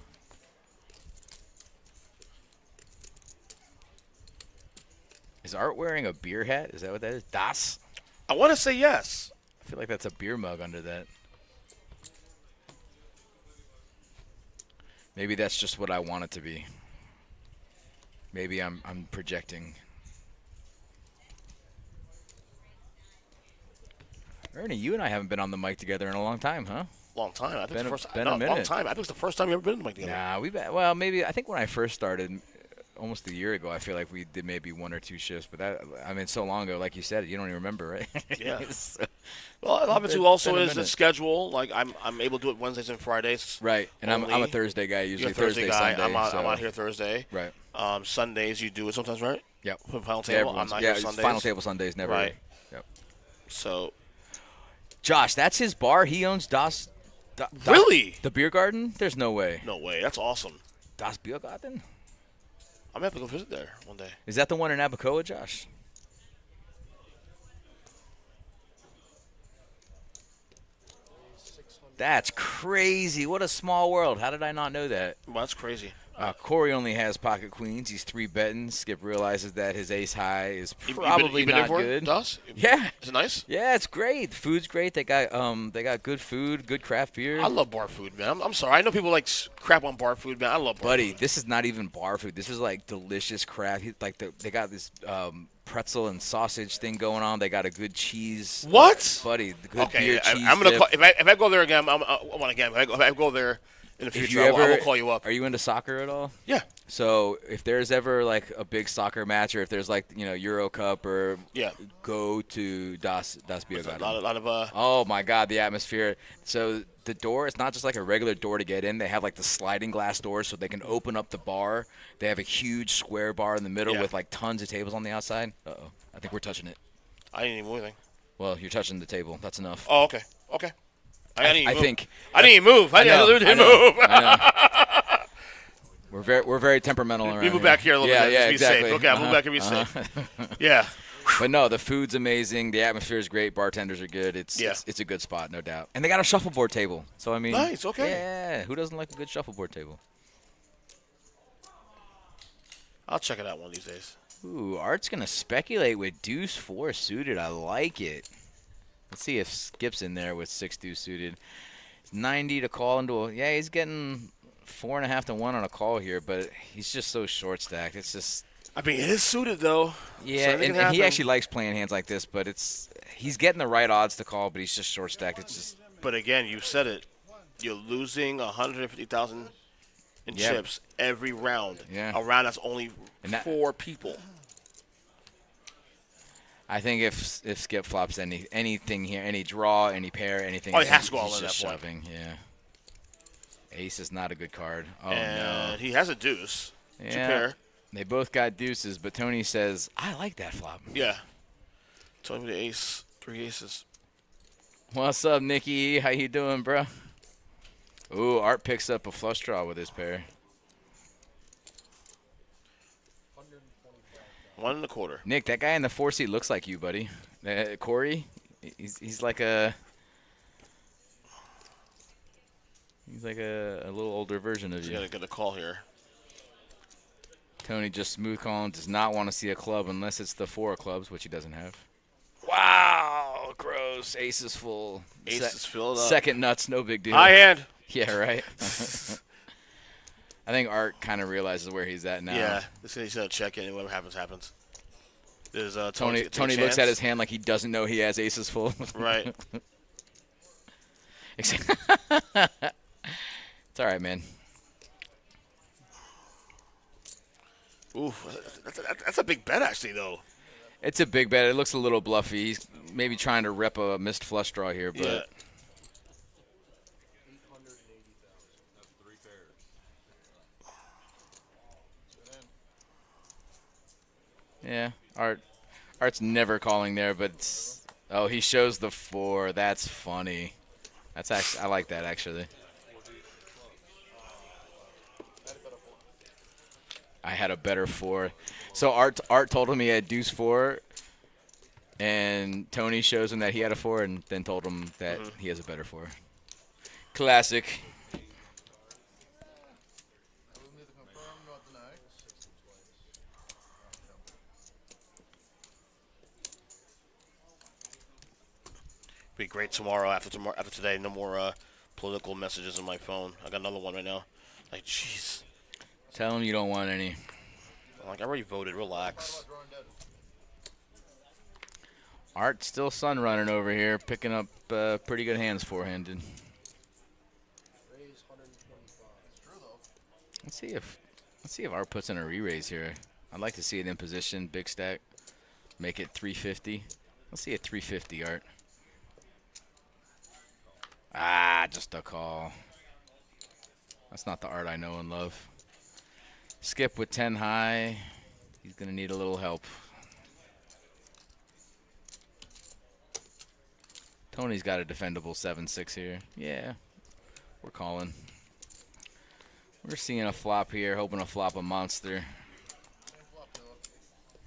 Is Art wearing a beer hat? Is that what that is? Das? I want to say yes. I feel like that's a beer mug under that. Maybe that's just what I want it to be. Maybe I'm projecting. Ernie, you and I haven't been on the mic together in a long time, huh? Long time. I think Been it's the first a minute. long time. I think it's the first time you ever been in the mic together. Nah, well, maybe I think when I first started, almost a year ago, I feel like we did maybe 1 or 2 shifts, but that, I mean, so long ago, like you said, you don't even remember, right? Yeah. So, Well, a lot of it too also is the schedule. Like I'm able to do it Wednesdays and Fridays. right, and I'm a Thursday guy usually. You're a Thursday guy. Sunday. I'm out here Thursday. Right. Sundays you do it sometimes, right? Yep. For final Yeah, table. I'm not here it's Sundays. final table Sundays never. Right. Yep. So Josh, that's his bar. He owns Das Really? The beer garden? There's no way. No way. That's awesome. Das Biergarten? I'm gonna have to go visit there one day. Is that the one in Abacoa, Josh? That's crazy. What a small world. How did I not know that? Well, that's crazy. Corey only has pocket queens. He's 3 betting. Skip realizes that his ace high is You probably been there not for good. It, Doss? Yeah. Is it nice? Yeah, it's great. The food's great. They got good food, good craft beer. I love bar food, man. I'm sorry. I know people like crap on bar food, man. I love bar Buddy, food. this is not even bar food. This is like delicious craft. They got this pretzel and sausage thing going on. They got a good cheese. What? Buddy, the good Okay, beer cheese. I'm gonna dip. call, if I go there again, I want again. If I go there in the If future, you I ever, will call you up. Are you into soccer at all? Yeah. So if there's ever like a big soccer match, or if there's like Euro Cup, or Yeah. go to Das A Biergarten. lot of Oh my God, the atmosphere. So the door, it's not just like a regular door to get in. They have like the sliding glass doors so they can open up the bar. They have a huge square bar in the middle Yeah. with like tons of tables on the outside. Uh-oh. I think we're touching it. I didn't even move anything. Well, you're touching the table. That's enough. Oh, okay. Okay. I didn't even I move. think. I didn't even move. I didn't move. I know. We're very temperamental around You move here. back here a little yeah, bit. Yeah, Just be exactly. safe. Okay, I'll move back and be safe. Yeah. But no, the food's amazing. The atmosphere is great. Bartenders are good. It's a good spot, no doubt. And they got a shuffleboard table. So I mean, Nice, okay. Yeah, who doesn't like a good shuffleboard table? I'll check it out one of these days. Ooh, Art's gonna speculate with Deuce 4 suited. I like it. Let's see if Skip's in there with 6 Deuce suited. It's 90 to call into a. Yeah, he's getting 4.5 to 1 on a call here, but he's just so short stacked. It's just. I mean, it is suited though. Yeah, So and anything he can actually happen. likes playing hands like this, but he's getting the right odds to call, but he's just short stacked. It's just. But again, you said it. You're losing 150,000 in Yeah. chips every round. Yeah. A round that's only And that- 4 people. I think if Skip flops anything here, any draw, any pair, anything, Oh, he has to go all he's in just that point. shoving. Yeah. Ace is not a good card. Oh And no. he has a deuce. Yeah. 2 pair. They both got deuces, but Tony says I like that flop. Yeah. Tell me the ace. 3 aces. What's up, Nikki? How you doing, bro? Ooh, Art picks up a flush draw with his pair. 1 1/4. Nick, that guy in the 4 seat looks like you, buddy. Corey, he's like a little older version of He's you. gonna get a call here. Tony just smooth calling, does not want to see a club unless it's the 4 of clubs, which he doesn't have. Wow, gross. Ace is full. Ace is filled up. Second nuts, no big deal. High hand. Yeah, right. I think Art kind of realizes where he's at now. Yeah. He's gonna check in, and whatever happens, happens. There's Tony looks at his hand like he doesn't know he has aces full. Right. It's all right, man. Oof, that's a big bet, actually, though. It's a big bet. It looks a little bluffy. He's maybe trying to rep a missed flush draw here, but Yeah. yeah. Art's never calling there, but he shows the 4. That's funny. That's actually I like that actually. I had a better 4. So Art told him he had deuce 4, and Tony shows him that he had a 4, and then told him that he has a better 4. Classic. Be great tomorrow. After today, no more political messages on my phone. I got another one right now. Like, jeez. Tell him you don't want any. I'm like, I already voted. Relax. Art still sun running over here, picking up pretty good hands forehanded. Let's see if Art puts in a re-raise here. I'd like to see it in position, big stack, make it 350. Let's see a 350, Art. Ah, just a call. That's not the Art I know and love. Skip with 10 high. He's gonna need a little help. Tony's got a defendable 7-6 here. Yeah. We're calling. We're seeing a flop here, hoping to flop a monster.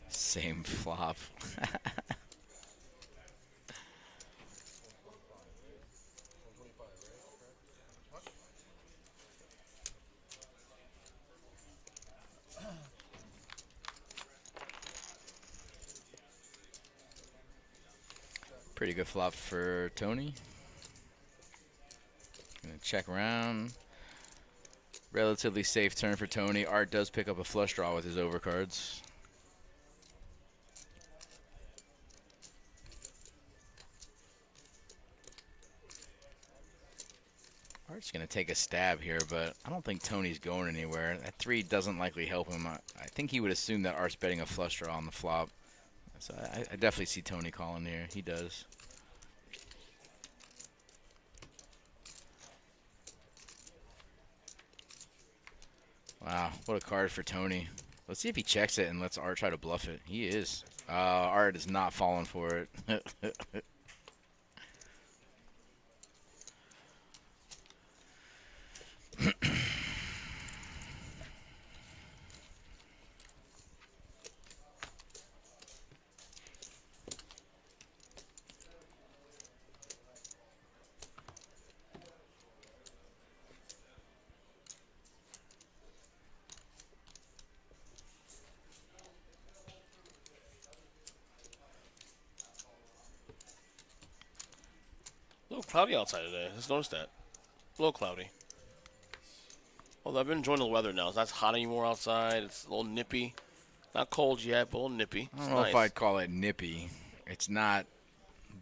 Same flop. Pretty good flop for Tony. Gonna check around. Relatively safe turn for Tony. Art does pick up a flush draw with his overcards. Art's going to take a stab here, but I don't think Tony's going anywhere. That 3 doesn't likely help him. I think he would assume that Art's betting a flush draw on the flop. So I definitely see Tony calling here. He does. Wow, what a card for Tony. Let's see if he checks it and lets Art try to bluff it. He is. Art is not falling for it. A little cloudy outside today. I just noticed that. A little cloudy. Although I've been enjoying the weather now. It's not hot anymore outside. It's a little nippy. Not cold yet, but a little nippy. I don't know if I'd call it nippy. It's not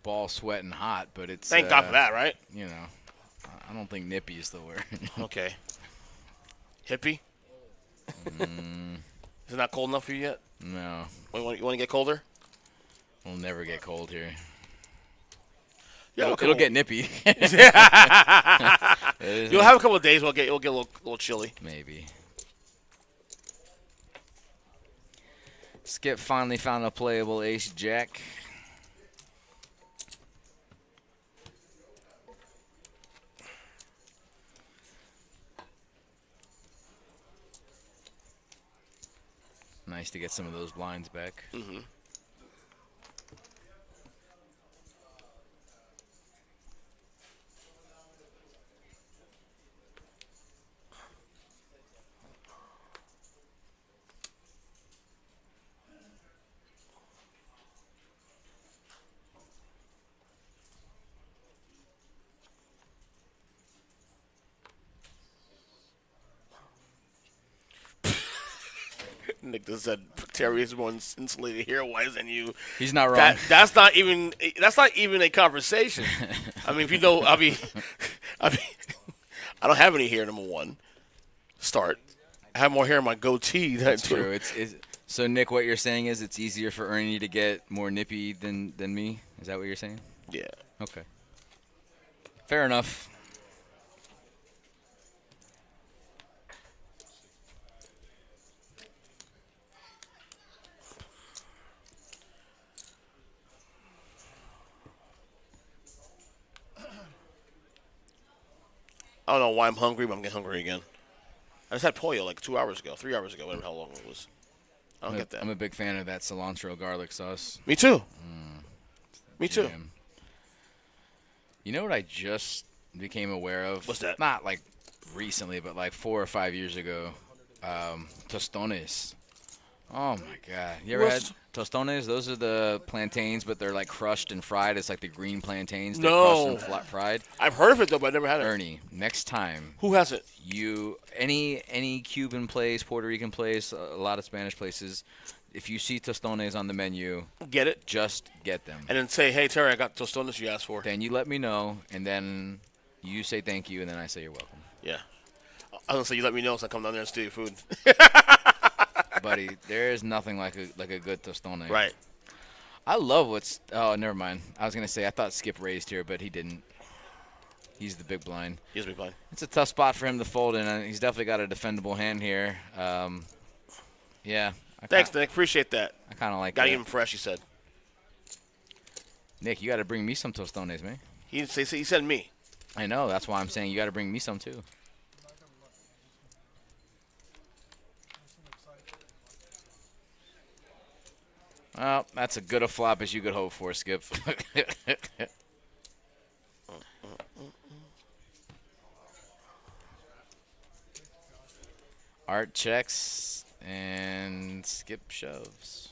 ball sweating hot, but it's... Thank God for that, right? You know, I don't think nippy is the word. Okay. Hippie? Is it not cold enough for you yet? No. You want to get colder? We'll never get cold here. Yeah, It'll get nippy. You'll have a couple of days. It'll get a little chilly. Maybe. Skip finally found a playable ace jack. Nice to get some of those blinds back. Mm-hmm. Nick just said Terry is more insulated hair-wise than you. He's not wrong. That's not even a conversation. I mean, if you know, I mean, I don't have any hair. Number one, start. I have more hair in my goatee. That's true. It's so Nick. What you're saying is it's easier for Ernie to get more nippy than me. Is that what you're saying? Yeah. Okay. Fair enough. I don't know why I'm hungry, but I'm getting hungry again. I just had pollo like 2 hours ago, 3 hours ago, whatever how long it was. I don't get that. I'm a big fan of that cilantro garlic sauce. Me too. Me too. Jam. You know what I just became aware of? What's that? Not like recently, but like 4 or 5 years ago. Tostones. Oh my God! You ever had tostones? Those are the plantains, but they're like crushed and fried. It's like the green plantains. They're crushed and fried. I've heard of it though, but I've never had it. Ernie, next time. Who has it? You any Cuban place, Puerto Rican place, a lot of Spanish places. If you see tostones on the menu, get it. Just get them. And then say, "Hey Terry, I got tostones you asked for." Then you let me know, and then you say thank you, and then I say you're welcome. Yeah. I was gonna say you let me know so I come down there and steal your food. Buddy, there is nothing like a good tostone. Right. I love what's. Oh, never mind. I was gonna say I thought Skip raised here, but he didn't. He's the big blind. He's the big blind. It's a tough spot for him to fold in, and he's definitely got a defendable hand here. Yeah. Thanks, Nick. Appreciate that. I kind of like Gotta that. get him fresh, he said. Nick, you got to bring me some tostones, man. He said me. I know. That's why I'm saying you got to bring me some too. Well, that's a good a flop as you could hope for, Skip. Art checks and Skip shoves.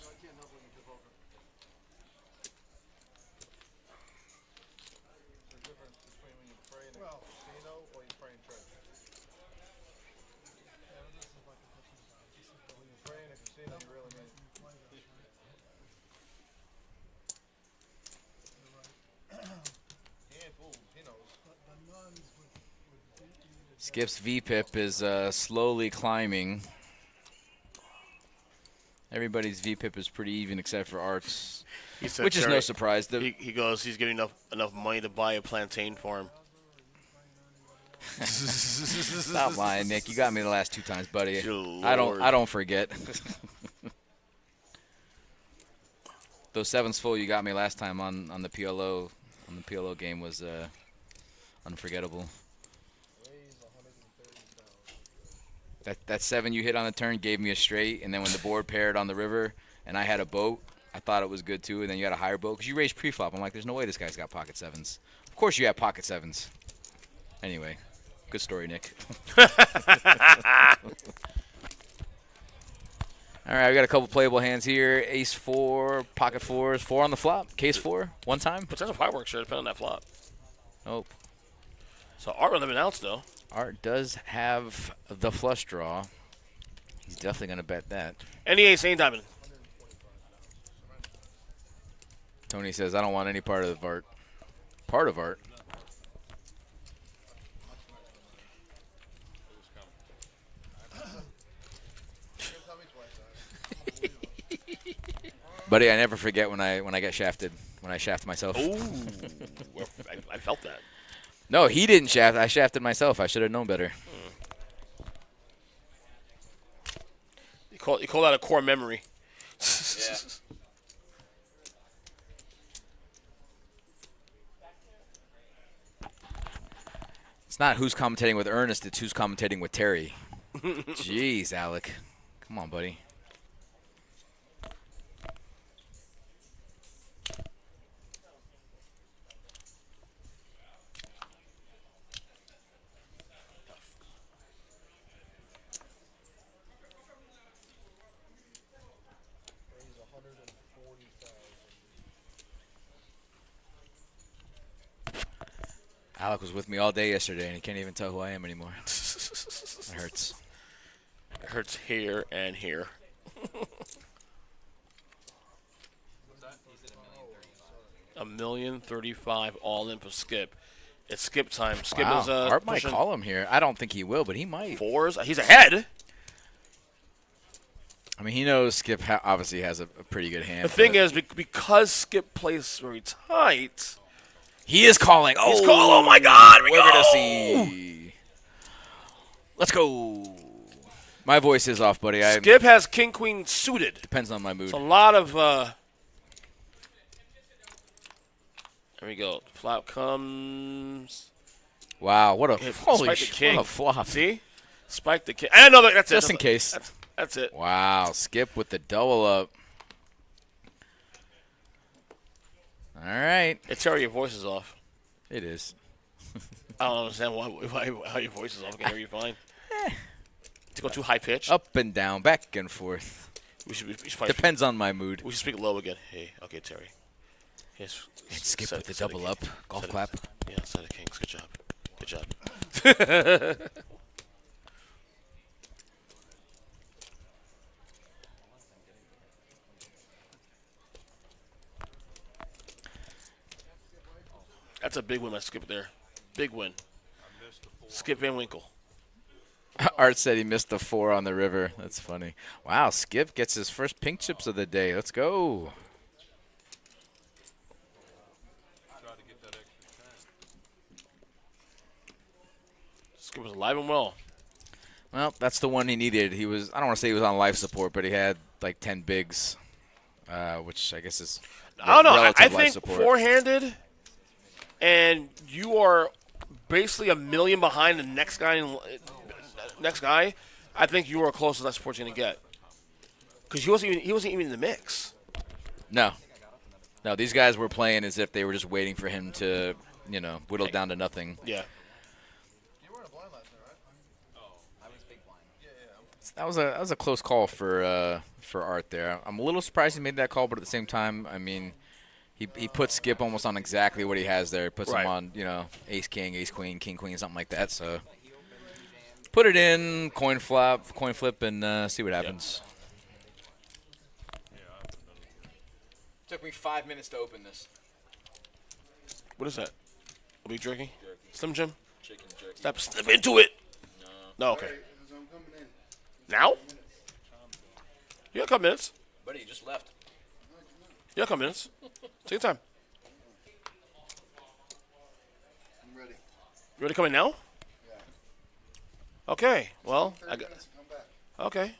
Skip's VPIP is slowly climbing. Everybody's VPIP is pretty even except for Art's, He said, which is no Terry, surprise. He goes, he's getting enough money to buy a plantain for him. Stop lying, Nick. You got me the last 2 times, buddy. Good I Lord. don't forget. Those 7s full you got me last time on the PLO game was unforgettable. That 7 you hit on the turn gave me a straight, and then when the board paired on the river and I had a boat, I thought it was good too, and then you had a higher boat because you raised pre-flop. I'm like, there's no way this guy's got pocket 7s. Of course you have pocket 7s. Anyway, good story, Nick. All right, we got a couple playable hands here. Ace 4, pocket 4s, 4 on the flop. Case 4, 1 time. Potential fireworks sure depending on that flop. Oh, So Art will announce though. Art does have the flush draw. He's definitely going to bet that. Any ace, any diamond. Tony says, I don't want any part of Art. Part of Art? Buddy, I never forget when I get shafted. When I shaft myself. Ooh, I felt that. No, he didn't shaft. I shafted myself. I should have known better. You call that a core memory. Yeah. It's not who's commentating with Ernest. It's who's commentating with Terry. Jeez, Alec. Come on, buddy. Alec was with me all day yesterday, and he can't even tell who I am anymore. That hurts. It hurts here and here. $1,035,000 all in for Skip. It's Skip time. Skip Wow. is Art might pushing call him here. I don't think he will, but he might. 4s. He's ahead. I mean, he knows Skip obviously has a pretty good hand. The thing but is, because Skip plays very tight, he is calling. Oh, he's calling. Oh my God, we're gonna see. Let's go. My voice is off, buddy. Skip has king queen suited. Depends on my mood. It's a lot of. There we go. Flop comes. Wow, what a Okay, holy spike the king. what a flop. See, spike the king. I know that's it. Just in case. That's it. Wow, Skip with the double up. All right. Hey, Terry, your voice is off. It is. I don't understand how your voice is off. I can hear you fine. To go too high pitch. Up and down, back and forth. We should probably Depends on my mood. we should speak low again. Hey, okay, Terry. Yes. And Skip with the double up. Golf clap. Yeah, set of kings. Good job. Good job. That's a big win by Skip there. Big win. Skip Van Winkle. Art said he missed the 4 on the river. That's funny. Wow, Skip gets his first pink chips of the day. Let's go. Skip was alive and well. Well, that's the one he needed. He was, I don't want to say he was on life support, but he had like 10 bigs, which I guess is I don't know. I relative life think support. four-handed, and you are basically a million behind the next guy. I think you were close to that sport's going to get. Because he wasn't even in the mix. No, these guys were playing as if they were just waiting for him to, whittle down to nothing. Yeah. You weren't a blind last night, right? I was big blind. That was a close call for Art there. I'm a little surprised he made that call, but at the same time, I mean, he put Skip almost on exactly what he has there. He puts him on, ace king, ace queen, king queen, something like that. So put it in, coin flip, and see what happens. Took me 5 minutes to open this. What is that? Are we drinking? Slim Jim? Chicken jerky. Step into it. No, okay. Now? You got a couple minutes. Buddy, you just left. You got a couple minutes. Take your time. I'm ready. You ready to come in now? Yeah. Okay. Well, 30 minutes, come back. okay.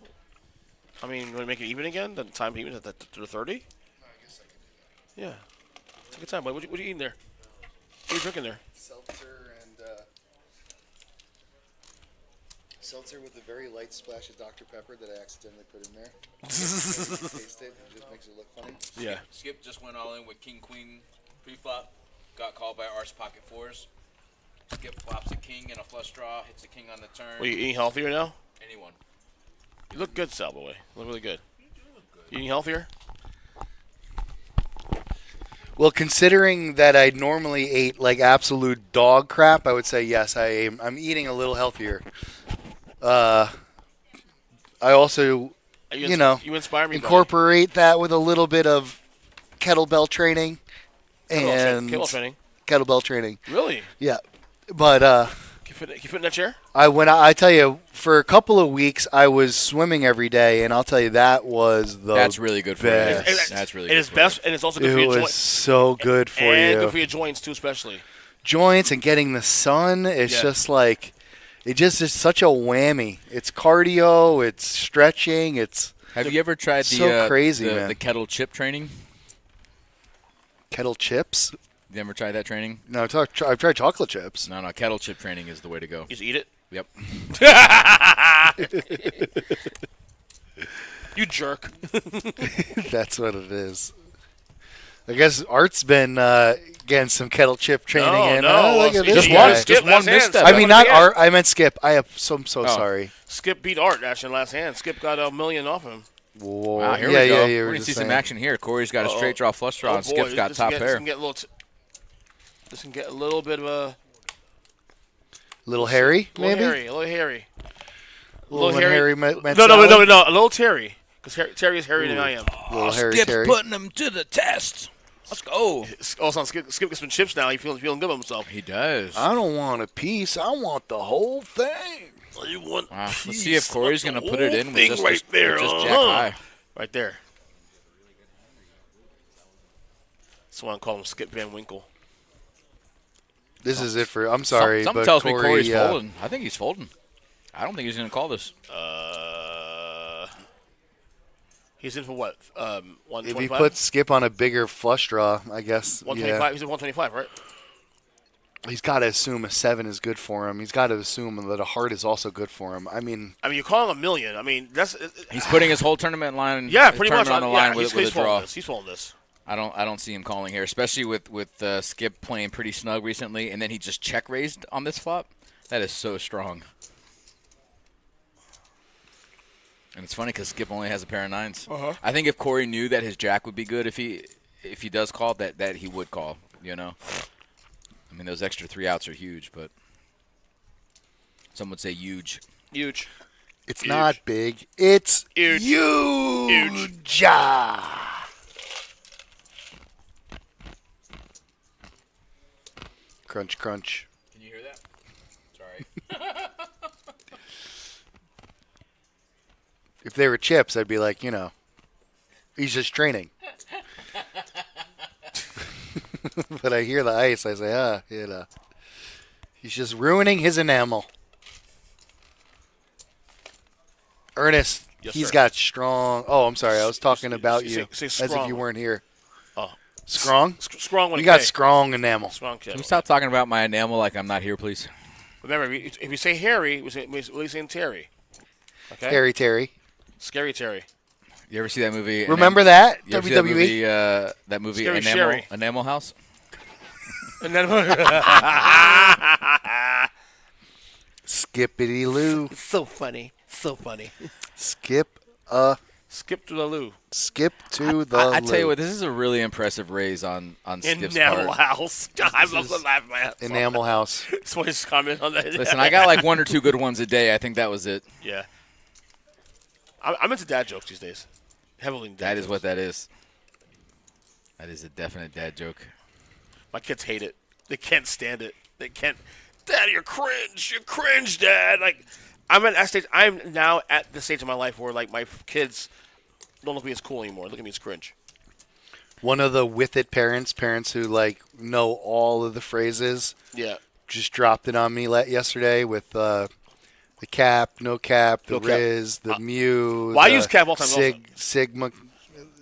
I mean, you want to make it even again? The time even at the 30? No, I guess I could do that. Yeah. Take your time. What you eating there? What are you drinking there? Seltzer and seltzer with a very light splash of Dr. Pepper that I accidentally put in there. Taste it, it just makes it look funny. Yeah. Skip just went all in with king queen pre-flop. Got called by Art's pocket fours. Skip flops a king and a flush draw. Hits a king on the turn. Are you eating healthier now? Anyone. You look good, Sal, by the way. You look really good. You eating healthier? Well, considering that I normally ate like absolute dog crap, I would say yes, I am. I'm eating a little healthier. I also, You inspire me. incorporate that with a little bit of kettlebell training and Kettlebell training. Really? Yeah, but Can you fit in that chair? I tell you, for a couple of weeks I was swimming every day, and I'll tell you that was the That's really good for best. you. That's really It good is for best, and it's also good It for your was joints. so good for And you. good for your joints too, especially. Joints and getting the sun. It's just like it just is such a whammy. It's cardio. It's stretching. It's Have you ever tried so crazy, man. the kettle chip training? kettle chips. You ever tried that training? No, I've tried chocolate chips. No, kettle chip training is the way to go. You just eat it? Yep. You jerk. That's what it is. I guess Art's been getting some kettle chip training in. No. Look at this Just guy. Skip one last hand. misstep. I mean, not Art. I meant Skip. I'm so sorry. Skip beat Art actually in last hand. Skip got $1 million off him. Whoa. Wow, here yeah, we go. Yeah, We're we're going to just see some saying. action here. Corey's got a straight draw flush draw, and Skip's got top pair. This can get a little bit of a Little hairy, a maybe? little hairy. Little hairy. meant No, salad? a little Terry. Because Terry is hairier than I am. Little hairy Skip's Terry. putting him to the test. Let's go. Also, Skip gets some chips now. He's feeling good about himself. He does. I don't want a piece. I want the whole thing. You want Wow. Let's see if Corey's going to put it in with thing just, right there. with just jack Uh-huh. high. Right there. That's why I call him Skip Van Winkle. This is it for. I'm sorry, Something but tells Corey, me Corey's folding. I think he's folding. I don't think he's going to call this. He's in for what? If 125? he puts Skip on a bigger flush draw, I guess. 125. Yeah. He's at 125, right? He's got to assume a 7 is good for him. He's got to assume that a heart is also good for him. I mean, you're calling $1 million. I mean, that's. He's putting his whole tournament line. Yeah, his pretty much tournament on the line he's with a draw. folding this. He's folding this. I don't see him calling here, especially with Skip playing pretty snug recently, and then he just check raised on this flop. That is so strong. And it's funny because Skip only has a pair of nines. Uh-huh. I think if Corey knew that his jack would be good if he does call, that he would call. You know, I mean those extra 3 outs are huge, but some would say huge. Huge. it's Huge. not big. It's Huge. huge. Crunch, crunch. Can you hear that? Sorry. If they were chips, I'd be like, he's just training. But I hear the ice. I say, he's just ruining his enamel. Ernest, Yes, he's sir. got strong. Oh, I'm sorry. I was talking about you say as if strong. you weren't here. Oh. Strong? Strong with You a got K. strong enamel. Strong Can K. we stop talking about my enamel like I'm not here, please? Remember, if you say Harry, we're really saying Terry. Okay? Harry Terry. Scary Terry. You ever see that movie? Remember that? You ever see that WWE? movie, that movie Scary Enamel, Sherry. Enamel House? And then Skippity Lou. it's so funny. So funny. Skip Skip to the loo. skip to the I tell you loo. what, this is a really impressive raise on Skip's Enamel part. House. God, I love the laugh my ass off. Enamel House. Somebody's comment on that. Listen, I got like 1 or 2 good ones a day. I think that was it. Yeah. I'm into dad jokes these days. Heavily into dad That is jokes. what that is. That is a definite dad joke. My kids hate it. They can't stand it. They can't. Dad, you're cringe. You're cringe, Dad. Like, I'm at that stage. I'm now at the stage of my life where like my kids don't look at me as cool anymore. Look at me as cringe. One of the with it parents who like know all of the phrases, Yeah. just dropped it on me yesterday with the cap, no cap, the No cap. Riz, the Mew. Well, I the use cap all the time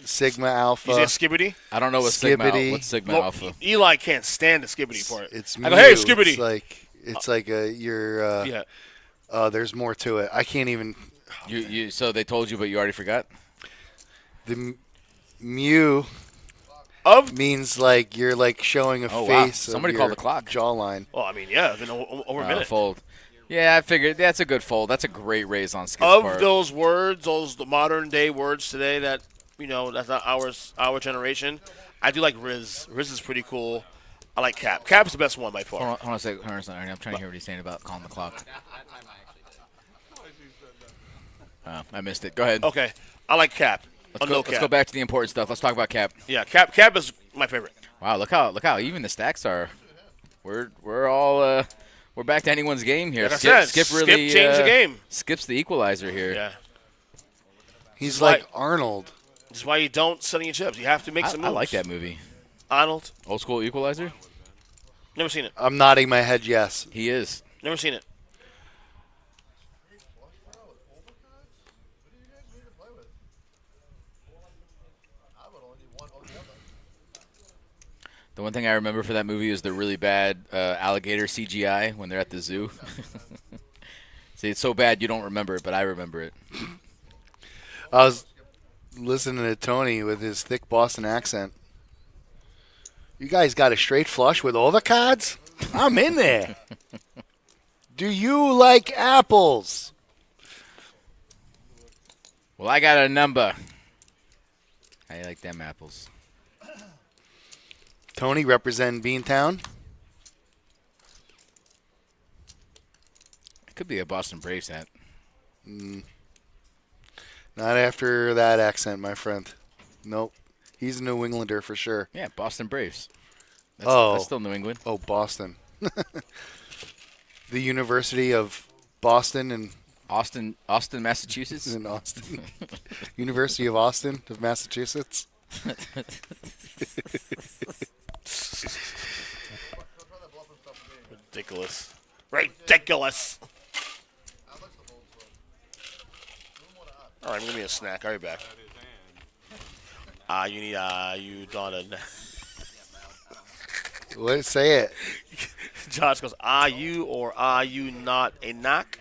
Sigma Alpha. You say Skibbity? I don't know what Skibbity. What's Sigma Well, Alpha? Eli can't stand the Skibbity part. It's I Mew. go, hey, Skibbity. It's like you're. Yeah. There's more to it. I can't even. So they told you, but you already forgot? The Mew Of? means like you're like showing a Oh, wow. face. Somebody of called your the clock. Jawline. Well, I mean, yeah, been over a minute. Fold. Yeah, I figured that's a good fold. That's a great raise on Skip's Of part. those words, the modern day words today that that's not our generation. I do like Riz. Riz is pretty cool. I like Cap. Cap's the best one by far. Hold on a second. I'm trying to hear what he's saying about calling the clock. I missed it. Go ahead. Okay, I like Cap. Let's go back to the important stuff. Let's talk about Cap. Yeah, Cap is my favorite. Wow, look how even the stacks are. We're all we're back to anyone's game here. Like I said, Skip changed the game. Skip's the equalizer here. Yeah, He's That's like right. Arnold. this is why you don't sell any chips. You have to make some I moves. like that movie. Arnold, Old school equalizer. never seen it. I'm nodding my head yes. He is. Never seen it. The one thing I remember for that movie is the really bad alligator CGI when they're at the zoo. See, it's so bad you don't remember it, but I remember it. I was listening to Tony with his thick Boston accent. You guys got a straight flush with all the cards? I'm in there. Do you like apples? Well, I got a number. I like them apples. Tony representing Beantown. It could be a Boston Braves hat. Not after that accent, my friend. Nope. He's a New Englander for sure. Yeah, Boston Braves. That's still New England. Oh, Boston. The University of Boston and Austin, Massachusetts. in Austin. University of Austin of Massachusetts. Ridiculous. Ridiculous. All right, I'm gonna be a snack. I'll be back. You don't. What? Say it. Josh goes, are you or are you not a knock?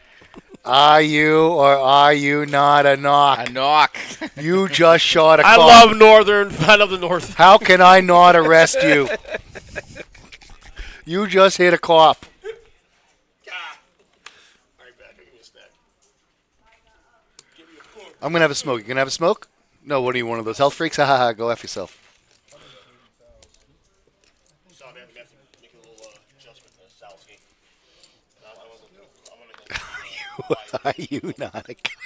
Are you or are you not a knock? A knock. You just shot a I cop. love the North. How can I not arrest you? You just hit a cop. I'm going to have a smoke. You going to have a smoke? No, what are you, one of those health freaks? Ha ha ha, go F yourself. Are you not a cop?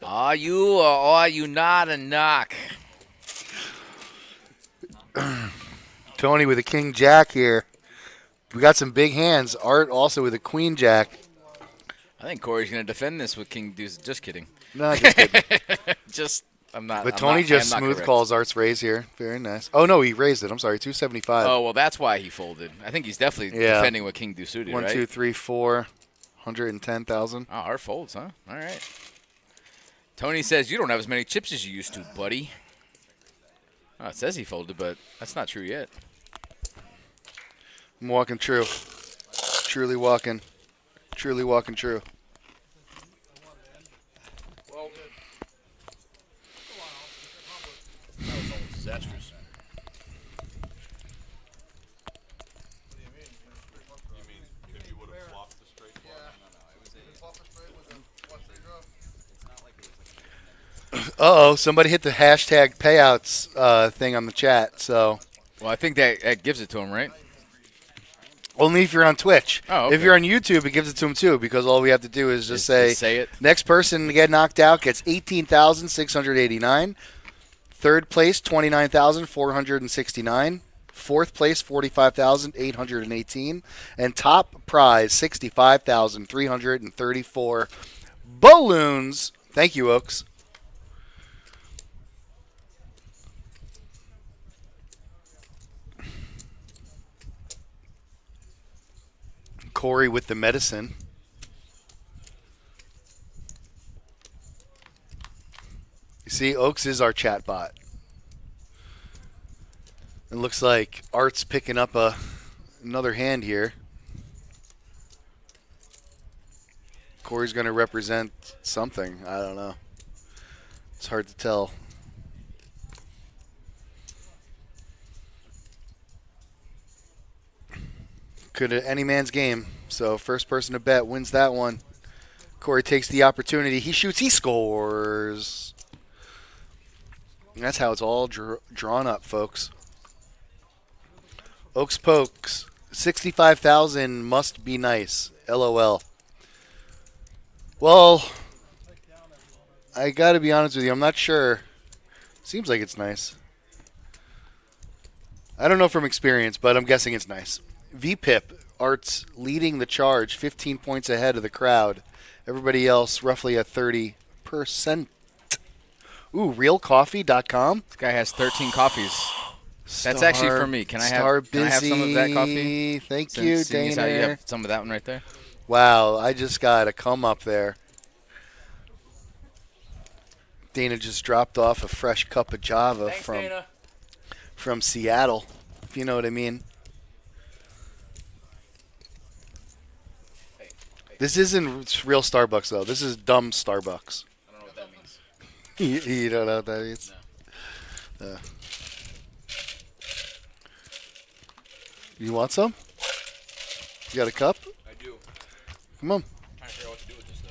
Are you or are you not a knock? Tony with a king jack here. We got some big hands. Art also with a queen jack. I think Corey's going to defend this with King Deuce. Just kidding. No, just kidding. I'm not. But I'm Tony not- just I'm not smooth correct. calls Art's raise here. Very nice. Oh, no, he raised it. I'm sorry, 275. Oh, well, that's why he folded. I think he's definitely Yeah. defending with King Deuce suited, 1, right? 2, 3, 4. 110,000. Oh, Art folds, huh? All right. Tony says, you don't have as many chips as you used to, buddy. Oh, it says he folded, but that's not true yet. I'm walking true. Truly walking. Truly walking true. Well, that was almost disastrous. You mean if you would have flopped the straight flop? Uh-oh, somebody hit the hashtag payouts thing on the chat, so Well, I think that gives it to him, right? only if you're on Twitch. Oh, okay. If you're on YouTube, it gives it to him too, because all we have to do is just say it. Next person to get knocked out gets 18,689. Third place, 29,469. Fourth place, 45,818. And top prize, 65,334 balloons. Thank you, Oaks. Corey with the medicine. You see, Oaks is our chat bot. It looks like Art's picking up another hand here. Corey's going to represent something. I don't know. It's hard to tell. Could any man's game. So first person to bet wins that one. Corey takes the opportunity. He shoots. He scores. And that's how it's all drawn up, folks. Oaks Pokes. 65,000 must be nice. LOL. Well, I got to be honest with you. I'm not sure. Seems like it's nice. I don't know from experience, but I'm guessing it's nice. VPIP, Art's leading the charge, 15 points ahead of the crowd. Everybody else roughly at 30%. Ooh, realcoffee.com. This guy has 13 coffees. That's actually for me. Can I have some of that coffee? Thank you, Seeing as how you Dana. have some of that one right there. Wow, I just got a come up there. Dana just dropped off a fresh cup of Java from Seattle, if you know what I mean. This isn't real Starbucks, though. This is dumb Starbucks. I don't know what that means. You don't know what that means? No. You want some? You got a cup? I do. Come on. I'm trying to figure out what to do with this,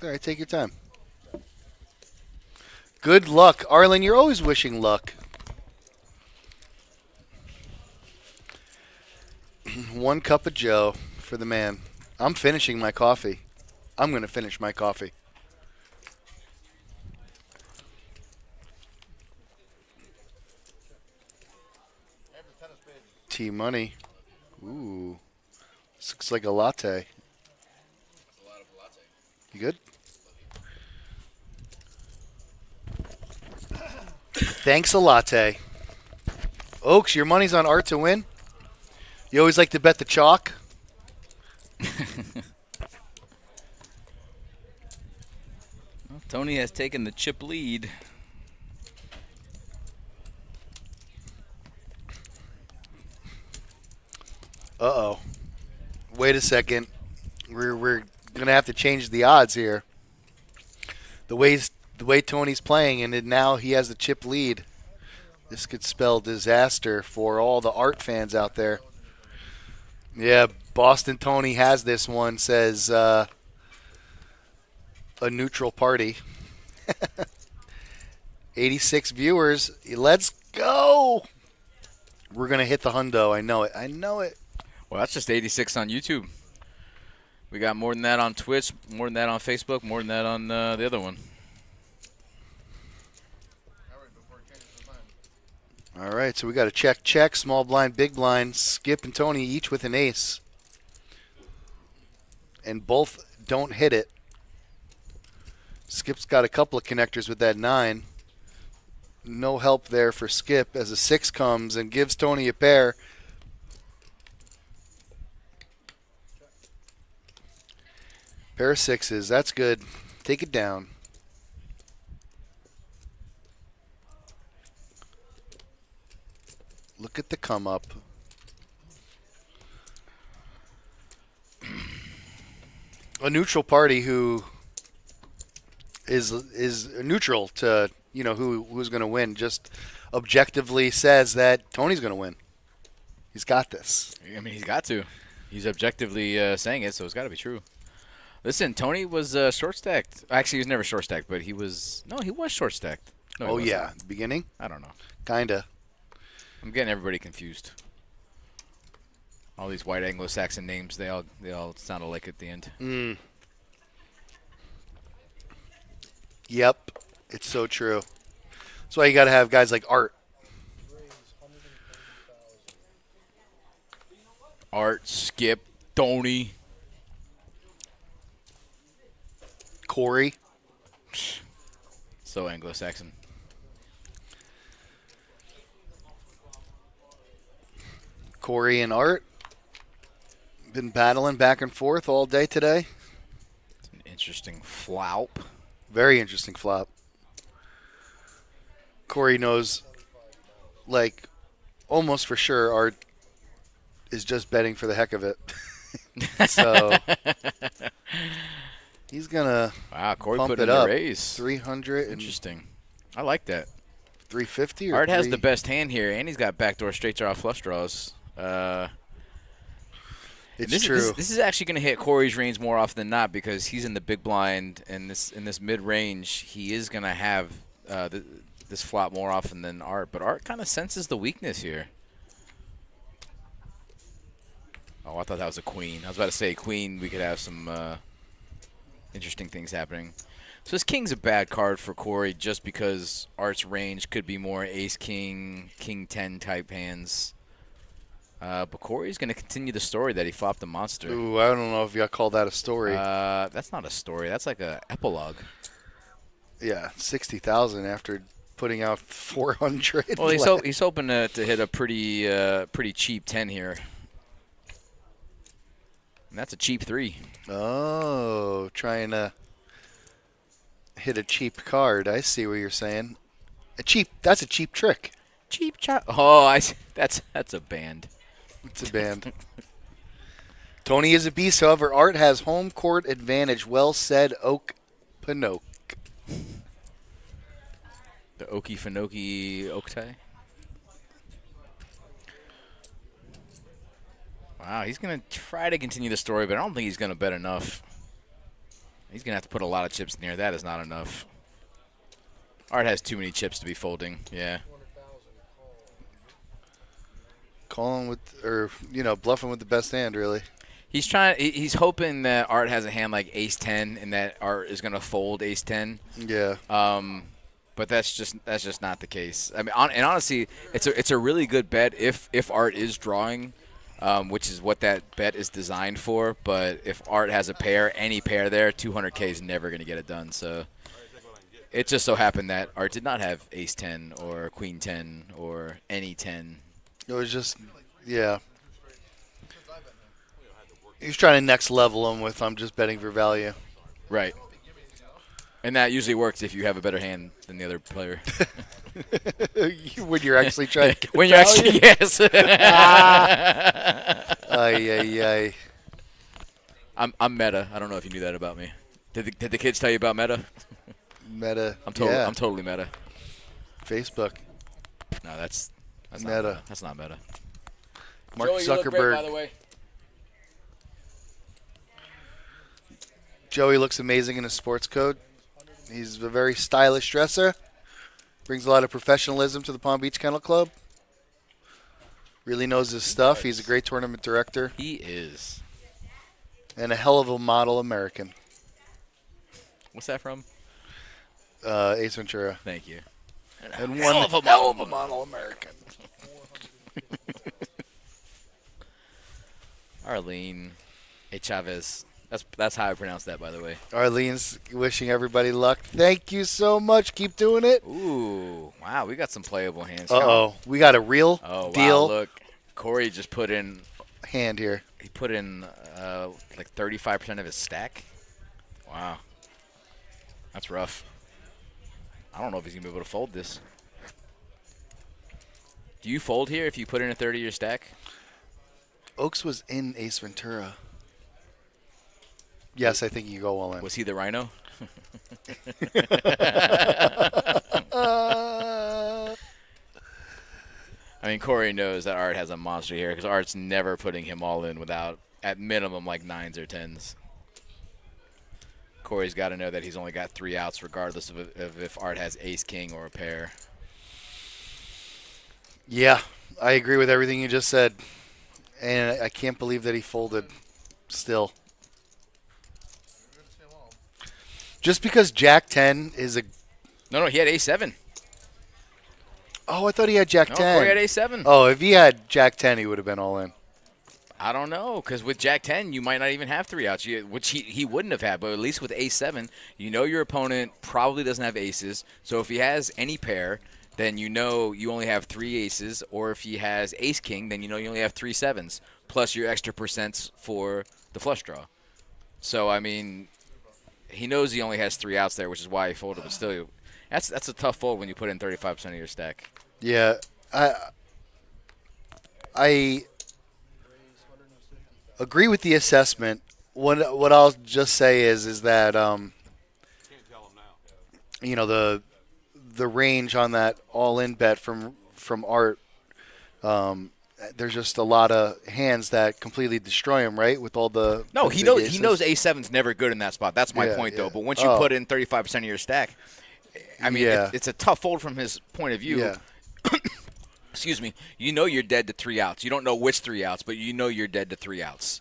though. All right, take your time. Good luck. Arlen, you're always wishing luck. One cup of Joe for the man. I'm finishing my coffee. I'm going to finish my coffee. T-Money. Ooh. This looks like a latte. You good? Thanks a latte. Oaks, your money's on Art to win. You always like to bet the chalk. Well, Tony has taken the chip lead. Uh-oh. Wait a second. We're going to have to change the odds here. The way Tony's playing, and now he has the chip lead. This could spell disaster for all the Art fans out there. Yeah, Boston Tony has this one, says a neutral party. 86 viewers. Let's go. We're going to hit the hundo. I know it. I know it. Well, that's just 86 on YouTube. We got more than that on Twitch, more than that on Facebook, more than that on the other one. All right, so we got a check, small blind, big blind. Skip and Tony each with an ace. And both don't hit it. Skip's got a couple of connectors with that 9. No help there for Skip as a 6 comes and gives Tony a pair. Pair of 6s, that's good. Take it down. Look at the come up. A neutral party who is neutral to who's going to win just objectively says that Tony's going to win. He's got this. I mean, he's got to. He's objectively saying it, so it's got to be true. Listen, Tony was short stacked. Actually, he was never short stacked, but he was short stacked. No, he Oh wasn't. yeah, beginning. I don't know. Kinda. I'm getting everybody confused. All these white Anglo-Saxon names, they all sound alike at the end. Yep, it's so true. That's why you got to have guys like Art. Art, Skip, Tony, Corey. so Anglo-Saxon. Corey and Art. Been battling back and forth all day today. It's an interesting flop. Very interesting flop. Corey knows, like, almost for sure Art is just betting for the heck of it. So he's gonna Corey pump put it in a up. raise. 300 and Interesting. I like that. 350 or Art has the best hand here, and he's got backdoor straight draw flush draws. It's true. This is actually going to hit Corey's range more often than not because he's in the big blind, and in this mid range, he is going to have this flop more often than Art. But Art kind of senses the weakness here. Oh, I thought that was a queen. I was about to say queen. We could have some interesting things happening. So this king's a bad card for Corey just because Art's range could be more ace king, king 10 type hands. But Corey's going to continue the story that he flopped a monster. Ooh, I don't know if you call that a story. That's not a story. That's like a epilogue. Yeah, 60,000 after putting out 400. Well, he's hoping to hit a pretty cheap 10 here. And that's a cheap 3. Oh, trying to hit a cheap card. I see what you're saying. That's a cheap trick. Cheap chop. Oh, that's a band. It's a band. Tony is a beast. However, Art has home court advantage. Well said, Oak Pinoke. The Okie Finoki Oktai. Wow, he's going to try to continue the story, but I don't think he's going to bet enough. He's going to have to put a lot of chips in there. That is not enough. Art has too many chips to be folding. Yeah. Calling with, or, bluffing with the best hand, really. He's hoping that Art has a hand like ace 10 and that Art is going to fold ace 10. Yeah. But that's just not the case. I mean, and honestly, it's a really good bet if Art is drawing, which is what that bet is designed for. But if Art has a pair, any pair there, 200K is never going to get it done. So it just so happened that Art did not have ace 10 or queen 10 or any 10. It was just, yeah. He was trying to next level him with, I'm just betting for value. Right. And that usually works if you have a better hand than the other player. When you're actually trying to get When you're actually, yes. Ay. I'm meta. I don't know if you knew that about me. Did the kids tell you about meta? Meta. I'm yeah. totally meta. Facebook. No, that's Meta. not meta. That's not meta. Mark Joey, you look Zuckerberg. great, by the way. Joey looks amazing in his sports coat. He's a very stylish dresser. Brings a lot of professionalism to the Palm Beach Kennel Club. Really knows his stuff. He's a great tournament director. He is. And a hell of a model American. What's that from? Ace Ventura. Thank you. And hell one of a hell of a model American. Arlene A. Chavez. That's how I pronounce that, by the way. Arlene's wishing everybody luck. Thank you so much. Keep doing it. Ooh, wow, we got some playable hands. Uh-oh. We got a real deal wow, look. Corey just put in hand here. He put in like 35% of his stack. Wow. That's rough. I don't know if he's going to be able to fold this. Do you fold here if you put in a 30 your stack? Oaks was in Ace Ventura. Yes, I think you go all in. Was he the Rhino? I mean, Corey knows that Art has a monster here because Art's never putting him all in without, at minimum, like 9s or 10s. Corey's got to know that he's only got 3 outs regardless of if Art has ace, king, or a pair. Yeah, I agree with everything you just said. And I can't believe that he folded still. Just because Jack 10 is a... No, he had ace 7. Oh, I thought he had Jack No, 10. Corey had ace 7. Oh, if he had Jack 10, he would have been all in. I don't know, because with Jack 10, you might not even have 3 outs, which he wouldn't have had. But at least with ace 7, you know your opponent probably doesn't have aces. So if he has any pair, then you know you only have 3 aces. Or if he has ace king, then you know you only have 3 7s, plus your extra percents for the flush draw. So, I mean, he knows he only has 3 outs there, which is why he folded. But still, that's a tough fold when you put in 35% of your stack. Yeah, I agree with the assessment. What I'll just say is that Can't tell him now. you know the range on that all-in bet from Art. There's just a lot of hands that completely destroy him, right? With all the No, the he big knows aces. he knows A7's never good in that spot. That's my Yeah, point, yeah. though. But once you Oh. put in 35% of your stack, I mean, Yeah. it's a tough fold from his point of view. Yeah. Excuse me. You know you're dead to 3 outs. You don't know which 3 outs, but you know you're dead to 3 outs.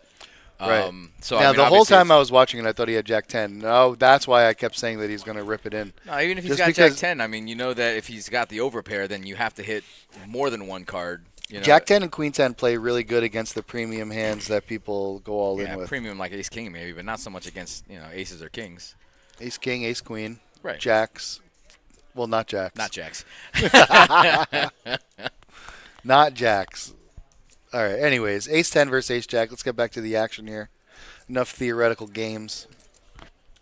Right. So Now I mean, the whole obviously time I was watching it, I thought he had Jack 10. No, that's why I kept saying that he's going to rip it in. no, even if he's just got because- Jack 10, I mean, you know that if he's got the overpair, then you have to hit more than one card. You know, Jack 10 and Queen 10 play really good against the premium hands that people go all yeah, in with. premium like ace king maybe, but not so much against aces or kings. Ace King, Ace Queen, Right. Jacks. Well, not Jacks. Not jacks. Not Jacks. All right. Anyways, Ace 10 versus Ace Jack. Let's get back to the action here. Enough theoretical games.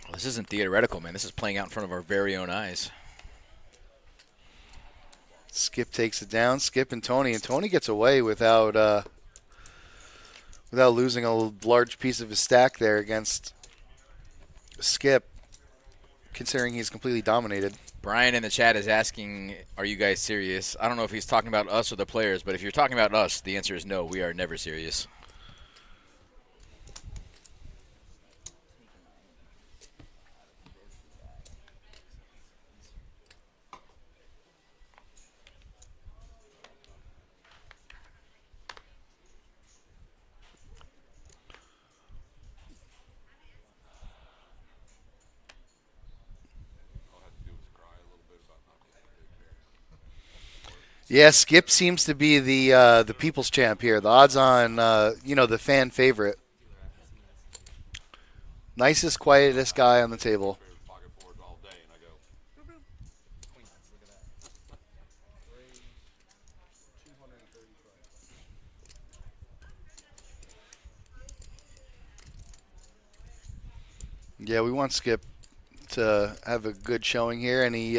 Well, this isn't theoretical, man. This is playing out in front of our very own eyes. Skip takes it down. Skip and Tony gets away without losing a large piece of his stack there against Skip, considering he's completely dominated. Brian in the chat is asking, are you guys serious? I don't know if he's talking about us or the players, but if you're talking about us, the answer is no. We are never serious. All I have to do is cry a little bit about not getting a big pair. Yeah, Skip seems to be the people's champ here. The odds on, the fan favorite. Nicest, quietest guy on the table. Pairs pocket fours all day, and I go, Yeah, we want Skip to have a good showing here, and he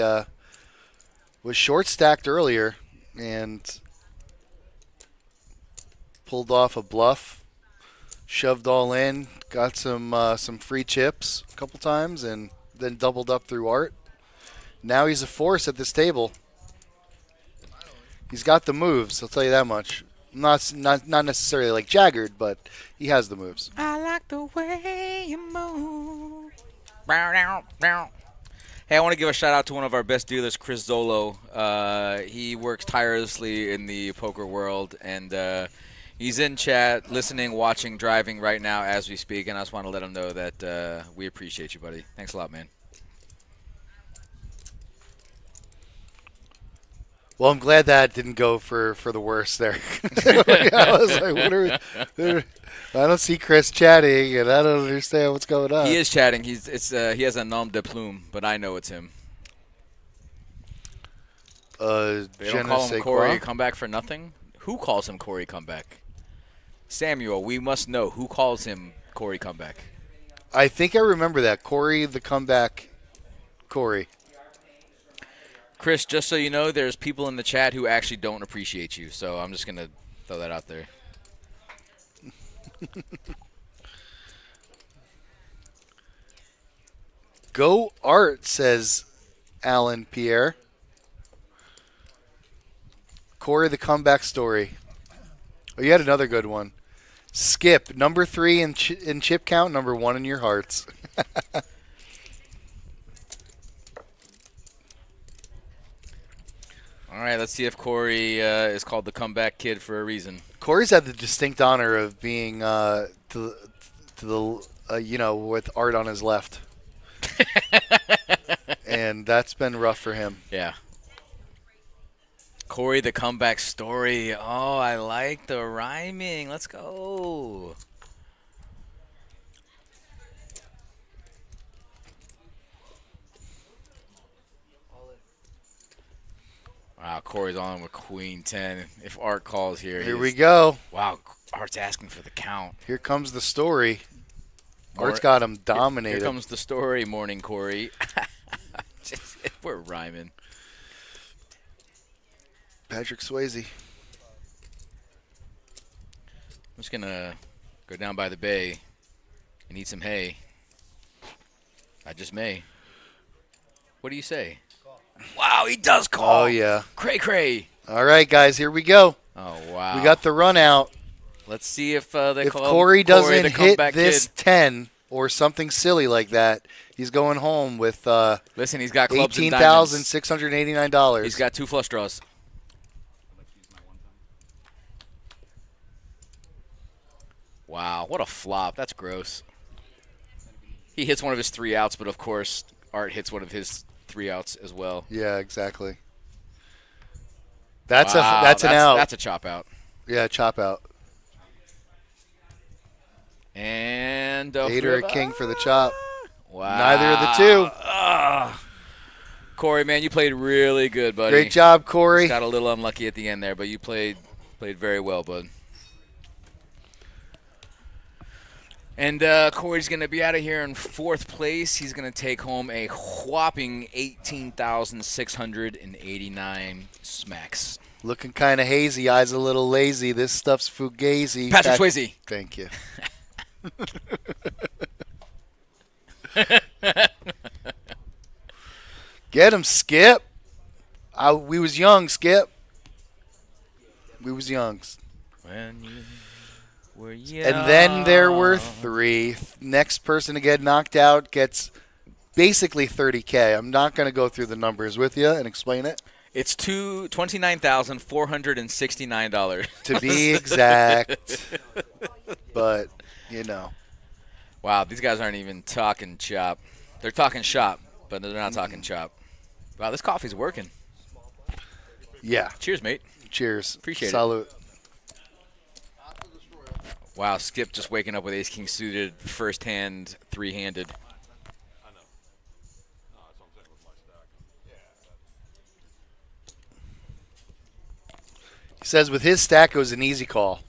was short stacked earlier and pulled off a bluff, shoved all in, got some free chips a couple times, and then doubled up through Art. Now he's a force at this table. He's got the moves, I'll tell you that much. Not necessarily like Jaggered, but he has the moves. I like the way you move. Hey, I want to give a shout out to one of our best dealers, Chris Zolo. He works tirelessly in the poker world, and he's in chat, listening, watching, driving right now as we speak, and I just want to let him know that we appreciate you, buddy. Thanks a lot, man. Well, I'm glad that didn't go for the worst there. I was like, I don't see Chris chatting, and I don't understand what's going on. He is chatting. He has a nom de plume, but I know it's him. They don't call him Corey Comeback for nothing. Who calls him Corey Comeback? Samuel, we must know who calls him Corey Comeback. I think I remember that. Corey the Comeback. Corey. Chris, just so you know, there's people in the chat who actually don't appreciate you, so I'm just going to throw that out there. Go Art, says Alan Pierre. Corey, the comeback story. Oh, you had another good one. Skip, number 3 in chip count, number 1 in your hearts. All right, let's see if Corey is called the comeback kid for a reason. Corey's had the distinct honor of being to the with Art on his left. And that's been rough for him. Yeah. Corey, the comeback story. Oh, I like the rhyming. Let's go. Wow, Corey's on with Queen 10. If Art calls here we go. Wow, Art's asking for the count. Here comes the story. Art's got him dominated. Here comes the story, Morning Corey. We're rhyming. Patrick Swayze. I'm just going to go down by the bay and eat some hay. I just may. What do you say? Wow, he does call. Oh, yeah. Cray. All right, guys, here we go. Oh, wow. We got the run out. Let's see if they If call him Corey doesn't the hit comeback this kid. 10 or something silly like that, he's going home with Listen, he's got clubs and diamonds. $18,689. He's got 2 flush draws. Wow, what a flop. That's gross. He hits one of his 3 outs, but of course, Art hits one of his 3 outs as well. Yeah, exactly. That's Wow, an out. That's a chop out. Yeah, chop out. And 8 or a king for the chop. Wow. Neither of the 2. Corey, man, you played really good, buddy. Great job, Corey. Got a little unlucky at the end there, but you played very well, bud. And Corey's going to be out of here in 4th place. He's going to take home a whopping 18,689 smacks. Looking kind of hazy. Eyes a little lazy. This stuff's fugazi. Patrick Swayze. Thank you. Get him, Skip. We was young, Skip. We was young. When you were young. And then there were 3. Next person to get knocked out gets basically $30K. I'm not going to go through the numbers with you and explain it. It's $29,469. To be exact. But, you know. Wow, these guys aren't even talking chop. They're talking shop, but they're not talking chop. Wow, this coffee's working. Yeah. Cheers, mate. Cheers. Appreciate Salute. it. Wow, Skip just waking up with ace-king suited, first hand, 3-handed. He says with his stack, it was an easy call.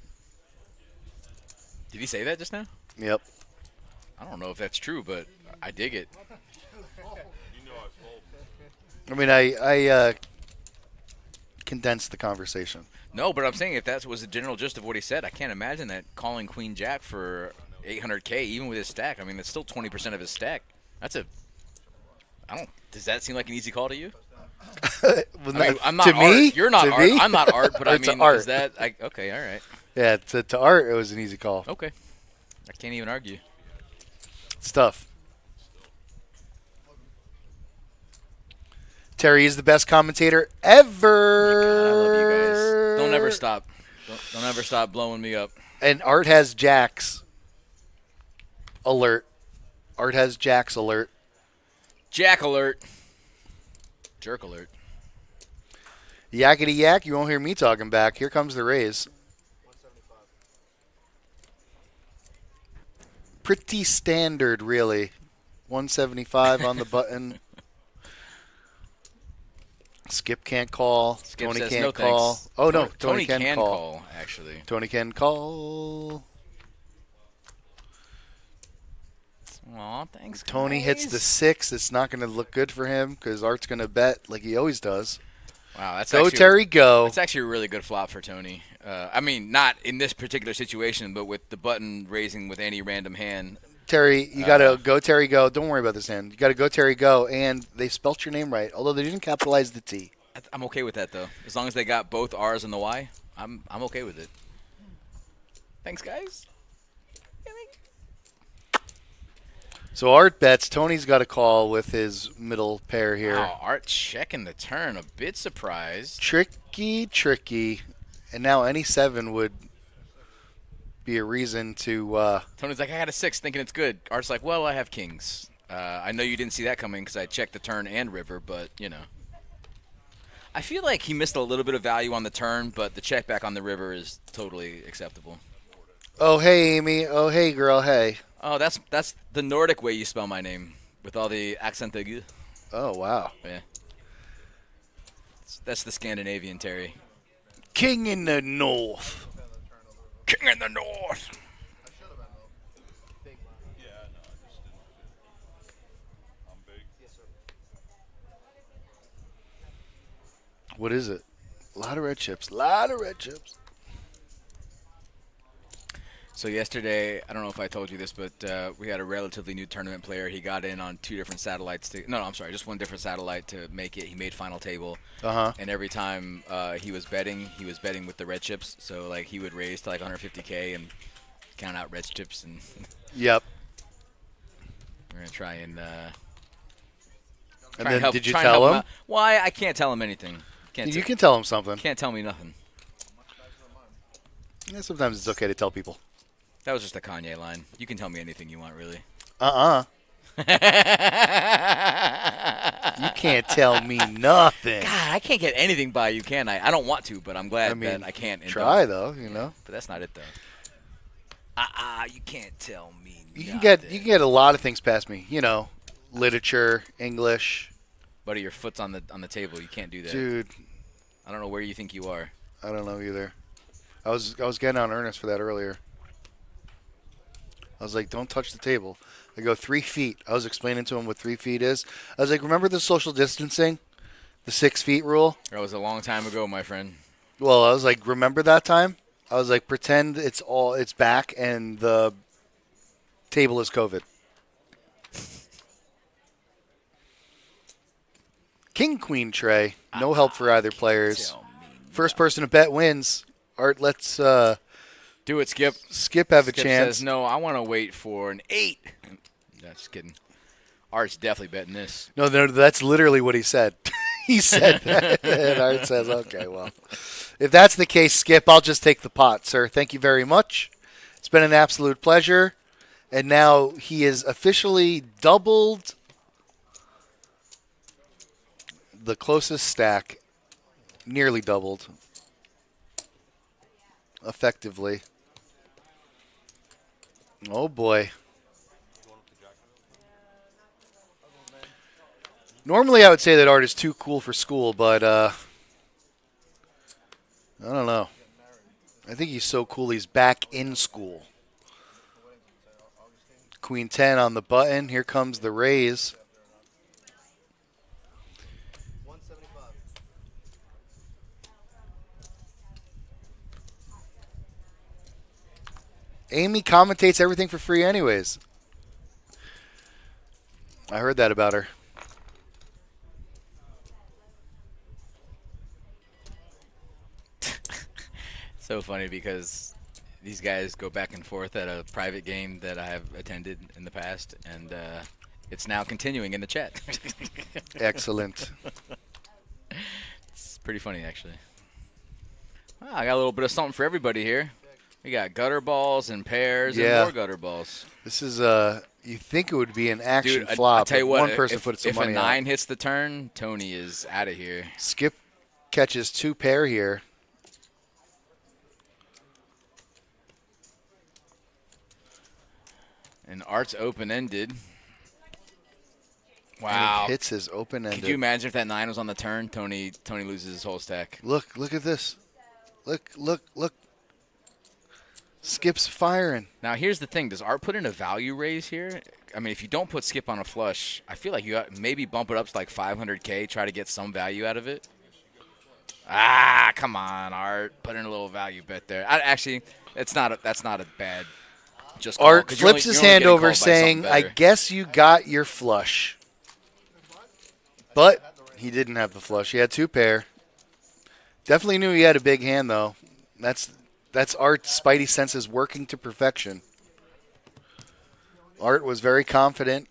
Did he say that just now? Yep. I don't know if that's true, but I dig it. I mean, I condensed the conversation. No, but I'm saying if that was the general gist of what he said, I can't imagine that calling Queen Jack for 800K, even with his stack. I mean, that's still 20% of his stack. That's a. Does that seem like an easy call to you? Well, I mean, I'm not to Art. me, You're not to Art. me? I'm not Art, but I It's mean, Art. is that okay? All right. Yeah, to Art, it was an easy call. Okay. I can't even argue. It's tough. Terry is the best commentator ever. God, I love you guys. Don't ever stop. Don't ever stop blowing me up. And Art has Jacks alert. Art has Jacks alert. Jack alert. Jerk alert. Yakety yak, you won't hear me talking back. Here comes the raise. Pretty standard, really. 175 on the button. Skip can't call. Skip Tony says can't no call. thanks. Oh, no. Tony can can call. call, actually. Tony can call. Aw, thanks, Tony hits the guys. 6. It's not going to look good for him because Art's going to bet like he always does. Wow, that's Go, actually Terry, go. That's actually a really good flop for Tony. I mean, not in this particular situation, but with the button raising with any random hand. Terry, you got to go, Terry, go. Don't worry about this hand. You got to go, Terry, go. And they spelt your name right, although they didn't capitalize the T. I'm okay with that, though. As long as they got both R's and the Y, I'm okay with it. Thanks, guys. So Art bets. Tony's got a call with his middle pair here. Wow, Art checking the turn. A bit surprised. Tricky, tricky. And now any 7 would be a reason to... Tony's like, I got a 6, thinking it's good. Art's like, well, I have kings. I know you didn't see that coming because I checked the turn and river, but, you know. I feel like he missed a little bit of value on the turn, but the check back on the river is totally acceptable. Oh, hey, Amy. Oh, hey, girl, hey. Oh, that's the Nordic way you spell my name, with all the accent aigu. Oh, wow. Yeah. That's the Scandinavian, Terry. King in the North. King in the North. Yeah, no, I just didn't fit. I'm big. What is it? A lot of red chips. Lot of red chips. So yesterday, I don't know if I told you this, but we had a relatively new tournament player. He got in on 2 different satellites. No, I'm sorry, just 1 different satellite to make it. He made final table. Uh-huh. And every time he was betting with the red chips. So, like, he would raise to, like, 150K and count out red chips. And Yep. we're going to try and And then did you try and tell help him? out. Why? I can't tell him anything. You can tell him something. Can't tell me nothing. Yeah, sometimes it's okay to tell people. That was just a Kanye line. You can tell me anything you want, really. Uh-uh. You can't tell me nothing. God, I can't get anything by you, can I? I don't want to, but I'm glad I mean, that I can't. and try, don't. though, you know. But that's not it, though. You can't tell me You nothing. can get a lot of things past me. You know, literature, English. Buddy, your foot's on the table. You can't do that. Dude, I don't know where you think you are. I don't know either. I was getting on Ernest for that earlier. I was like, don't touch the table. I go 3 feet. I was explaining to him what 3 feet is. I was like, remember the social distancing? The 6 feet rule? That was a long time ago, my friend. Well, I was like, remember that time? I was like, pretend it's back and the table is COVID. King, queen, tray. No help for either players. First person to bet wins. Art, let's Do it, Skip. Skip have a Skip chance. says, no, I want to wait for an 8. No, just kidding. Art's definitely betting this. No, that's literally what he said. He said that. And Art says, okay, well, if that's the case, Skip, I'll just take the pot, sir. Thank you very much. It's been an absolute pleasure. And now he is officially doubled the closest stack, nearly doubled, effectively. Oh, boy. Normally, I would say that Art is too cool for school, but I don't know. I think he's so cool he's back in school. Queen 10 on the button. Here comes the raise. 175. Amy commentates everything for free anyways. I heard that about her. So funny because these guys go back and forth at a private game that I have attended in the past, and it's now continuing in the chat. Excellent. It's pretty funny, actually. Wow, I got a little bit of something for everybody here. We got gutter balls and pairs and Yeah. more gutter balls. This is you think it would be an action Dude, flop. I'll tell you but what, one person put some if a money 9 on. hits the turn, Tony is out of here. Skip catches 2 pair here. And Art's open-ended. And Wow. he hits his open-ended. Could you imagine if that 9 was on the turn? Tony loses his whole stack. Look at this. Look. Skip's firing. Now, here's the thing. Does Art put in a value raise here? I mean, if you don't put Skip on a flush, I feel like you maybe bump it up to like 500K, try to get some value out of it. Ah, come on, Art. Put in a little value bet there. Actually, that's not a bad just call, Art 'cause flips you're his only hand getting over called by something saying, I better. guess you got your flush. But he didn't have the flush. He had 2 pair. Definitely knew he had a big hand, though. That's Art's spidey senses working to perfection. Art was very confident.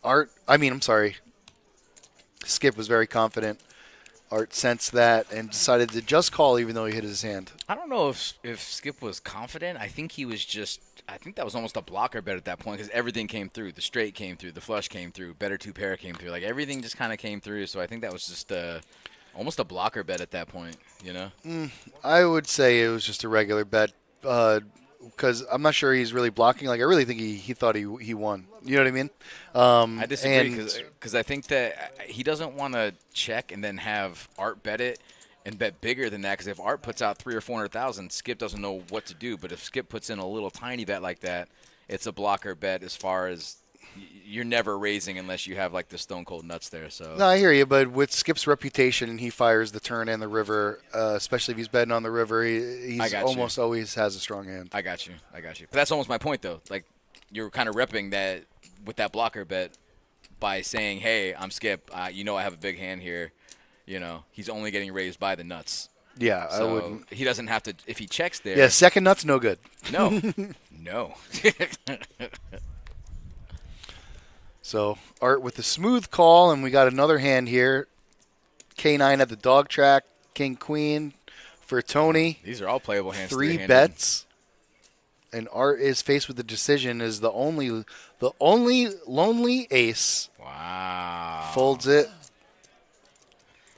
Skip was very confident. Art sensed that and decided to just call even though he hit his hand. I don't know if Skip was confident. I think that was almost a blocker bet at that point because everything came through. The straight came through. The flush came through. Better 2 pair came through. Like, everything just kind of came through. So I think that was just almost a blocker bet at that point, you know? I would say it was just a regular bet because I'm not sure he's really blocking. Like, I really think he thought he won. You know what I mean? I disagree because I think that he doesn't want to check and then have Art bet it and bet bigger than that. Because if Art puts out 300,000 or 400,000, Skip doesn't know what to do. But if Skip puts in a little tiny bet like that, it's a blocker bet as far as you're never raising unless you have like the stone cold nuts there. So No, I hear you, but with Skip's reputation, he fires the turn and the river, especially if he's betting on the river. He's almost always has a strong hand. I got you. But that's almost my point, though. Like, you're kind of repping that with that blocker bet by saying, hey, I'm Skip. I have a big hand here. He's only getting raised by the nuts. Yeah, So I wouldn't. he doesn't have to – if he checks there – Yeah, second nut's no good. No. No. So Art with a smooth call, and we got another hand here. K9 at the dog track, King Queen for Tony. These are all playable hands. 3 three-handed. bets, and Art is faced with the decision: is the only lonely ace. Wow. Folds it.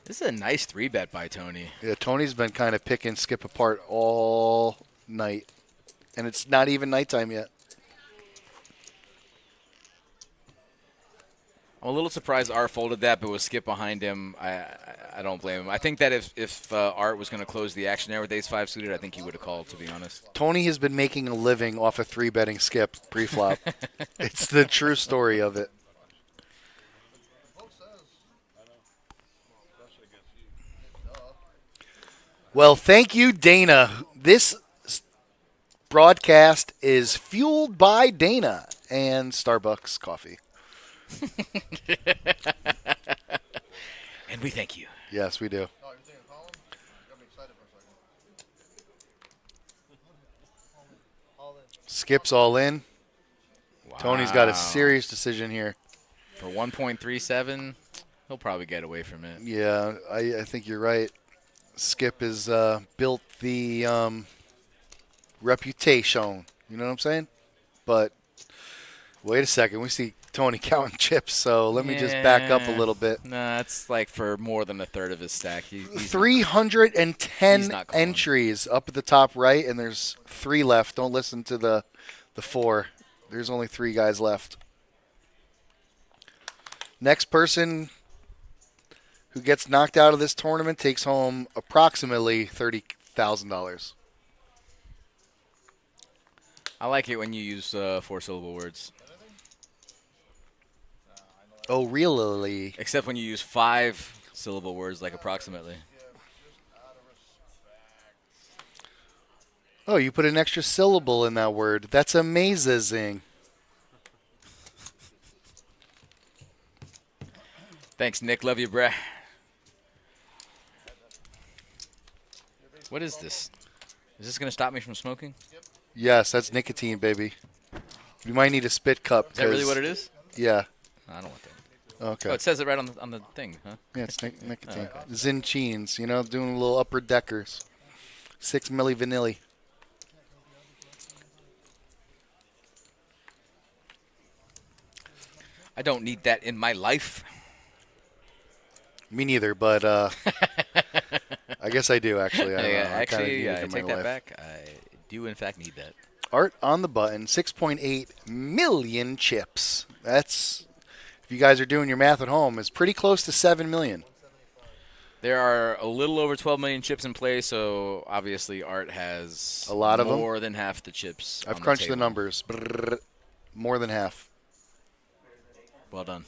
This is a nice 3-bet by Tony. Yeah, Tony's been kind of picking Skip apart all night, and it's not even nighttime yet. I'm a little surprised Art folded that, but with Skip behind him, I don't blame him. I think that if Art was going to close the action there with ace-5 suited, I think he would have called, to be honest. Tony has been making a living off of 3-betting Skip pre-flop. It's the true story of it. Well, thank you, Dana. This broadcast is fueled by Dana and Starbucks coffee. And we thank you. Yes, we do. Oh, you're thinking Colin? Got me excited for a second. All in. Skip's all in. Wow. Tony's got a serious decision here. For 1.37, he'll probably get away from it. Yeah, I think you're right. Skip has built the reputation. You know what I'm saying? But wait a second. We see Tony counting chips, so let me just back up a little bit. Nah, it's like for more than a third of his stack. He's 310 he's not calling. entries up at the top right, and there's 3 left. Don't listen to the 4. There's only 3 guys left. Next person who gets knocked out of this tournament takes home approximately $30,000. I like it when you use 4-syllable words. Oh, really? Except when you use 5-syllable words, like approximately. Oh, you put an extra syllable in that word. That's amazing. Thanks, Nick. Love you, bruh. What is this? Is this going to stop me from smoking? Yes, that's nicotine, baby. You might need a spit cup. Is that really what it is? Yeah. I don't want that. Okay. Oh, it says it right on the thing, huh? Yeah, it's nicotine. Oh, okay. Zinchines, doing a little upper deckers. 6 milli vanilli. I don't need that in my life. Me neither, but I guess I do, actually. I don't know. I kinda need it I in my take that life. back. I do, in fact, need that. Art on the button, 6.8 million chips. That's, if you guys are doing your math at home, is pretty close to 7 million. There are a little over 12 million chips in play, so obviously Art has A lot of them? more than half the chips. I've on crunched the table. numbers. Brrr. More than half. Well done.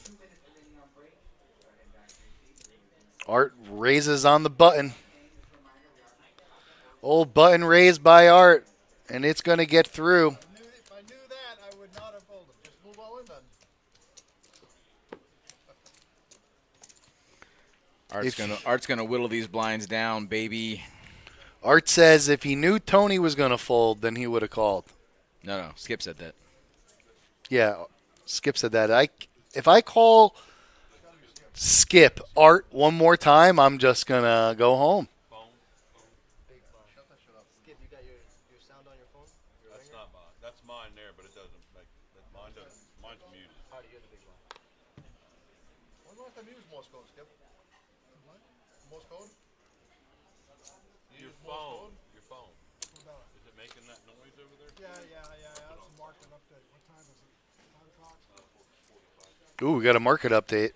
Art raises on the button. Old button raised by Art, and it's going to get through. If I knew that, I would not have folded. Just move all in then. Art's gonna whittle these blinds down, baby. Art says if he knew Tony was going to fold, then he would have called. No, Skip said that. Yeah, Skip said that. If I call Skip Art one more time, I'm just going to go home. Skip, you got your sound on your phone? That's not mine. That's mine there, but it doesn't make. Mine doesn't. Mine's muted. How do you get the big one? When's the last time you used Morse code, Skip? What? Morse code? You Your use Morse phone. code? Your phone. What's that? Is it making that noise over there? Yeah. That's a market update. What time is it? 5 o'clock? Ooh, we got a market update.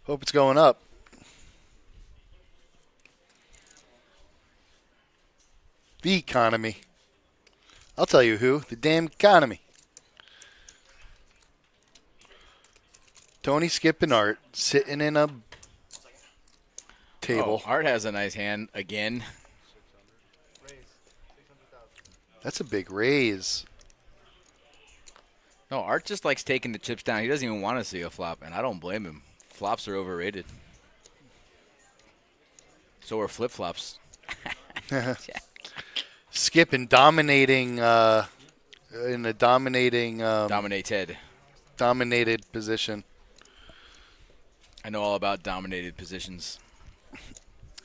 Hope it's going up. The economy. I'll tell you who. The damn economy. Tony, Skip, and Art sitting in a table. Oh, Art has a nice hand again. Raise. 600,000. That's a big raise. No, Art just likes taking the chips down. He doesn't even want to see a flop, and I don't blame him. Flops are overrated. So are flip-flops. Skip in dominating in a dominating Dominated. dominated position. I know all about dominated positions.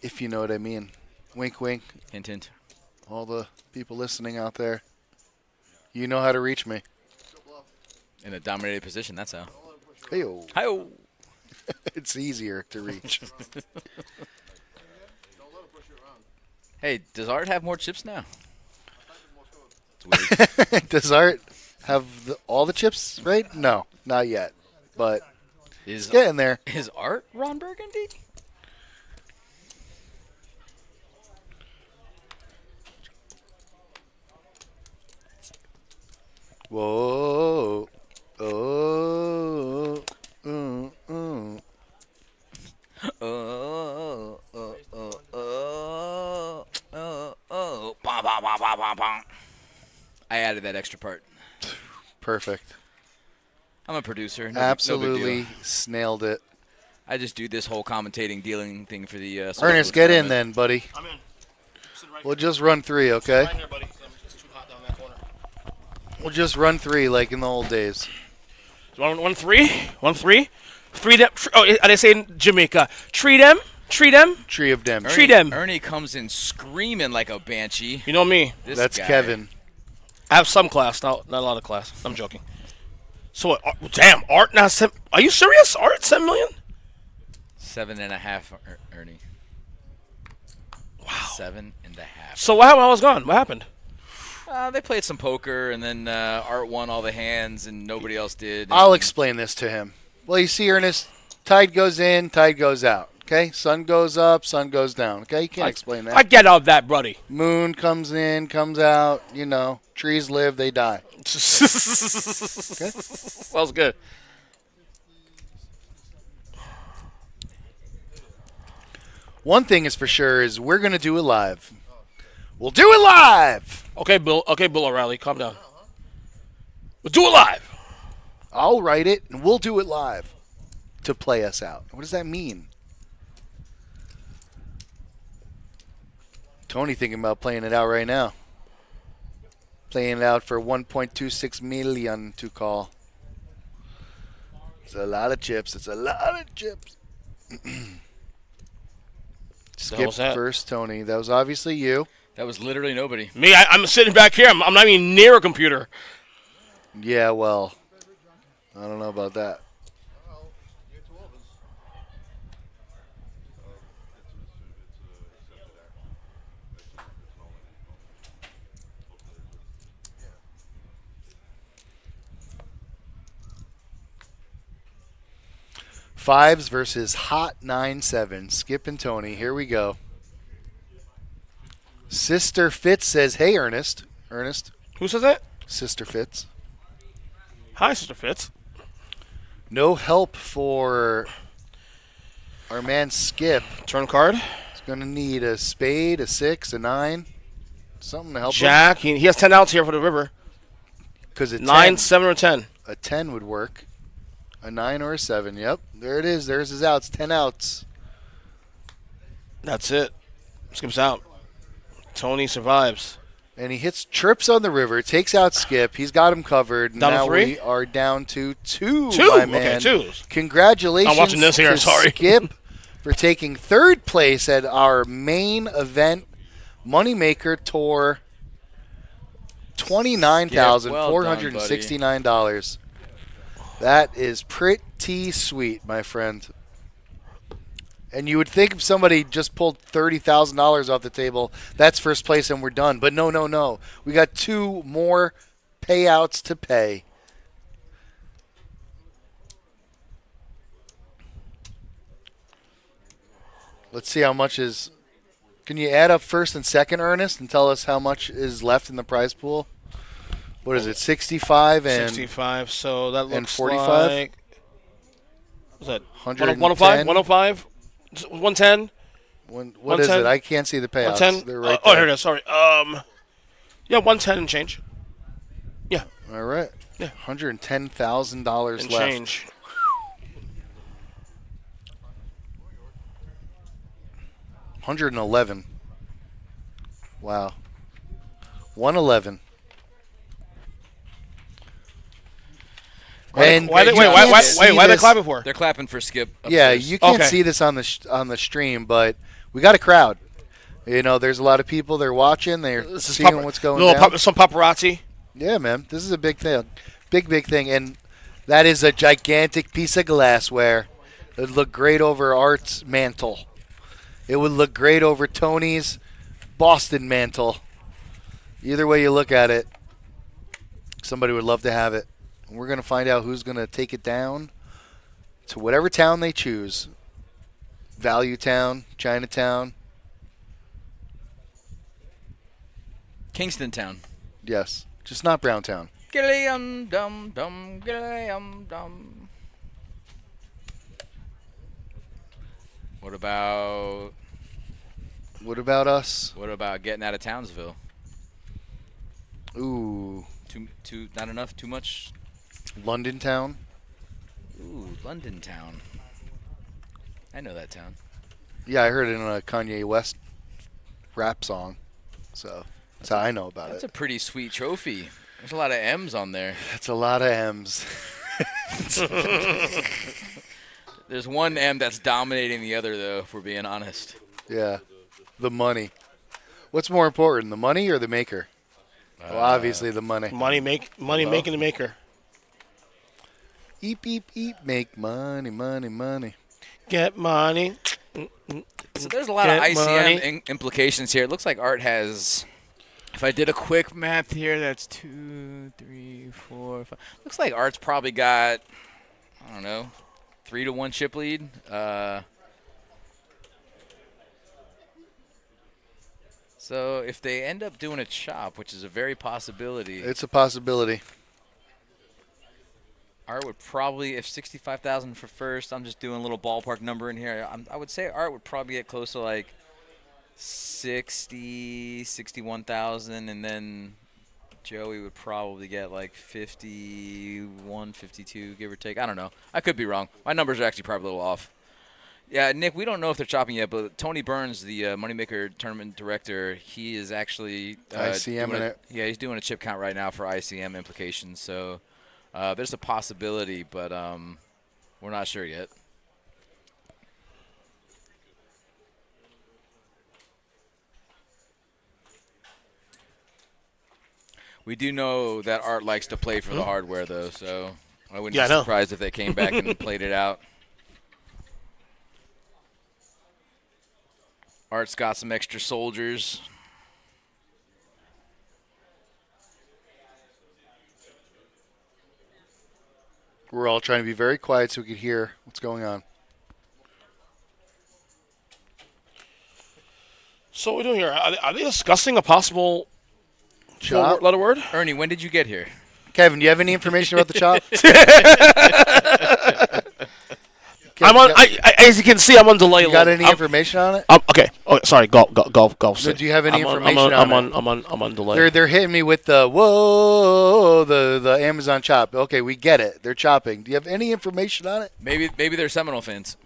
If you know what I mean. Wink, wink. Hint, hint. All the people listening out there. You know how to reach me. In a dominated position, that's how. Hey-o. Hi-oh. It's easier to reach. Don't let him push you around. Hey, does Art have more chips now? Type in Morse code. It's weird. Does Art have all the chips right? No, not yet. But Is getting there. Art Ron Burgundy? Whoa. Oh. Mm, mm. Bom, bom, bom, bom, bom, bom. I added that extra part. Perfect. I'm a producer. No big Absolutely deal. snailed it. I just do this whole commentating, dealing thing for the. Ernest, get in then, buddy. I'm in. Sit right We'll here. just run three, okay? Right here, buddy. It's too hot down that corner. We'll just run three like in the old days. So 1-3. Three them. Oh, they say in Jamaica. Treat them. Tree of them. Treat them. Ernie comes in screaming like a banshee. You know me. This That's guy. Kevin. I have some class, not a lot of class. I'm joking. So what? Damn, Art now. Are you serious? Art 7 million? 7.5, Ernie. Wow. 7.5. So what happened? I was gone. What happened? They played some poker, and then Art won all the hands, and nobody else did. I'll and- explain this to him. Well, you see, Ernest, tide goes in, tide goes out. Okay? Sun goes up, sun goes down. Okay? You can't explain that. I get all that, buddy. Moon comes in, comes out. You know, trees live, they die. That was good. One thing is for sure is we're going to do it live. We'll do it live. Okay, Bill. Okay, Bill O'Reilly, calm down. We'll do it live. I'll write it, and we'll do it live to play us out. What does that mean? Tony thinking about playing it out right now. Playing it out for 1.26 million to call. It's a lot of chips. It's a lot of chips. Skip hell's that? first, Tony. That was obviously you. That was literally nobody. Me, I'm sitting back here. I'm not even near a computer. Yeah, well, I don't know about that. Well, you get 2 overs. Fives versus Hot 9-7. Skip and Tony. Here we go. Sister Fitz says, hey, Ernest. Ernest. Who says that? Sister Fitz. Hi, Sister Fitz. No help for our man Skip. Turn card. He's going to need a spade, a 6, a 9. Something to help him. Jack. He has 10 outs here for the river. Because 9, 7, or 10. A 10 would work. A 9 or a 7. Yep. There it is. There's his outs. 10 outs. That's it. Skip's out. Tony survives. And he hits trips on the river, takes out Skip. He's got him covered. Down to now 3? we are down to 2, Two. my Okay, man. 2. Congratulations I'm watching this here, to sorry. Skip for taking third place at our main event Moneymaker Tour. $29,469. That is pretty sweet, my friend. And you would think if somebody just pulled $30,000 off the table, that's first place and we're done. But no. We got 2 more payouts to pay. Let's see how much is... Can you add up first and second, Ernest, and tell us how much is left in the prize pool? What is it, 65 and... 65, so that looks and 45? like... What's that? 110? 105? 105? 110? What is it? I can't see the payouts. 110? They're right Oh, there. here it is. Sorry. Yeah, 110 and change. Yeah. All right. Yeah. $110,000 And left. change. $111. Wow. 111. And Why you why can't see are they this- clapping for? They're clapping for Skip. Yeah, upstairs. you can't Okay. see this on the stream, but we got a crowd. You know, there's a lot of people. They're watching. They're This is seeing what's going down. Some paparazzi. Yeah, man. This is a big thing. Big thing. And that is a gigantic piece of glassware. It would look great over Art's mantle. It would look great over Tony's Boston mantle. Either way you look at it, somebody would love to have it. And we're going to find out who's going to take it down to whatever town they choose. Value Town, Chinatown. Kingston Town. Yes. Just not Browntown. Gilliam dum dum, Gilliam dum. What about us? what about getting out of Townsville? Ooh. Too not enough, too much. London Town. Ooh, London Town. I know that town. Yeah, I heard it in a Kanye West rap song. So that's how I know about That's it. a pretty sweet trophy. There's a lot of M's on there. That's a lot of M's. There's one M that's dominating the other, though, if we're being honest. Yeah. The money. What's more important, the money or the maker? Well, obviously the money. Money making the maker. Eep, eep, eep. Make money, money, money. Get money. So there's a lot of Get ICM money. implications here. It looks like Art has, if I did a quick math here, that's 2, 3, 4, 5. Looks like Art's probably got, I don't know, 3-1 chip lead. So if they end up doing a chop, which is a very possibility, It's a possibility. Art would probably, if 65,000 for first, I'm just doing a little ballpark number in here. I would say Art would probably get close to like 60, 61,000, and then Joey would probably get like 51, 52, give or take. I don't know. I could be wrong. My numbers are actually probably a little off. Yeah, Nick, we don't know if they're chopping yet, but Tony Burns, the Moneymaker tournament director, he is actually ICM doing in it. Yeah, he's doing a chip count right now for ICM implications. So there's a possibility, but we're not sure yet. We do know that Art likes to play for the hardware, though, so I wouldn't Yeah, I be know. surprised if they came back and played it out. Art's got some extra soldiers. We're all trying to be very quiet so we could hear what's going on. So what are we doing here? Are they discussing a possible Chop. letter word? Ernie, when did you get here? Kevin, do you have any information about the chop? I'm on. As you can see, I'm on delay. You got any information on it? Okay. Oh, sorry. Golf. So do you have any information I'm on it? I'm on delay. They're hitting me with the whoa, the Amazon chop. Okay, we get it. They're chopping. Do you have any information on it? Maybe they're Seminole fans.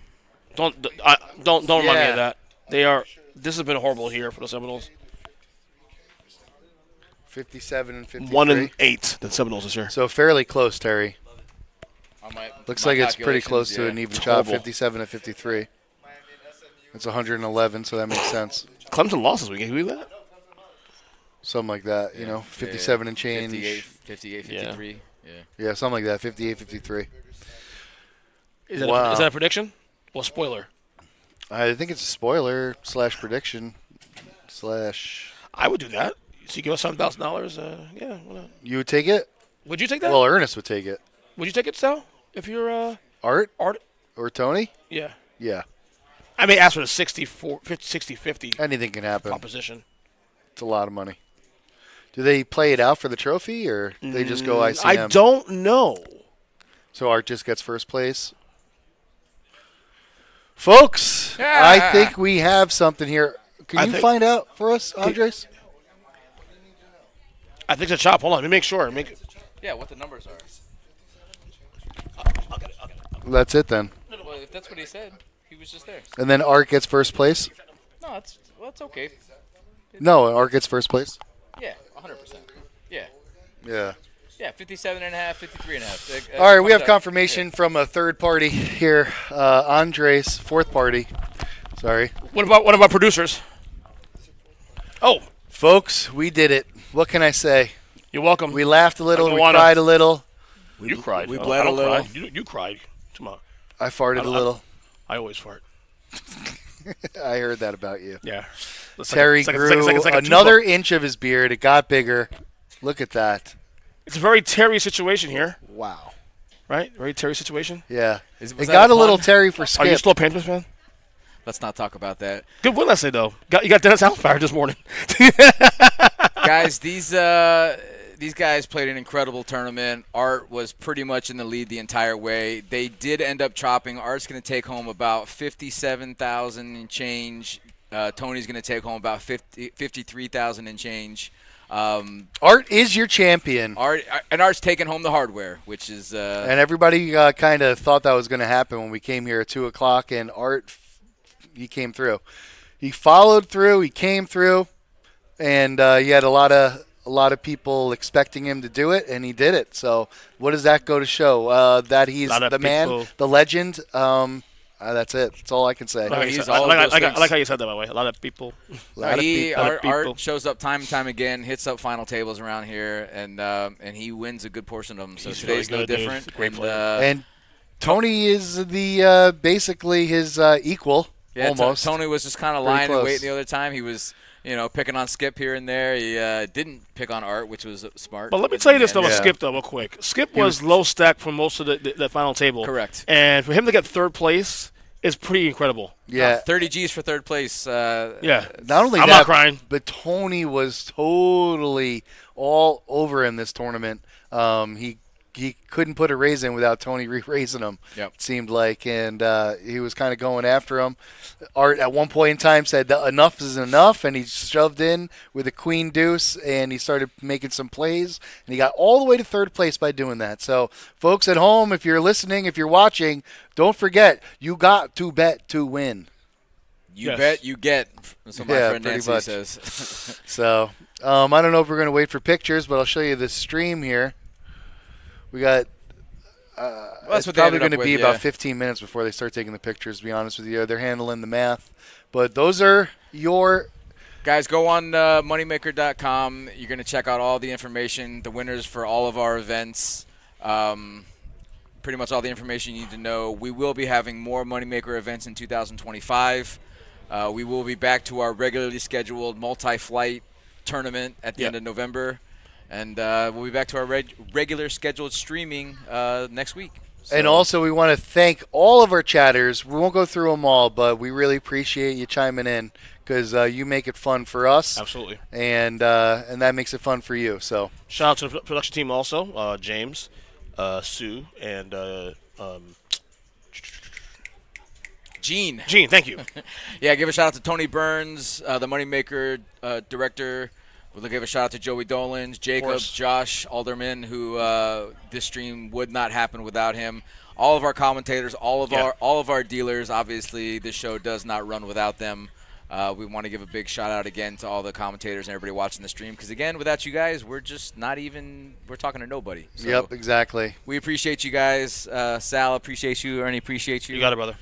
Don't remind me Yeah. of that. They are. This has been horrible here for the Seminoles. 57 and 53. 1-8 the Seminoles this year. So fairly close, Terry. Looks My like it's pretty close to calculations, an even It's chop. horrible. 57 and 53. It's 111, so that makes sense. Clemson lost this week. Can you believe that? Something like that, you know, 57 and change. 58, 53. Yeah, something like that. 58, 53. Is that, Wow. is that a prediction? Well, spoiler. I think it's a spoiler / prediction / I would do that. So you give us $7,000. Yeah. Why not? You would take it? Would you take that? Well, Ernest would take it. Would you take it, Sal? If you're Art Art? or Tony? Yeah. Yeah. I may ask for the 60-50 Anything can happen. proposition. It's a lot of money. Do they play it out for the trophy, or they just go ICM? I don't know. So Art just gets first place. Folks, I think we have something here. Can you find out for us, Andres? I think it's a chop. Hold on. Let me make sure. Yeah, what the numbers are. That's it then. Well, if that's what he said, he was just there. And then Art gets first place? No, it's okay. No, Art gets first place? Yeah, 100%. Yeah. Yeah. Yeah, 57 and a half, 53 and a half. All right, we have confirmation from a third party here. Andres, fourth party. Sorry. What about producers? Oh, Folks, we did it. What can I say? you're welcome. We laughed a little. I We don't wanna- cried a little. You cried. we I bled a don't little. cry. You cried. Come on. I farted a little. I always fart. I heard that about you. Yeah. Terry grew another inch of his beard. It got bigger. Look at that. It's a very Terry situation here, Wow. right? Very Terry situation. Yeah. Was It that got a a little pun? Terry for Are you Skip. still a Panthers fan? Let's not talk about that. Good win last night, though. You got Dennis Alfire this morning. Guys, these guys played an incredible tournament. Art was pretty much in the lead the entire way. They did end up chopping. Art's going to take home about $57,000 and change. Tony's going to take home about $53,000 and change. Art is your champion. Art's taking home the hardware, which is And everybody kind of thought that was going to happen when we came here at 2 o'clock, and Art, he came through. He followed through. He came through, and he had a lot of people expecting him to do it, and he did it. So what does that go to show? That he's the man, the legend. That's it. That's all I can say. I like how you said that, by the way. A lot of people. Art shows up time and time again, hits up final tables around here, and he wins a good portion of them. So He's today's really no good, dude. different. He's a great And, player. And Tony is the basically his equal, yeah, almost. Tony was just kind of Pretty lying and close. waiting the other time. He was, picking on Skip here and there. He didn't pick on Art, which was smart. But let me tell you this, though, about Yeah. Skip, though, real quick. Skip was low stack for most of the final table. Correct. And for him to get third place is pretty incredible. Yeah. 30 G's for third place. Yeah. Not only I'm that, not crying. but Tony was totally all over him this tournament. He couldn't put a raise in without Tony re-raising him. Yep. It seemed like, and he was kind of going after him. Art at one point in time said that enough is enough, and he shoved in with a queen deuce, and he started making some plays, and he got all the way to third place by doing that. So, folks at home, if you're listening, if you're watching, don't forget, you got to bet to win. You Yes. bet, you get. That's what my Yeah, friend pretty Nancy much. says. So, I don't know if we're going to wait for pictures, but I'll show you the stream here. We got That's it's what they probably ended going to up be with, about yeah. 15 minutes before they start taking the pictures, to be honest with you. They're handling the math. But those are your Guys, go on moneymaker.com. You're going to check out all the information, the winners for all of our events, pretty much all the information you need to know. We will be having more Moneymaker events in 2025. We will be back to our regularly scheduled multi-flight tournament at the end of November. And we'll be back to our regular scheduled streaming next week. So, And also, we want to thank all of our chatters. We won't go through them all, but we really appreciate you chiming in because you make it fun for us. Absolutely. And that makes it fun for you. So Shout out to the production team also, James, Sue, and Gene. Gene. Thank you. Yeah, give a shout out to Tony Burns, the Moneymaker director. We'll give a shout out to Joey Dolans, Jacob, course. Josh Alderman, who this stream would not happen without him. All of our commentators, all of our dealers. Obviously, this show does not run without them. We want to give a big shout out again to all the commentators and everybody watching the stream, because again, without you guys, we're just not even. We're talking to nobody. So yep, exactly. we appreciate you guys. Sal, appreciate you. Ernie, appreciate you. You got it, brother.